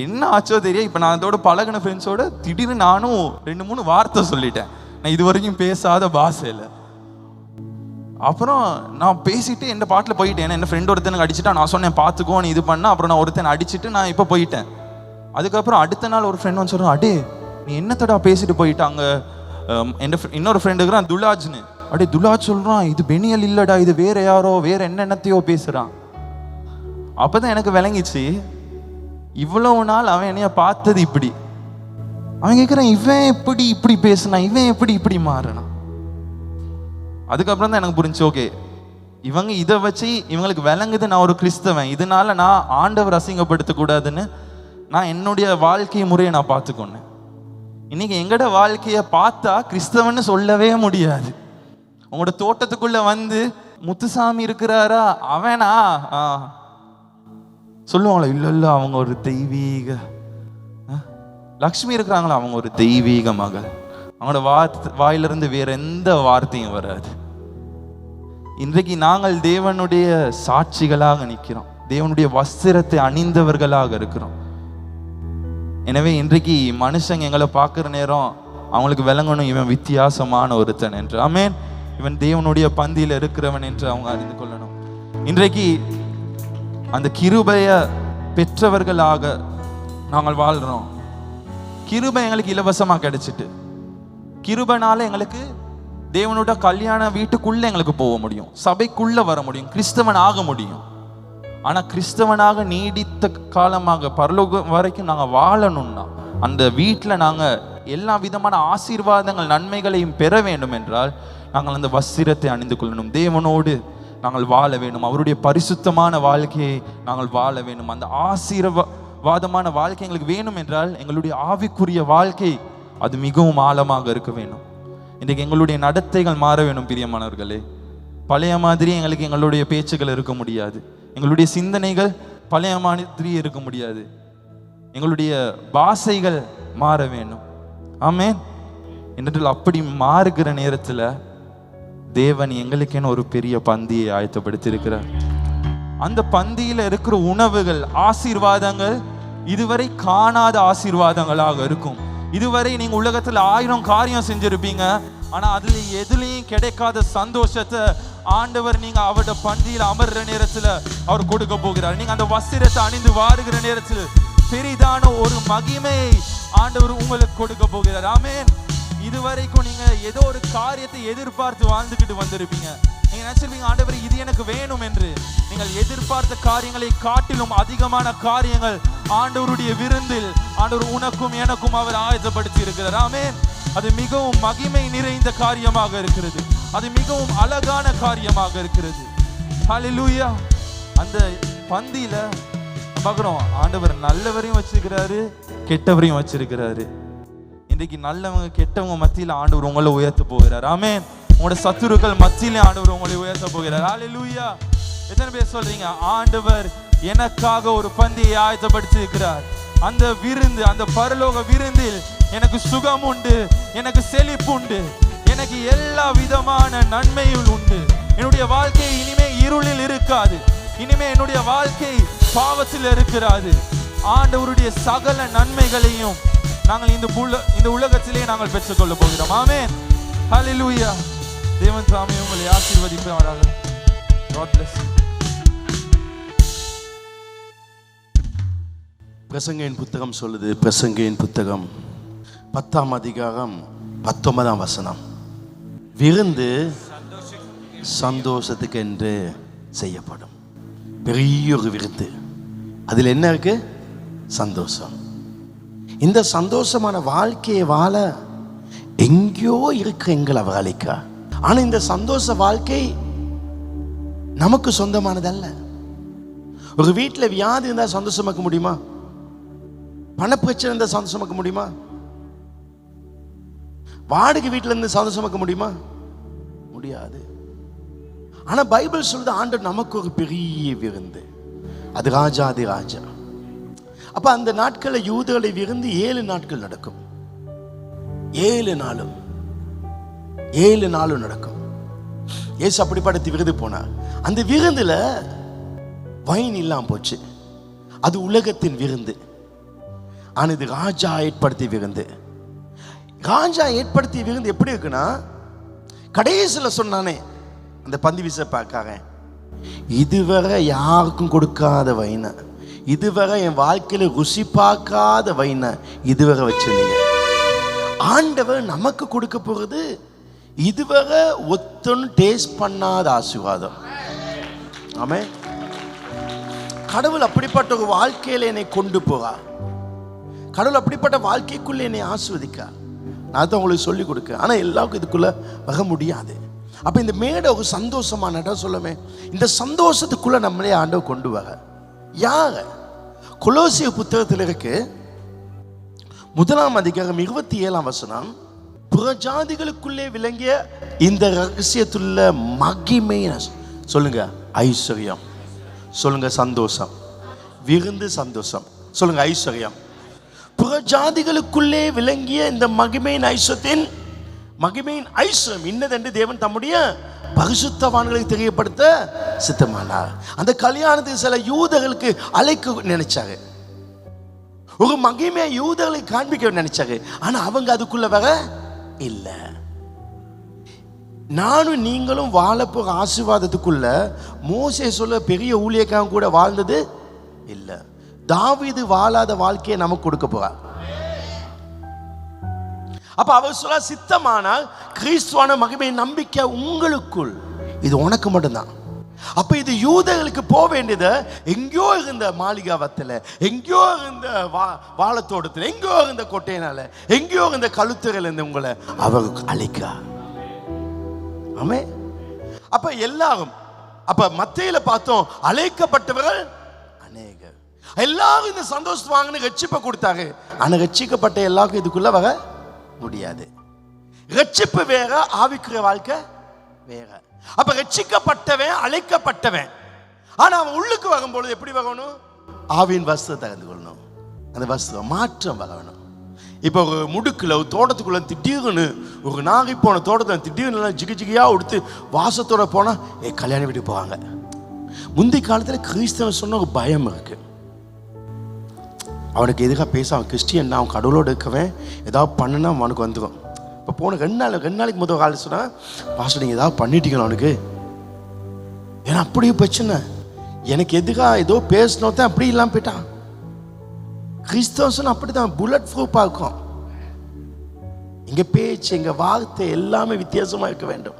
என்ன ஆச்சோ தெரியும், இப்போ நான் அதோட பழகின ஃப்ரெண்ட்ஸோட திடீர்னு நானும் 2-3 வார்த்தை சொல்லிட்டேன், நான் இது வரைக்கும் பேசாத பாஷையில். அப்புறம் நான் பேசிட்டு என் பாட்டில் போயிட்டேன். ஏன்னா என் ஃப்ரெண்ட் ஒருத்தனுக்கு அடிச்சுட்டா, நான் சொன்னேன் பார்த்துக்கோ நீ இது பண்ண. அப்புறம் நான் ஒருத்தனை அடிச்சுட்டு நான் இப்போ போயிட்டேன். அதுக்கப்புறம் அடுத்த நாள் ஒரு ஃப்ரெண்ட் வந்து சொல்கிறான், அடே நீ என்னத்தடா பேசிட்டு போயிட்டாங்க. இன்னொரு ஃப்ரெண்டு இருக்கிறான் துலாஜ்னு, அடே துலாஜ் சொல்கிறான், இது பெனியல் இல்லைடா, இது வேற யாரோ வேற என்னென்னத்தையோ பேசுகிறான். அப்போ தான் எனக்கு விளங்கிச்சு, இவ்வளவு நாள் அவன் என்னைய பார்த்தது இப்படி. அவன் கேட்குறான், இவன் எப்படி இப்படி பேசுனான், இவன் எப்படி இப்படி மாறினான். அதுக்கப்புறம் தான் எனக்கு புரிஞ்சு, ஓகே இவங்க இதை வச்சு இவங்களுக்கு விளங்குது நான் ஒரு கிறிஸ்தவன், இதனால நான் ஆண்டவர் அசிங்கப்படுத்தக்கூடாதுன்னு நான் என்னுடைய வாழ்க்கை முறையை நான் பார்த்துக்கொண்டேன். இன்னைக்கு எங்கட வாழ்க்கையை பார்த்தா கிறிஸ்தவன்னு சொல்லவே முடியாது. உங்களோட தோட்டத்துக்குள்ள வந்து முத்துசாமி இருக்கிறாரா அவனா சொல்லுவாங்களா? இல்லை இல்லை அவங்க ஒரு தெய்வீக, லக்ஷ்மி இருக்கிறாங்களா அவங்க ஒரு தெய்வீக மகள். அவங்களோட வாயிலிருந்து வேற எந்த வார்த்தையும் வராது. இன்றைக்கு நாங்கள் தேவனுடைய சாட்சிகளாக நிற்கிறோம், தேவனுடைய வஸ்திரத்தை அணிந்தவர்களாக இருக்கிறோம். எனவே இன்றைக்கு மனுஷங்க எங்களை பார்க்குற நேரம் அவங்களுக்கு விளங்கணும், இவன் வித்தியாசமான ஒருத்தன் என்று. ஆமென். இவன் தேவனுடைய பந்தியில் இருக்கிறவன் என்று அவங்க அறிந்து கொள்ளணும். இன்றைக்கு அந்த கிருபைய பெற்றவர்களாக நாங்கள் வாழ்கிறோம். கிருபை எங்களுக்கு இலவசமாக கிடைச்சிட்டு, கிருபைனால எங்களுக்கு தேவனோட கல்யாண வீட்டுக்குள்ளே எங்களுக்கு போக முடியும், சபைக்குள்ளே வர முடியும், கிறிஸ்தவன் ஆக முடியும். ஆனால் கிறிஸ்தவனாக நீடித்த காலமாக பரலோகம் வரைக்கும் நாங்கள் வாழணும்னா, அந்த வீட்டில் நாங்கள் எல்லா விதமான ஆசீர்வாதங்கள் நன்மைகளையும் பெற வேண்டும் என்றால் நாங்கள் அந்த வஸ்திரத்தை அணிந்து கொள்ளணும். தேவனோடு நாங்கள் வாழ வேண்டும், அவருடைய பரிசுத்தமான வாழ்க்கையை நாங்கள் வாழ வேண்டும். அந்த ஆசீர்வாதமான வாழ்க்கை எங்களுக்கு வேணும் என்றால் எங்களுடைய ஆவிக்குரிய வாழ்க்கை அது மிகவும் ஆழமாக இருக்க வேண்டும். இன்றைக்கு எங்களுடைய நடத்தைகள் மாற வேண்டும் பிரியமானவர்களே. பழைய மாதிரி எங்களுக்கு எங்களுடைய பேச்சுகள் இருக்க முடியாது, எங்களுடைய சிந்தனைகள் பழைய மாதிரி இருக்க முடியாது, எங்களுடைய பாஷைகள் மாற வேண்டும். ஆமென். என்று அப்படி மாறுகிற நேரத்தில் தேவன் எங்களுக்கேன்னு ஒரு பெரிய பந்தியை ஆயத்தப்படுத்தியிருக்கிறார். அந்த பந்தியில் இருக்கிற உணவுகள், ஆசீர்வாதங்கள் இதுவரை காணாத ஆசீர்வாதங்களாக இருக்கும். இதுவரை நீங்க உலகத்துல 1000 காரியம் செஞ்சிருப்பீங்க, ஆனா அதுல எதுலையும் கிடைக்காத சந்தோஷத்தை ஆண்டவர் நீங்க அவருடைய பந்தியில் அமர்ற நேரத்துல அவர் கொடுக்க போகிறார். நீங்க அந்த வஸ்திரத்தை அணிந்து வாருகிற நேரத்தில் பெரிதான ஒரு மகிமையை ஆண்டவர் உங்களுக்கு கொடுக்க போகிறார். ஆமென். இதுவரைக்கும் நீங்க ஏதோ ஒரு காரியத்தை எதிர்பார்த்து வாழ்ந்துகிட்டு வந்திருப்பீங்க. நீங்க நினைச்சிருப்பீங்க, ஆண்டவர் இது எனக்கு வேணும் என்று. நீங்கள் எதிர்பார்த்த காரியங்களை காட்டிலும் அதிகமான காரியங்கள் ஆண்டவருடைய விருந்தில் ஆண்டவர் உனக்கும் எனக்கும் அவர் ஆயத்தப்படுத்தி இருக்கிறார். ஆமென். அது மிகவும் மகிமை நிறைந்த காரியமாக இருக்கிறது, அது மிகவும் அழகான காரியமாக இருக்கிறது. ஹல்லேலூயா. அந்த பந்தியில பார்க்கிறோம், ஆண்டவர் நல்லவரையும் வச்சிருக்கிறாரு, கெட்டவரையும் வச்சிருக்கிறாரு. இன்றைக்கு நல்லவங்க கெட்டவங்க மத்தியில் ஆண்டவர் உங்களை உயர்த்த போகிறார். ஆமென். உங்களோட சத்துருக்கள் மத்தியிலே ஆண்டவர் உங்களை உயர்த்த போகிறார். ஹல்லேலூயா. எத்தனை பேர் சொல்றீங்க, ஆண்டவர் எனக்காக ஒரு பந்தியை ஆயத்தப்படுத்தி இருக்கிறார். அந்த விருந்து, அந்த பரலோக விருந்தில் எனக்கு சுகம் உண்டு, எனக்கு செழிப்பு உண்டு, எனக்கு எல்லா விதமான நன்மையும் உண்டு. என்னுடைய வாழ்க்கை இனிமே இருளில் இருக்காது, இனிமே என்னுடைய வாழ்க்கை பாவத்தில் இருக்கிறாது. ஆண்டவருடைய சகல நன்மைகளையும் நாங்கள் இந்த உலகத்திலே நாங்கள் பெற்றுக்கொள்ள போகிறோம். ஆமென். ஹல்லேலூயா. தேவன் தாமே உங்களை ஆசீர்வதிப்பாராக. God bless you. பிரசங்கின் புத்தகம் சொல்லுது, பிரசங்கின் புத்தகம் 10ஆம் அதிகாரம் 19ஆம் வசனம், விருந்து சந்தோஷத்துக்கு என்று செய்யப்படும். பெரிய ஒரு விருந்து, அதில் என்ன இருக்கு? சந்தோஷம். இந்த சந்தோஷமான வாழ்க்கையை வாழ எங்கேயோ இருக்க எங்களை அவர் அழைக்கா. ஆனா இந்த சந்தோஷ வாழ்க்கை நமக்கு சொந்தமானதல்ல. ஒரு வீட்டில் வியாதி இருந்தால் சந்தோஷமாக்க முடியுமா? பணப்பிரச்சனை இருந்தால் சந்தோஷமாக்க முடியுமா? வாடகை வீட்டில் இருந்து சந்தோஷமாக்க முடியுமா? முடியாது. ஆனா பைபிள் சொல்லுது, ஆண்டவர் நமக்கு ஒரு பெரிய விருந்து, அது ராஜாதி ராஜா. அப்ப அந்த நாட்களில் யூதர்களை விருந்து 7 நாட்கள் நடக்கும். 7 நாளும் நடக்கும். இயேசு அப்படிப்பட்ட விருந்து போனார். அந்த விருந்துல வைன் இல்லாம போச்சு. அது உலகத்தின் விருந்து. ஆனா இது ராஜா ஏற்படுத்திய விருந்து. ராஜா ஏற்படுத்திய விருந்து எப்படி இருக்குன்னா, கடைசியில் சொன்னானே அந்த பந்தி விசப்பாக்காக, இதுவரை யாருக்கும் கொடுக்காத வைனை, இதுவரை என் வாழ்க்கையில ருசி பார்க்காத வைனை இதுவரை வச்சிருந்தீங்க. ஆண்டவர் நமக்கு கொடுக்க போறது இதுவரை ஒத்தொன்னு டேஸ்ட் பண்ணாத ஆசீர்வாதம். ஆமென். கடவுள் அப்படிப்பட்ட ஒரு வாழ்க்கையில என்னை கொண்டு போறா. கடவுள் அப்படிப்பட்ட வாழ்க்கைக்குள்ள என்னை ஆசீர்வதிக்கா. நான் தான் உங்களுக்கு சொல்லிக் கொடுக்க, ஆனா எல்லாருக்கும் இதுக்குள்ள வர முடியாது. அப்ப இந்த மேடை ஒரு சந்தோஷமான இடம் சொல்லுமே. இந்த சந்தோஷத்துக்குள்ள நம்மளே ஆண்டவர் கொண்டு வர யார? கொலோசிய புத்தகத்தில் இருக்கு 1ஆம் அதிகாரம் 27ஆம் வசனம், புறஜாதிகளுக்குள்ளே விளங்கிய இந்த ரகசியத்துள்ள மகிமை சொல்லுங்க, ஐஸ்வர்யம் சொல்லுங்க, சந்தோஷம், விருந்து சந்தோஷம் சொல்லுங்க, ஐஸ்வர்யம். புறஜாதிகளுக்குள்ளே விளங்கிய இந்த மகிமையின் ஐஸ்வர்யம் இன்னதென்று தேவன் தம்முடைய பரிசுத்தவான்களுக்கு தெரியப்படுத்த சித்தமானார். அந்த கல்யாணத்துக்கு சில யூதர்களுக்கு அழைக்க நினைச்சாங்க. ஒரு மகிமையை யூதர்களுக்கு காண்பிக்க நினைச்சாங்க. ஆனா அவங்க அதுக்குள்ள வர இல்லை. நானும் நீங்களும் வாழப்போற ஆசீர்வாதத்துக்குள்ள மோசே சொல்ல பெரிய ஊழியக்காரன் கூட வாழ்ந்தது இல்லை. தாவீது வாழாத வாழ்க்கையை நமக்கு கொடுக்க போறார். அப்ப அவர் சொல்ல சித்தமானால் கிறிஸ்துவான மகிமை நம்பிக்கை உங்களுக்குள், இது உனக்கு மட்டும்தான். அப்ப இது யூதர்களுக்கு போக வேண்டியது எங்கேயோ இருந்த மாளிகாவத்தில், எங்கேயோ இருந்த வாழத்தோட்டத்தில், எங்கேயோ இருந்த கொட்டையினால, எங்கேயோ இருந்த கழுத்துகள் இருந்து உங்களை அவர் அழைக்கிறார். ஆமே. அப்ப எல்லாரும், அப்ப மத்தேயில பார்த்தோம் அழைக்கப்பட்டவர்கள் அநேகர். எல்லாரும் இந்த சந்தோஷம் வாங்கின ரட்சிப்பை கொடுத்தாங்க. ஆனா ரட்சிக்கப்பட்ட எல்லாருக்கும் இதுக்குள்ள வர முடியாது. ரட்சிப்பு வேற, ஆவிக்குரிய வாழ்க்கை வேற. அப்ப ரட்சிக்கப்பட்டவன் அழைக்கப்பட்டவன். ஆனா அவன் உள்ளுக்கு வரும்பொழுது எப்படி வரணும்? ஆவியின் வஸ்திரத்தை தகுந்து கொள்ளணும். அந்த வஸ்திரம் மாற்றம் வரணும். இப்போ ஒரு முடுக்கில் ஒரு தோட்டத்துக்குள்ள திடீர்னு ஒரு நாகி போன தோட்டத்தில் திடீர்னு ஜிகி ஜிகியா உடுத்து வாசத்தோட போனால் கல்யாணம் வீட்டுக்கு போவாங்க. முந்தைய காலத்தில் கிறிஸ்தவன் சொன்ன ஒரு பயம் இருக்கு. அவனுக்கு எதுக்காக பேச, அவன் கிறிஸ்டியன், அவன் கடவுளோடு இருக்கவன், ஏதாவது பண்ணுனா அவனுக்கு வந்துடும். இப்போ போன ரெண்டு நாளைக்கு முதல் காலம் சொன்னால் பாஸ்டர் நீங்கள் ஏதாவது பண்ணிட்டீங்களா அவனுக்கு? ஏன்னா அப்படியே பிரச்சனை. எனக்கு எதுக்காக ஏதோ பேசணும் தான் அப்படி இல்லாமல் போயிட்டான். கிறிஸ்தவன் அப்படிதான் புல்லட் ப்ரூஃபாக இருக்கும். எங்க பேச்சு, எங்க வார்த்தை எல்லாமே வித்தியாசமா இருக்க வேண்டும்.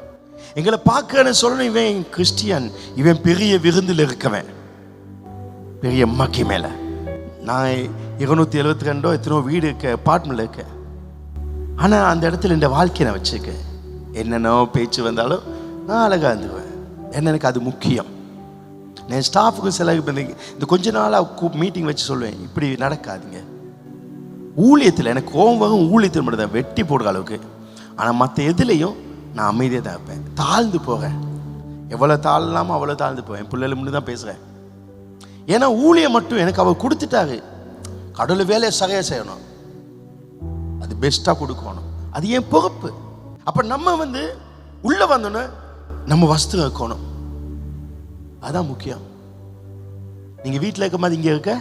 எங்களை பார்க்கன்னு சொல்லணும், இவன் கிறிஸ்டியன், இவன் பெரிய விருந்தில் இருக்கவன், பெரிய மக்கி மேல. நான் 272 எத்தனோ வீடு இருக்க, அப்பார்ட்மெண்ட்ல இருக்க. ஆனா அந்த இடத்துல இந்த வாழ்க்கையை நான் வச்சிருக்கேன். என்னென்ன பேச்சு வந்தாலும் நான் அழகா இருந்துக்குவேன். என்ன எனக்கு அது முக்கியம். நான் ஸ்டாஃபுக்கு சில இந்த கொஞ்ச நாளாக மீட்டிங் வச்சு சொல்லுவேன், இப்படி நடக்காதுங்க. ஊழியத்தில் எனக்கு கோபம் வரும், ஊழியத்தில் மட்டும் தான் வெட்டி போடுற அளவுக்கு. ஆனால் மற்ற எதுலேயும் நான் அமைதியாக தான் இருப்பேன், தாழ்ந்து போகிறேன். எவ்வளோ தாழ்லாமல் அவ்வளோ தாழ்ந்து போவேன். பிள்ளைகள் முன்னு தான் பேசுகிறேன். ஏன்னா ஊழியம் மட்டும் எனக்கு அவர் கொடுத்துட்டாரு. கடவுள் வேலையை சரியாக செய்யணும், அது பெஸ்ட்டாக கொடுக்கணும், அது என் பொறுப்பு. அப்போ நம்ம உள்ளே வந்தோன்னே நம்ம வஸ்திரம் இருக்கணும், அதான் முக்கியம். நீங்க வீட்டில் இருக்க மாதிரி இங்க இருக்க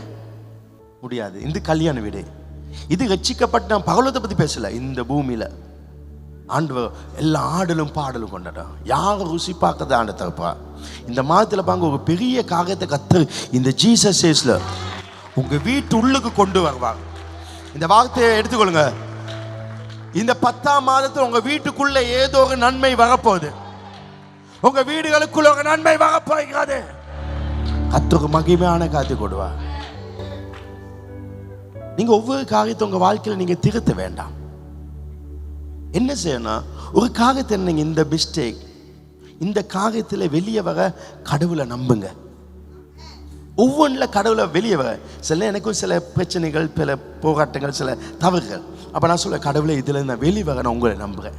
முடியாது. இந்த கல்யாண வீடு இது ரட்சிக்கப்பட்ட, நான் பகலத்தை பத்தி பேசல. இந்த பூமியில ஆண்டவர் எல்லா ஆடலும் பாடலும் கொண்டாடும். யாரும் ருசி பார்க்கறது ஆண்ட தரப்பா. இந்த மாதத்துல பாங்க ஒரு பெரிய காரியத்தை கத்து இந்த ஜீசஸ் சேஸ்ல உங்க வீட்டு உள்ளுக்கு கொண்டு வருவாங்க. இந்த வார்த்தையை எடுத்துக்கொள்ளுங்க. இந்த 10ஆம் மாதத்துல உங்க வீட்டுக்குள்ள ஏதோ ஒரு நன்மை வரப்போகுது. உங்க வீடுகளுக்குள்ள ஒரு நன்மை வரப்போகிறது. கர்த்தருக்கு மகிமையான காத்து கொடுவா. நீங்க ஒவ்வொரு காரியத்தை உங்க வாழ்க்கையில நீங்க திருத்த வேண்டாம். என்ன செய்யணும்? ஒரு காரியத்தை நீங்க இந்த மிஸ்டேக், இந்த காரியத்துல வெளியே வர கடவுளை நம்புங்க. ஒவ்வொன்றில் கடவுளை வெளியே வர. சில எனக்கும் சில பிரச்சனைகள், சில போராட்டங்கள், சில தவறுகள். அப்ப நான் சொல்ல, கடவுளை இதுல நான் வெளியே வர நான் உங்களை நம்புறேன்.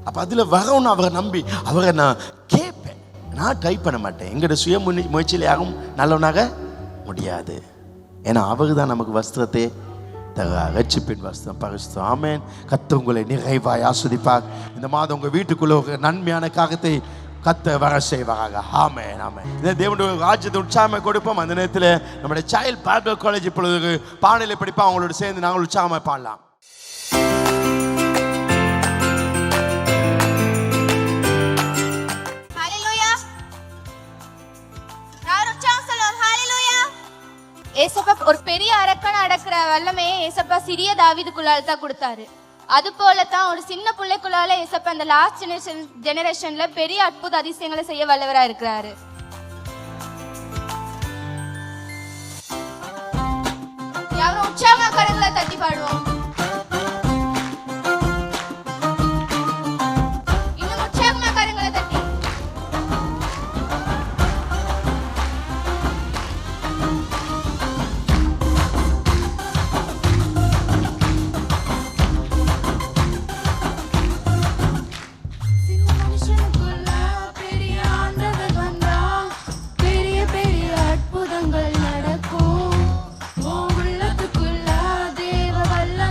அப்ப அதுல வரணும்னு அவரை நம்பி அவரை நான் கேட்பேன். நான் ட்ரை பண்ண மாட்டேன். எங்களோட சுய முயற்சியில் யாரும் நல்லவனாக முடியாது. ஏன்னா அவரு தான் நமக்கு வஸ்திரத்தை ரட்சிப்பின் வஸ்திரம், பரிசுத்தம். ஆமென். கர்த்தர் உங்களை நிறைவாய் ஆஸ்வதிப்பார். இந்த மாதம் உங்க வீட்டுக்குள்ள ஒரு நன்மையான காரியத்தை கர்த்தர் வர செய்வாங்க. ஆமென், ஆமென். இந்த தேவனுடைய ராஜ்யத்தை உற்சாகமாக கொடுப்போம். அந்த நேரத்தில் நம்முடைய சைல்ட் பைபிள் காலேஜ் இப்பொழுது பாடலை படிப்போம். அவங்களோட சேர்ந்து நாங்கள் உற்சாகமாக பாடலாம். ஏசப்பா ஒரு பெரிய அரக்கனை அடக்கிற வல்லமையை ஏசப்பா சிறிய தாவீதுக்குள்ளால தான் கொடுத்தாரு. அது போல தான் ஒரு சின்ன பிள்ளைக்குள்ளால ஏசப்பா இந்த லாஸ்ட் ஜெனரேஷன்ல பெரிய அற்புத அதிசயங்களை செய்ய வல்லவரா இருக்கிறாரு. யாரும் உற்சாகமா கரங்களை தட்டி பாடுவோம். இன்னும் உற்சாகமா கரங்களை தட்டி. அற்புதங்கள் நடக்கும். உள்ளத்துக்குள்ள தேவ வல்ல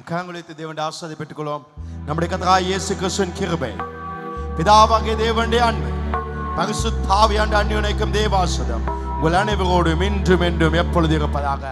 நம் கரங்களித்து தேவனுடைய ஆசீர்வாதத்தை பெற்றுக்கொள்வோம். நம்முடைய கர்த்தராகிய இயேசு கிறிஸ்துவின் கிருபை, பிதாவாகிய தேவனுடைய அன்பு, பரிசுத்த ஆவியானவருடைய அந்யோன்யம் தேவாசீர்வாதம் உங்கள் அனைவரோடும் இன்றும் என்றும் எப்பொழுதும் இருப்பதாக.